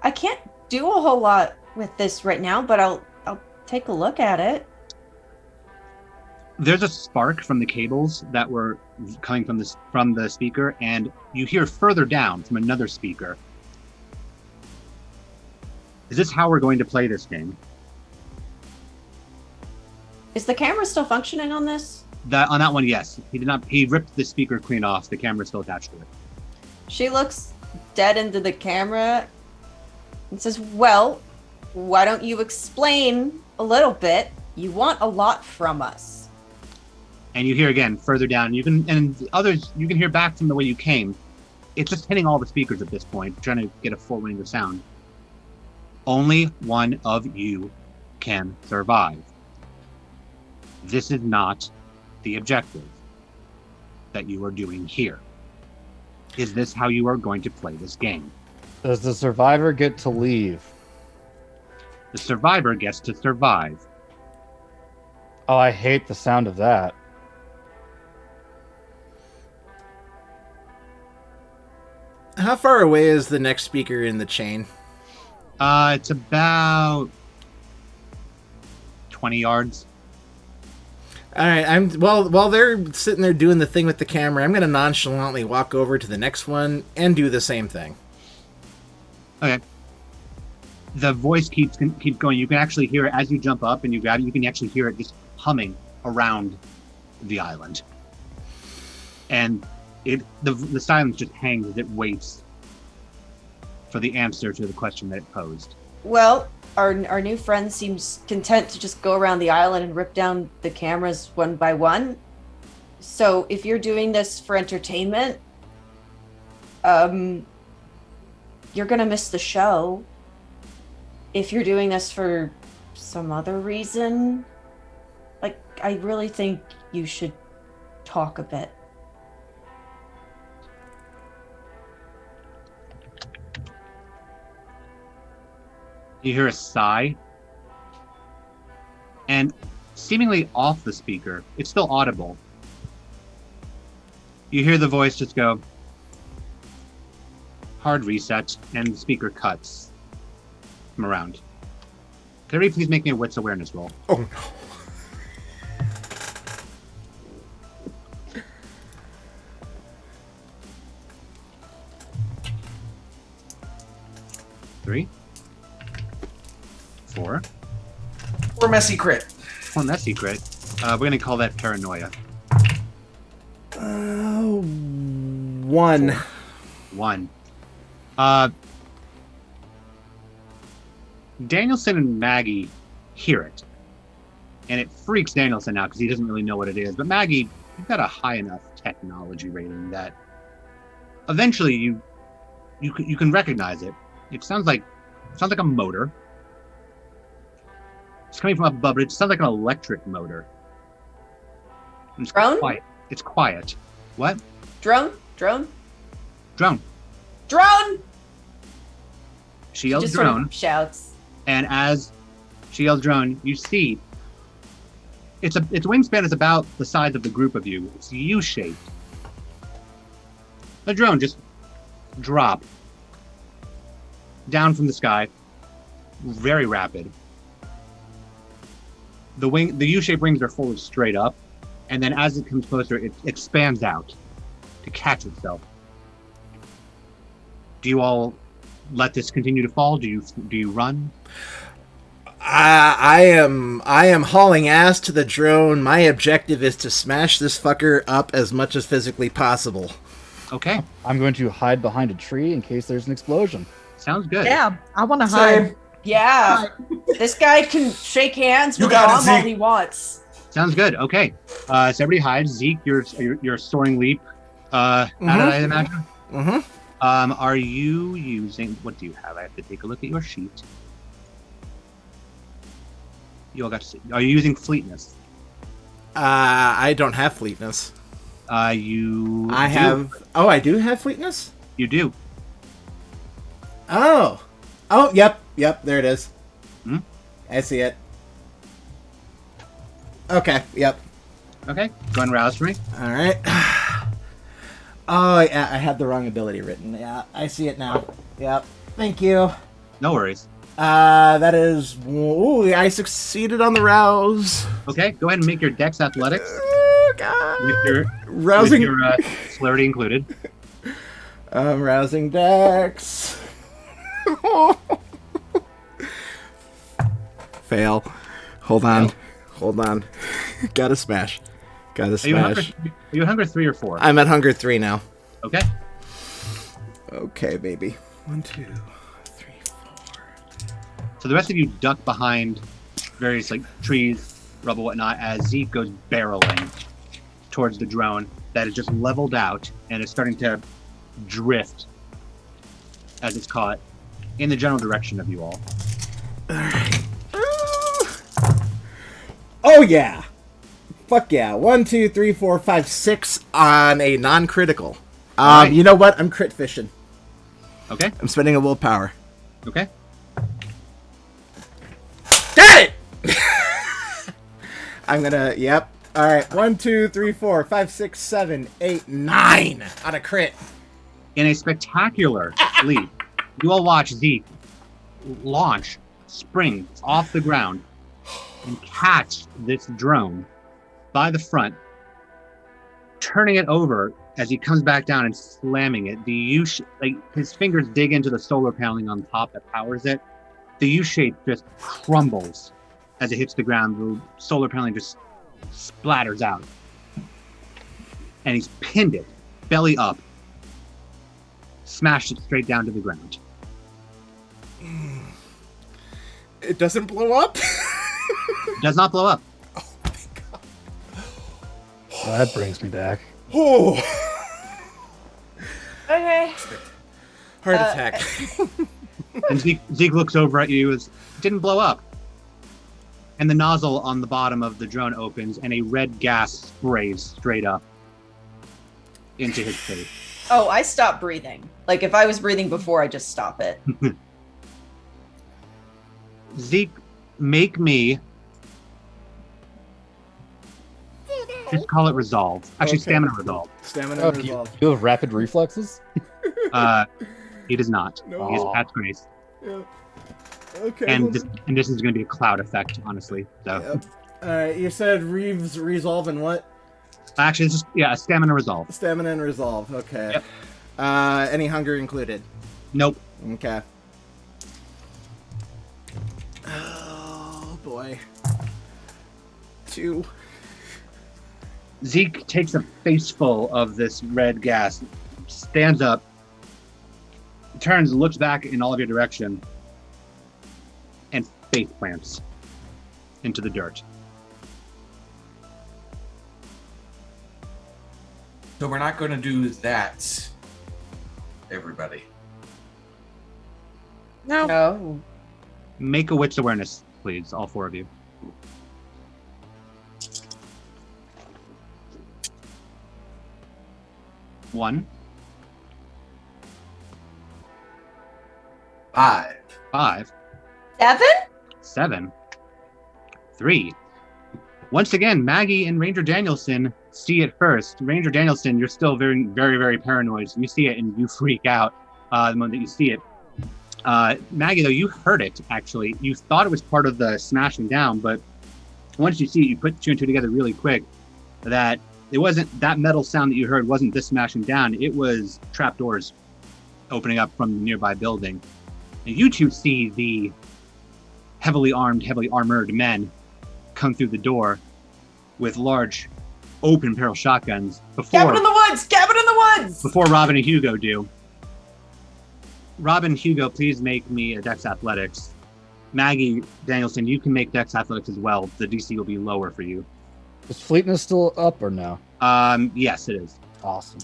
I can't do a whole lot with this right now, but I'll take a look at it. There's a spark from the cables that were coming from the speaker, and you hear further down from another speaker. Is this how we're going to play this game? Is the camera still functioning on this? On that one, yes. He did not. He ripped the speaker clean off. The camera's still attached to it. She looks dead into the camera and says, "Well, why don't you explain a little bit? You want a lot from us." And you hear again further down. You can hear back from the way you came. It's just hitting all the speakers at this point, trying to get a full range of sound. Only one of you can survive. This is not the objective that you are doing here. Is this how you are going to play this game? Does the survivor get to leave? The survivor gets to survive. Oh, I hate the sound of that. How far away is the next speaker in the chain? It's about 20 yards. All right, while they're sitting there doing the thing with the camera, I'm going to nonchalantly walk over to the next one and do the same thing. Okay. The voice keeps going. You can actually hear it as you jump up and you grab it. You can actually hear it just humming around the island. And the silence just hangs as it waits for the answer to the question that it posed. Well, our new friend seems content to just go around the island and rip down the cameras one by one. So if you're doing this for entertainment, you're gonna miss the show. If you're doing this for some other reason, like, I really think you should talk a bit. You hear a sigh, and seemingly off the speaker, it's still audible. You hear the voice just go, hard reset, and the speaker cuts from around. Can everybody please make me a wits awareness roll? Oh no. Three, four. Or messy crit. One messy crit. We're going to call that paranoia. 1. One. Danielson and Maggie hear it. And it freaks Danielson out because he doesn't really know what it is. But Maggie, you've got a high enough technology rating that eventually you can recognize it. It sounds like a motor. It's coming from up above, but it sounds like an electric motor. It's Drone? quiet. It's quiet. What? Drone? Drone. She yells Just drone. sort of shouts. And as she yells drone, you see its wingspan is about the size of the group of you. It's U-shaped. The drone just drop down from the sky, very rapid. The U-shaped wings are fully straight up, And then as it comes closer, it expands out to catch itself. Do you all let this continue to fall? Do you run? I am hauling ass to the drone. My objective is to smash this fucker up as much as physically possible. Okay. I'm going to hide behind a tree in case there's an explosion. Sounds good. Yeah, I want to hide. Same. Yeah. This guy can shake hands You with got it, Mom all Zeke. he wants. Sounds good. Okay. So everybody hides. Zeke, your soaring leap. How did I imagine? Mm-hmm. Are you using? What do you have? I have to take a look at your sheet. You all got to see. Are you using fleetness? I don't have fleetness. I do have fleetness? You do. Oh, yep, there it is. Hmm? I see it. Okay, yep. Okay. Go and rouse for me. All right. Oh, yeah, I had the wrong ability written. Yeah, I see it now. Yep. Thank you. No worries. That is... Ooh, I succeeded on the rouse. Okay. Go ahead and make your Dex Athletics Oh, God. with Rousing... your celerity included. Rousing Dex. Fail. Hold on. Gotta smash. Are you hunger 3 or 4? I'm at hunger 3 now. Okay. Okay, baby. 1, 2, 3, 4. So the rest of you duck behind various trees, rubble, whatnot, as Zeke goes barreling towards the drone that is just leveled out and is starting to drift as it's caught in the general direction of you all. Alright. Oh yeah! Fuck yeah. 1, 2, 3, 4, 5, 6 on a non-critical. Right. You know what? I'm crit fishing. Okay. I'm spending a willpower. Okay. Got it! I'm gonna, yep. Alright, 1, 2, 3, 4, 5, 6, 7, 8, 9 on a crit. In a spectacular leap, you all watch Zeke launch, spring off the ground, and catch this drone by the front, turning it over as he comes back down and slamming it. His fingers dig into the solar paneling on top that powers it. The U-shape just crumbles as it hits the ground. The solar paneling just splatters out. And he's pinned it, belly up, smashed it straight down to the ground. It doesn't blow up? It does not blow up. Well, that brings me back. Oh, Okay. heart attack. And Zeke looks over at you as didn't blow up. And the nozzle on the bottom of the drone opens and a red gas sprays straight up into his face. Oh, I stopped breathing. Like if I was breathing before, I just stop it. Zeke, make me... Just call it resolve. Actually, Okay. stamina resolve. Stamina Oh, resolve. you have rapid reflexes? He does not. No. He has Aw. Pat's Grace. Yeah. Okay. And this is going to be a cloud effect, honestly. So, Yep. Alright, you said Reeves resolve and what? actually, it's just, a stamina resolve. Stamina and resolve, okay. Yep. Any hunger included? Nope. Okay. Oh boy. 2. Zeke takes a face full of this red gas, stands up, turns, looks back in all of your direction, and face plants into the dirt. So we're not going to do that, everybody. No. No. Make a wits awareness, please, all 4 of you. One, 5. 5, 7? 7, 3. Once again, Maggie and Ranger Danielson see it first. Ranger Danielson, you're still very, very, very paranoid. So you see it and you freak out the moment that you see it. Maggie, though, you heard it, actually. You thought it was part of the smashing down, but once you see it, you put 2 and 2 together really quick. that it wasn't that metal sound that you heard wasn't this smashing down. It was trapdoors opening up from the nearby building. And you two see the heavily armed, heavily armored men come through the door with large open barrel shotguns. Cabin in the woods! Cabin in the woods! Before Robin and Hugo do. Robin and Hugo, please make me a Dex Athletics. Maggie Danielson, you can make Dex Athletics as well. The DC will be lower for you. Is Fleetness still up or no? Yes, it is. Awesome.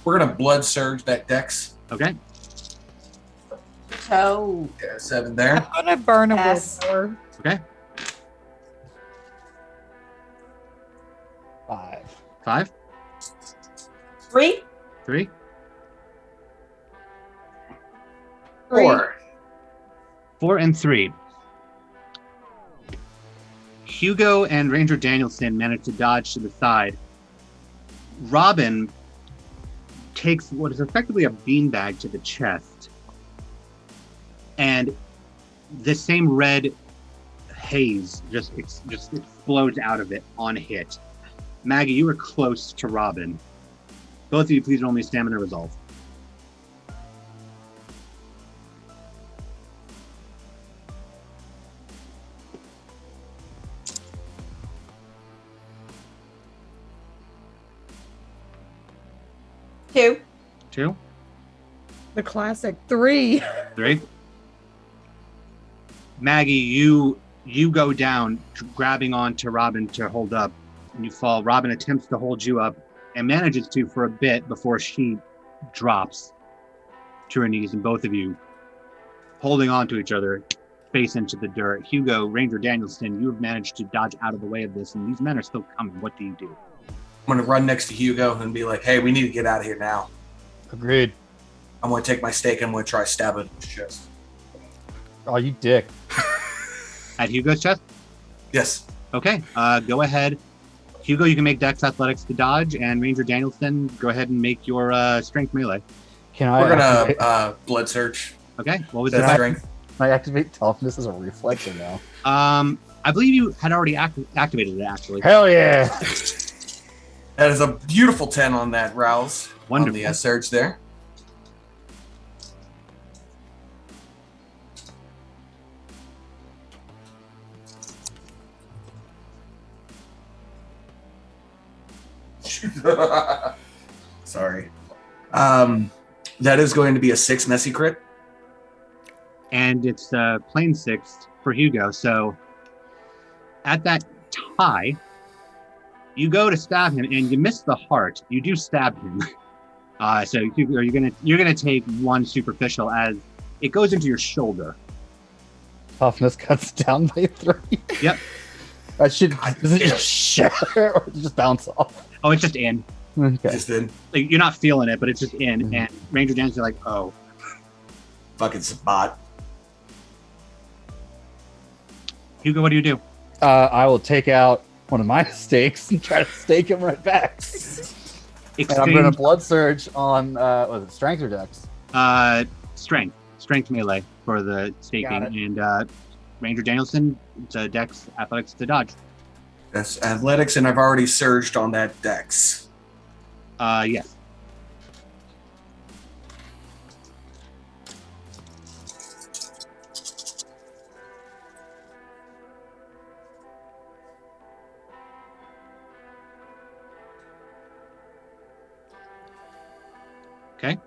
We're gonna blood surge that dex. Okay. Oh. Yeah, 7 there. I'm gonna burn a Yes. willpower. Okay. 5. 5, 3. 3, 4. 4, and 3. Hugo and Ranger Danielson manage to dodge to the side. Robin takes what is effectively a beanbag to the chest, and the same red haze just explodes out of it on hit. Maggie, you were close to Robin. Both of you, please roll me stamina resolve. Two. 2, The classic 3. 3. Maggie, you go down, grabbing onto Robin to hold up, and you fall. Robin attempts to hold you up and manages to for a bit before she drops to her knees, and both of you holding on to each other, face into the dirt. Hugo, Ranger Danielson, you have managed to dodge out of the way of this, and these men are still coming. What do you do? I'm gonna run next to Hugo and be like, "Hey, we need to get out of here now." Agreed. I'm gonna take my stake. I'm gonna try stab it in the chest. Oh, you dick. At Hugo's chest? Yes. Okay, go ahead. Hugo, you can make Dex Athletics to dodge, and Ranger Danielson, go ahead and make your strength melee. Can I We're gonna activate, blood search. Okay, what was That the strength. can I activate toughness as a reflex or no? I believe you had already activated it, actually. Hell yeah. That is a beautiful 10 on that rouse. Wonderful. On the surge there. Sorry. That is going to be a 6 messy crit. And it's plain 6 for Hugo. So at that tie, you go to stab him, and you miss the heart. You do stab him. So Hugo, you're gonna take 1 superficial as it goes into your shoulder. Toughness cuts down by 3. Yep. Does it just shatter or just bounce off? Oh, it's just in. Okay. Just in. Like, you're not feeling it, but it's just in. Mhm. And Ranger Dan's like, oh. Fucking spot. Hugo, what do you do? I will take out one of my stakes and try to stake him right back. And I'm going to blood surge on, was it strength or dex? Strength melee for the staking. Got it. And Ranger Danielson, it's a Dex Athletics to dodge. That's athletics, and I've already surged on that dex. Yes. Okay.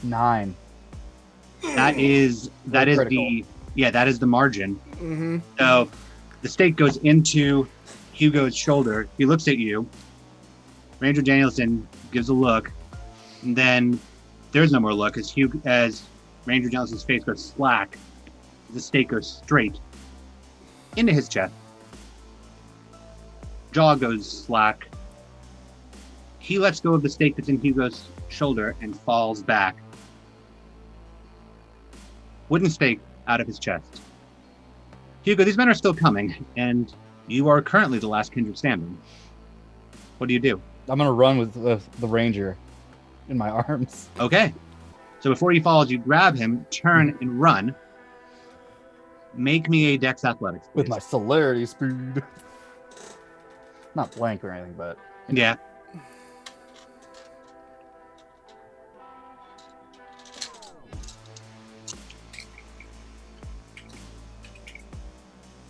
Nine. That is Critical. that is the margin. Mm-hmm. So the stake goes into Hugo's shoulder. He looks at you. Ranger Danielson gives a look, and then there's no more look as Ranger Danielson's face goes slack. The stake goes straight into his chest. Jaw goes slack. He lets go of the stake that's in Hugo's shoulder and falls back. Wooden stake out of his chest. Hugo, these men are still coming, and you are currently the last Kindred standing. What do you do? I'm going to run with the ranger in my arms. Okay. So before he falls, you grab him, turn, and run. Make me a Dex Athletics. With please. my celerity speed. Not blank or anything, but Yeah.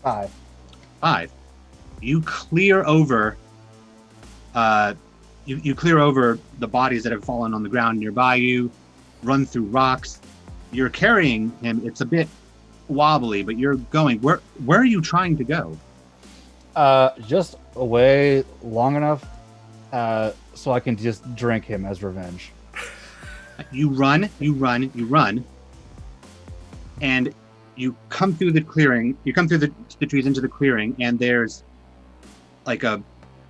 five. 5. You clear over. You clear over the bodies that have fallen on the ground nearby you. Run through rocks. You're carrying him. It's a bit wobbly, but you're going. Where are you trying to go? Just away long enough so I can just drink him as revenge. You run, and you come through the clearing. You come through the trees into the clearing, and there's like a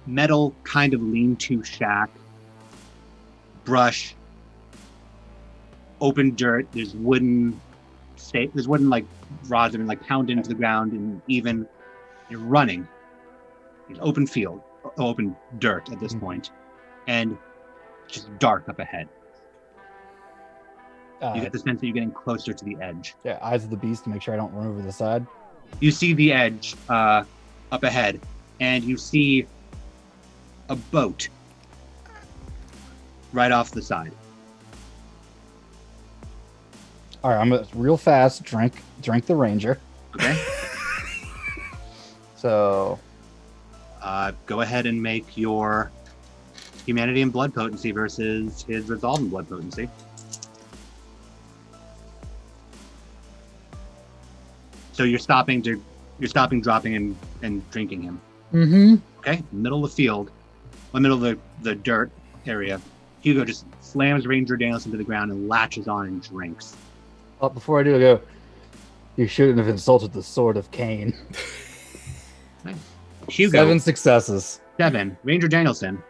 metal kind of lean-to shack, brush, open dirt. There's wooden like rods that have been like pounded into the ground, and even you're running. It's open field, open dirt at this point, and just dark up ahead. You get the sense that you're getting closer to the edge. Yeah, eyes of the beast to make sure I don't run over the side. You see the edge up ahead, and you see a boat right off the side. All right, I'm gonna real fast drink the ranger. Okay. So Go ahead and make your humanity and blood potency versus his resolve and blood potency. So you're stopping, dropping, and drinking him. Mm-hmm. Okay, middle of the field, middle of the dirt area. Hugo just slams Ranger Daniels into the ground and latches on and drinks. Oh, before I do, I go, you shouldn't have insulted the sword of Cain. Nice. Hugo, 7 successes. 7. Ranger Danielson,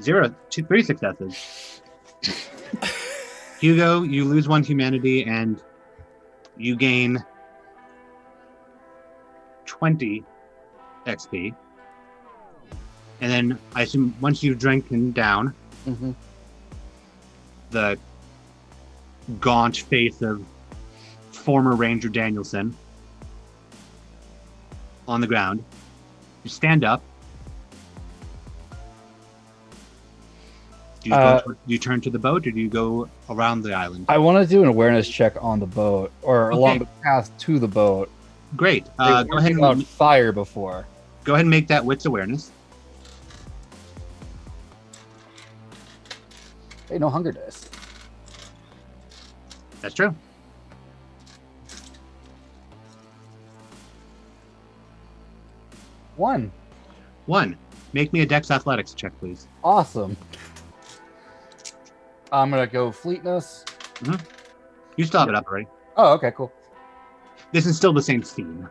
0, 2, 3 successes. Hugo, you lose 1 humanity and you gain 20 XP. And then I assume once you've drinking down, Mm-hmm. the gaunt face of former Ranger Danielson on the ground, you stand up. Do you turn to the boat, or do you go around the island? I want to do an awareness check on the boat, or Okay. along the path to the boat. Great. They Go warned ahead me about and fire before. go ahead and make that wits awareness. Hey, no hunger dice. That's true. One. 1. Make me a Dex Athletics check, please. Awesome. I'm gonna go fleetness. You still have it up already. Oh, okay, cool. This is still the same theme.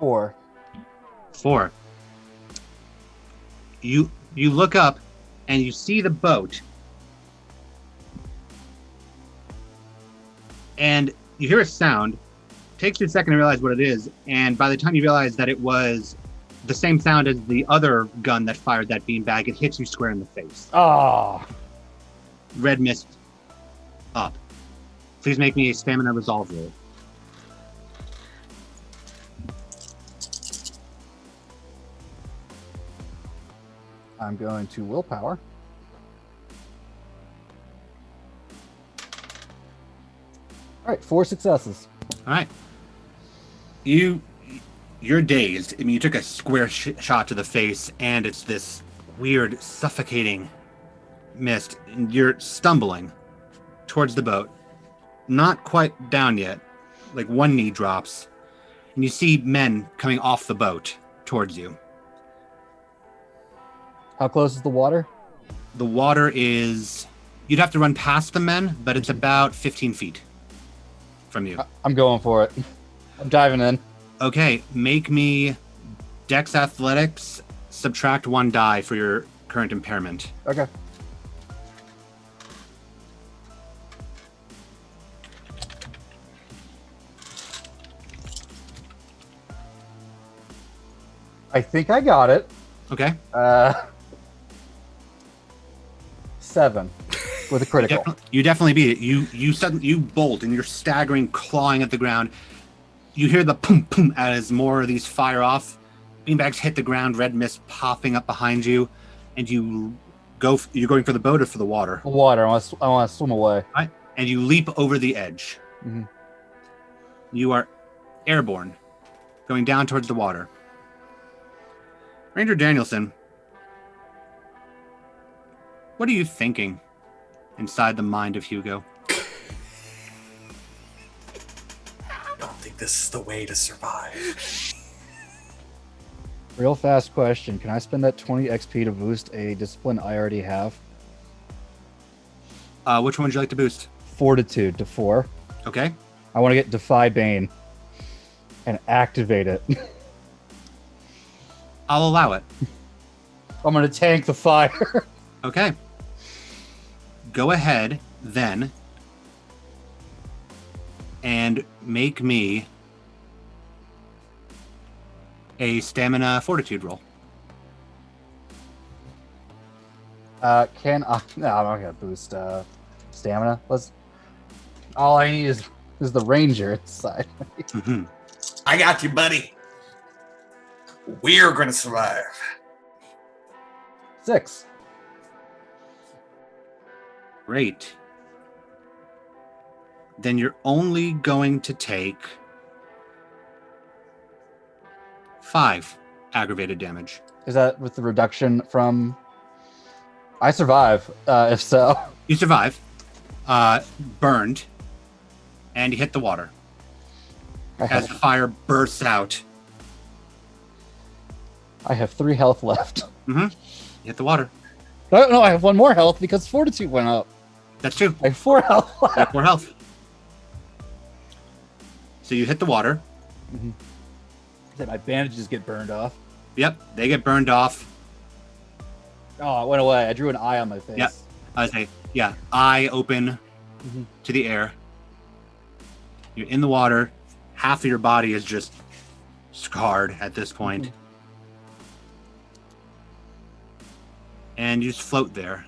4. 4. You look up and you see the boat, and you hear a sound. Takes you a second to realize what it is, and by the time you realize that it was the same sound as the other gun that fired that beanbag, it hits you square in the face. Ah. Red mist up. Please make me a stamina resolve roll. I'm going to willpower. All right, 4 successes. All right. You're dazed. I mean, you took a square shot to the face, and it's this weird, suffocating mist. And you're stumbling towards the boat. Not quite down yet. Like one knee drops. And you see men coming off the boat towards you. How close is the water? The water is... You'd have to run past the men, but it's about 15 feet from you. I'm going for it. I'm diving in. Okay, make me Dex Athletics, subtract 1 die for your current impairment. Okay. I think I got it. Okay. 7. with a critical. You definitely beat it. You bolt and you're staggering, clawing at the ground. You hear the boom boom as more of these fire off. Beanbags hit the ground, red mist popping up behind you, and you're going for the boat or for the water? The water. I want to swim away. Right. And you leap over the edge. Mm-hmm. You are airborne, going down towards the water. Ranger Danielson, what are you thinking inside the mind of Hugo? I don't think this is the way to survive. Real fast question. Can I spend that 20 XP to boost a discipline I already have? Which one would you like to boost? Fortitude to 4. Okay. I want to get Defy Bane and activate it. I'll allow it. I'm going to tank the fire. Okay. Go ahead, then, and make me a stamina fortitude roll. No, I'm not going to boost stamina. All I need is the ranger inside. Mm-hmm. I got you, buddy. We're going to survive. 6. Great. Then you're only going to take 5 aggravated damage. Is that with the reduction from... I survive, if so. You survive, burned, and you hit the water. As the fire bursts out. I have 3 health left. Mm-hmm. You hit the water. No, I have 1 more health because fortitude went up. That's true. I have 4 health You left. have 4 health. So you hit the water. Mm-hmm. My bandages get burned off. Yep, they get burned off. Oh, it went away. I drew an eye on my face. Yep. I say, yeah, eye open to the air. You're in the water. Half of your body is just scarred at this point. Mm-hmm. And you just float there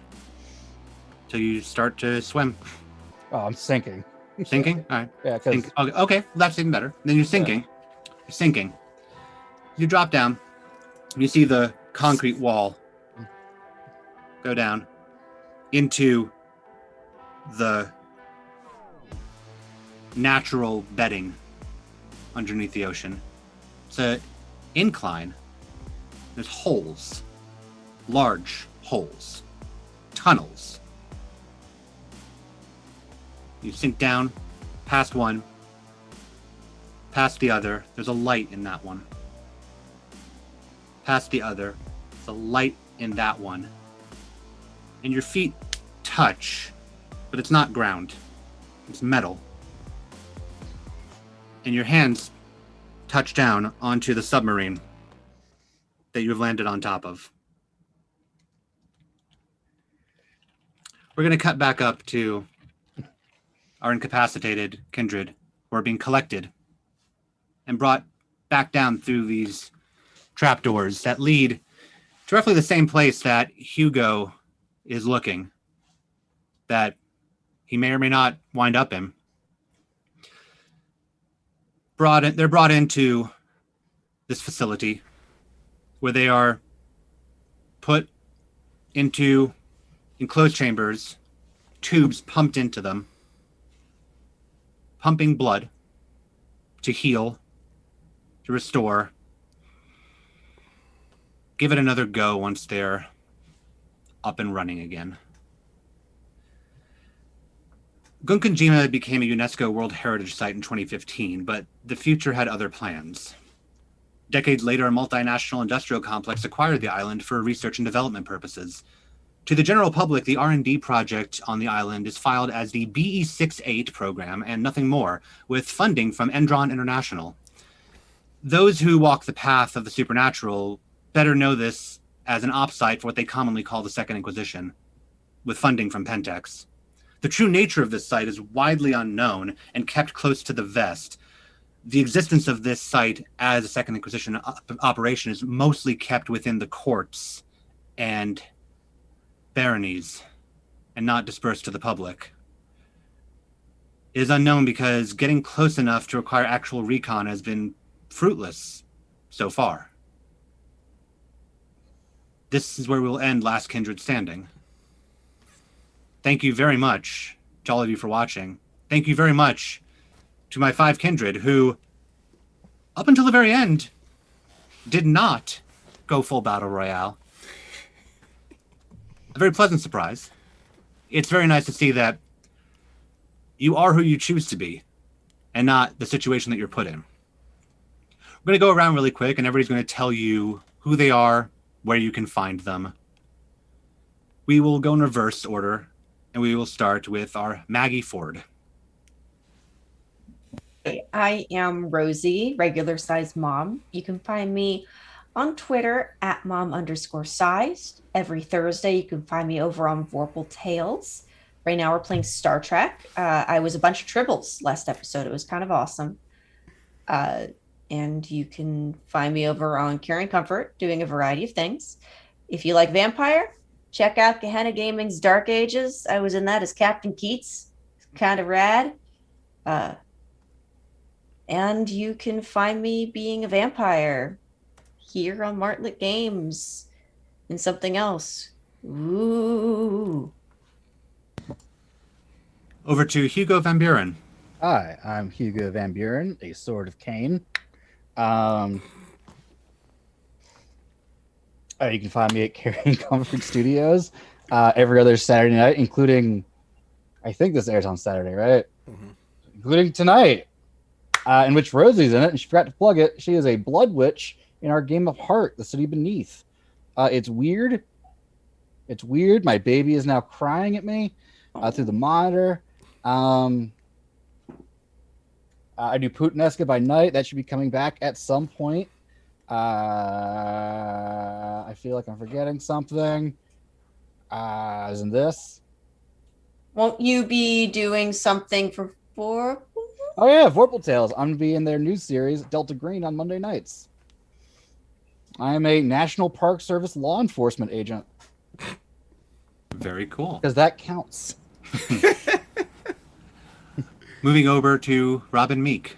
till you start to swim. Oh, I'm sinking. Sinking? All right. Yeah, because Okay, that's even better. Then you're sinking. Yeah. You're sinking. You drop down. You see the concrete wall go down into the natural bedding underneath the ocean. It's an incline. There's holes. Large holes. Tunnels. You sink down, past one, past the other. There's a light in that one. Past the other. There's a light in that one. And your feet touch, but it's not ground. It's metal. And your hands touch down onto the submarine that you have landed on top of. We're going to cut back up to our incapacitated kindred who are being collected and brought back down through these trapdoors that lead to roughly the same place that Hugo is looking, that he may or may not wind up in. They're brought into this facility where they are put into enclosed chambers, tubes pumped into them, pumping blood to heal, to restore. Give it another go once they're up and running again. Gunkanjima became a UNESCO World Heritage Site in 2015, but the future had other plans. Decades later, a multinational industrial complex acquired the island for research and development purposes. To the general public, the R&D project on the island is filed as the BE68 program and nothing more, with funding from Endron International. Those who walk the path of the supernatural better know this as an op site for what they commonly call the Second Inquisition, with funding from Pentex. The true nature of this site is widely unknown and kept close to the vest. The existence of this site as a Second Inquisition operation is mostly kept within the courts and baronies and not dispersed to the public. It is unknown because getting close enough to require actual recon has been fruitless so far. This is where we'll end Last Kindred Standing. Thank you very much to all of you for watching. Thank you very much to my 5 kindred who, up until the very end, did not go full battle royale. A very pleasant surprise. It's very nice to see that you are who you choose to be and not the situation that you're put in. We're going to go around really quick and everybody's going to tell you who they are, where you can find them. We will go in reverse order and we will start with our Maggie Ford. I am Rosie, regular size mom. You can find me on Twitter at mom_sized. Every Thursday, you can find me over on Vorpal Tales. Right now, we're playing Star Trek. I was a bunch of tribbles last episode. It was kind of awesome. And you can find me over on Carrion Comfort, doing a variety of things. If you like Vampire, check out Gehenna Gaming's Dark Ages. I was in that as Captain Keats. Kind of rad. And you can find me being a vampire here on Martlet Games and something else. Ooh. Over to Hugo Van Buren. Hi, I'm Hugo Van Buren, a Sword of Cain. You can find me at Carrion Comfort Studios every other Saturday night, including, I think this airs on Saturday, right? Mm-hmm. Including tonight, in which Rosie's in it, and she forgot to plug it. She is a blood witch in our game of Heart, The City Beneath. It's weird. It's weird. My baby is now crying at me through the monitor. I do Putinesca by night. That should be coming back at some point. I feel like I'm forgetting something. Isn't this? Won't you be doing something for Oh yeah, Vorpal Tales. I'm gonna be in their new series, Delta Green, on Monday nights. I am a National Park Service law enforcement agent. Very cool. Because that counts. Moving over to Robin Meek.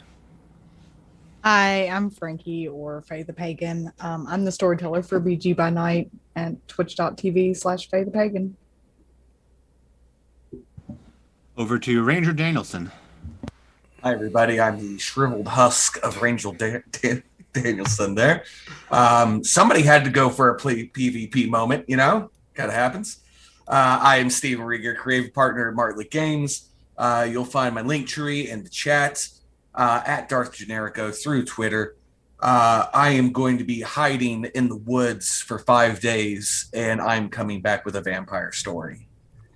Hi, I'm Frankie, or Fae the Pagan. I'm the storyteller for BG by Night at twitch.tv/Fae the Pagan. Over to Ranger Danielson. Hi, everybody. I'm the shriveled husk of Ranger Danielson there. Somebody had to go for a PvP moment, you know? Kind of happens. I am Steven Rieger, creative partner at Martlet Games. You'll find my link tree in the chat at Darth Generico through Twitter. I am going to be hiding in the woods for 5 days, and I'm coming back with a vampire story.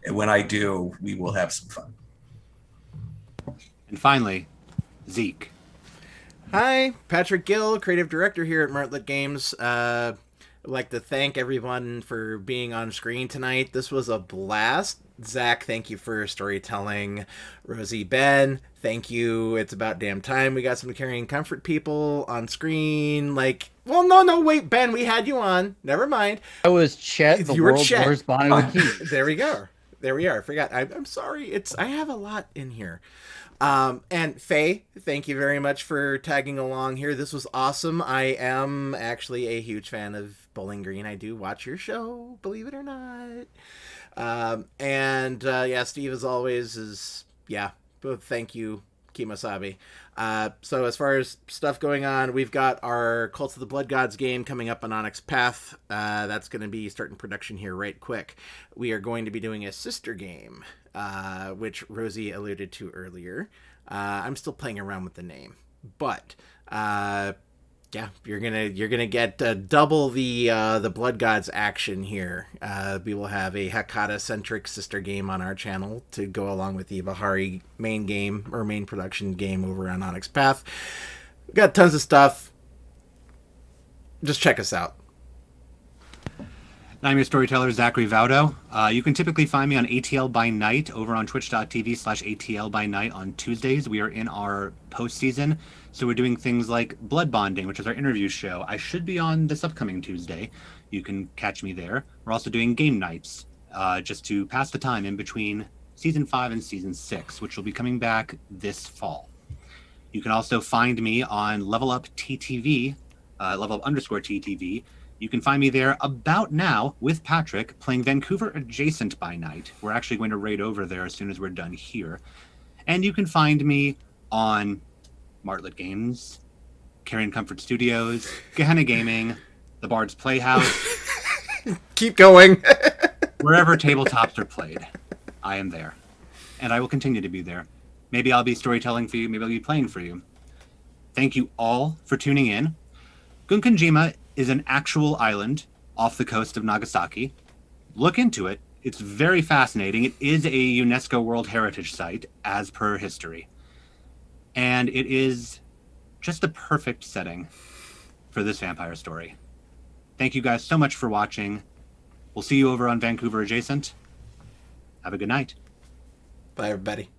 And when I do, we will have some fun. And finally, Zeke. Hi, Patrick Gill, creative director here at Martlet Games. I'd like to thank everyone for being on screen tonight. This was a blast. Zach, thank you for storytelling. Rosie, Ben, thank you. It's about damn time we got some Carrion Comfort people on screen. Like, well, no, wait, Ben, we had you on. Never mind. I was Chet, the world's Chet. corresponding with Keith. There we go. There we are. Forgot. I'm sorry. I have a lot in here. And Faye, thank you very much for tagging along here. This was awesome. I am actually a huge fan of Bowling Green. I do watch your show, believe it or not. Yeah, Steve, as always, is, yeah, thank you, Kimosabi. So as far as stuff going on, we've got our Cults of the Blood Gods game coming up on Onyx Path. That's going to be starting production here right quick. We are going to be doing a sister game, which Rosie alluded to earlier. I'm still playing around with the name, but yeah, you're gonna get double the Blood Gods action here. We will have a Hakata-centric sister game on our channel to go along with the Bahari main game or main production game over on Onyx Path. We've got tons of stuff. Just check us out. I'm your storyteller, Zachary Vaudo. You can typically find me on ATL by Night over on twitch.tv/ATL by Night on Tuesdays. We are in our postseason, so we're doing things like Blood Bonding, which is our interview show. I should be on this upcoming Tuesday. You can catch me there. We're also doing game nights. just to pass the time in between Season 5 and Season 6, which will be coming back this fall. You can also find me on Level Up TTV, level_TTV. You can find me there about now with Patrick playing Vancouver Adjacent by night. We're actually going to raid over there as soon as we're done here. And you can find me on Martlet Games, Carrion Comfort Studios, Gehenna Gaming, The Bard's Playhouse. Keep going. Wherever tabletops are played, I am there. And I will continue to be there. Maybe I'll be storytelling for you, maybe I'll be playing for you. Thank you all for tuning in. Gunkanjima is an actual island off the coast of Nagasaki. Look into it. It's very fascinating. It is a UNESCO World Heritage Site, as per history. And it is just the perfect setting for this vampire story. Thank you guys so much for watching. We'll see you over on Vancouver Adjacent. Have a good night. Bye, everybody.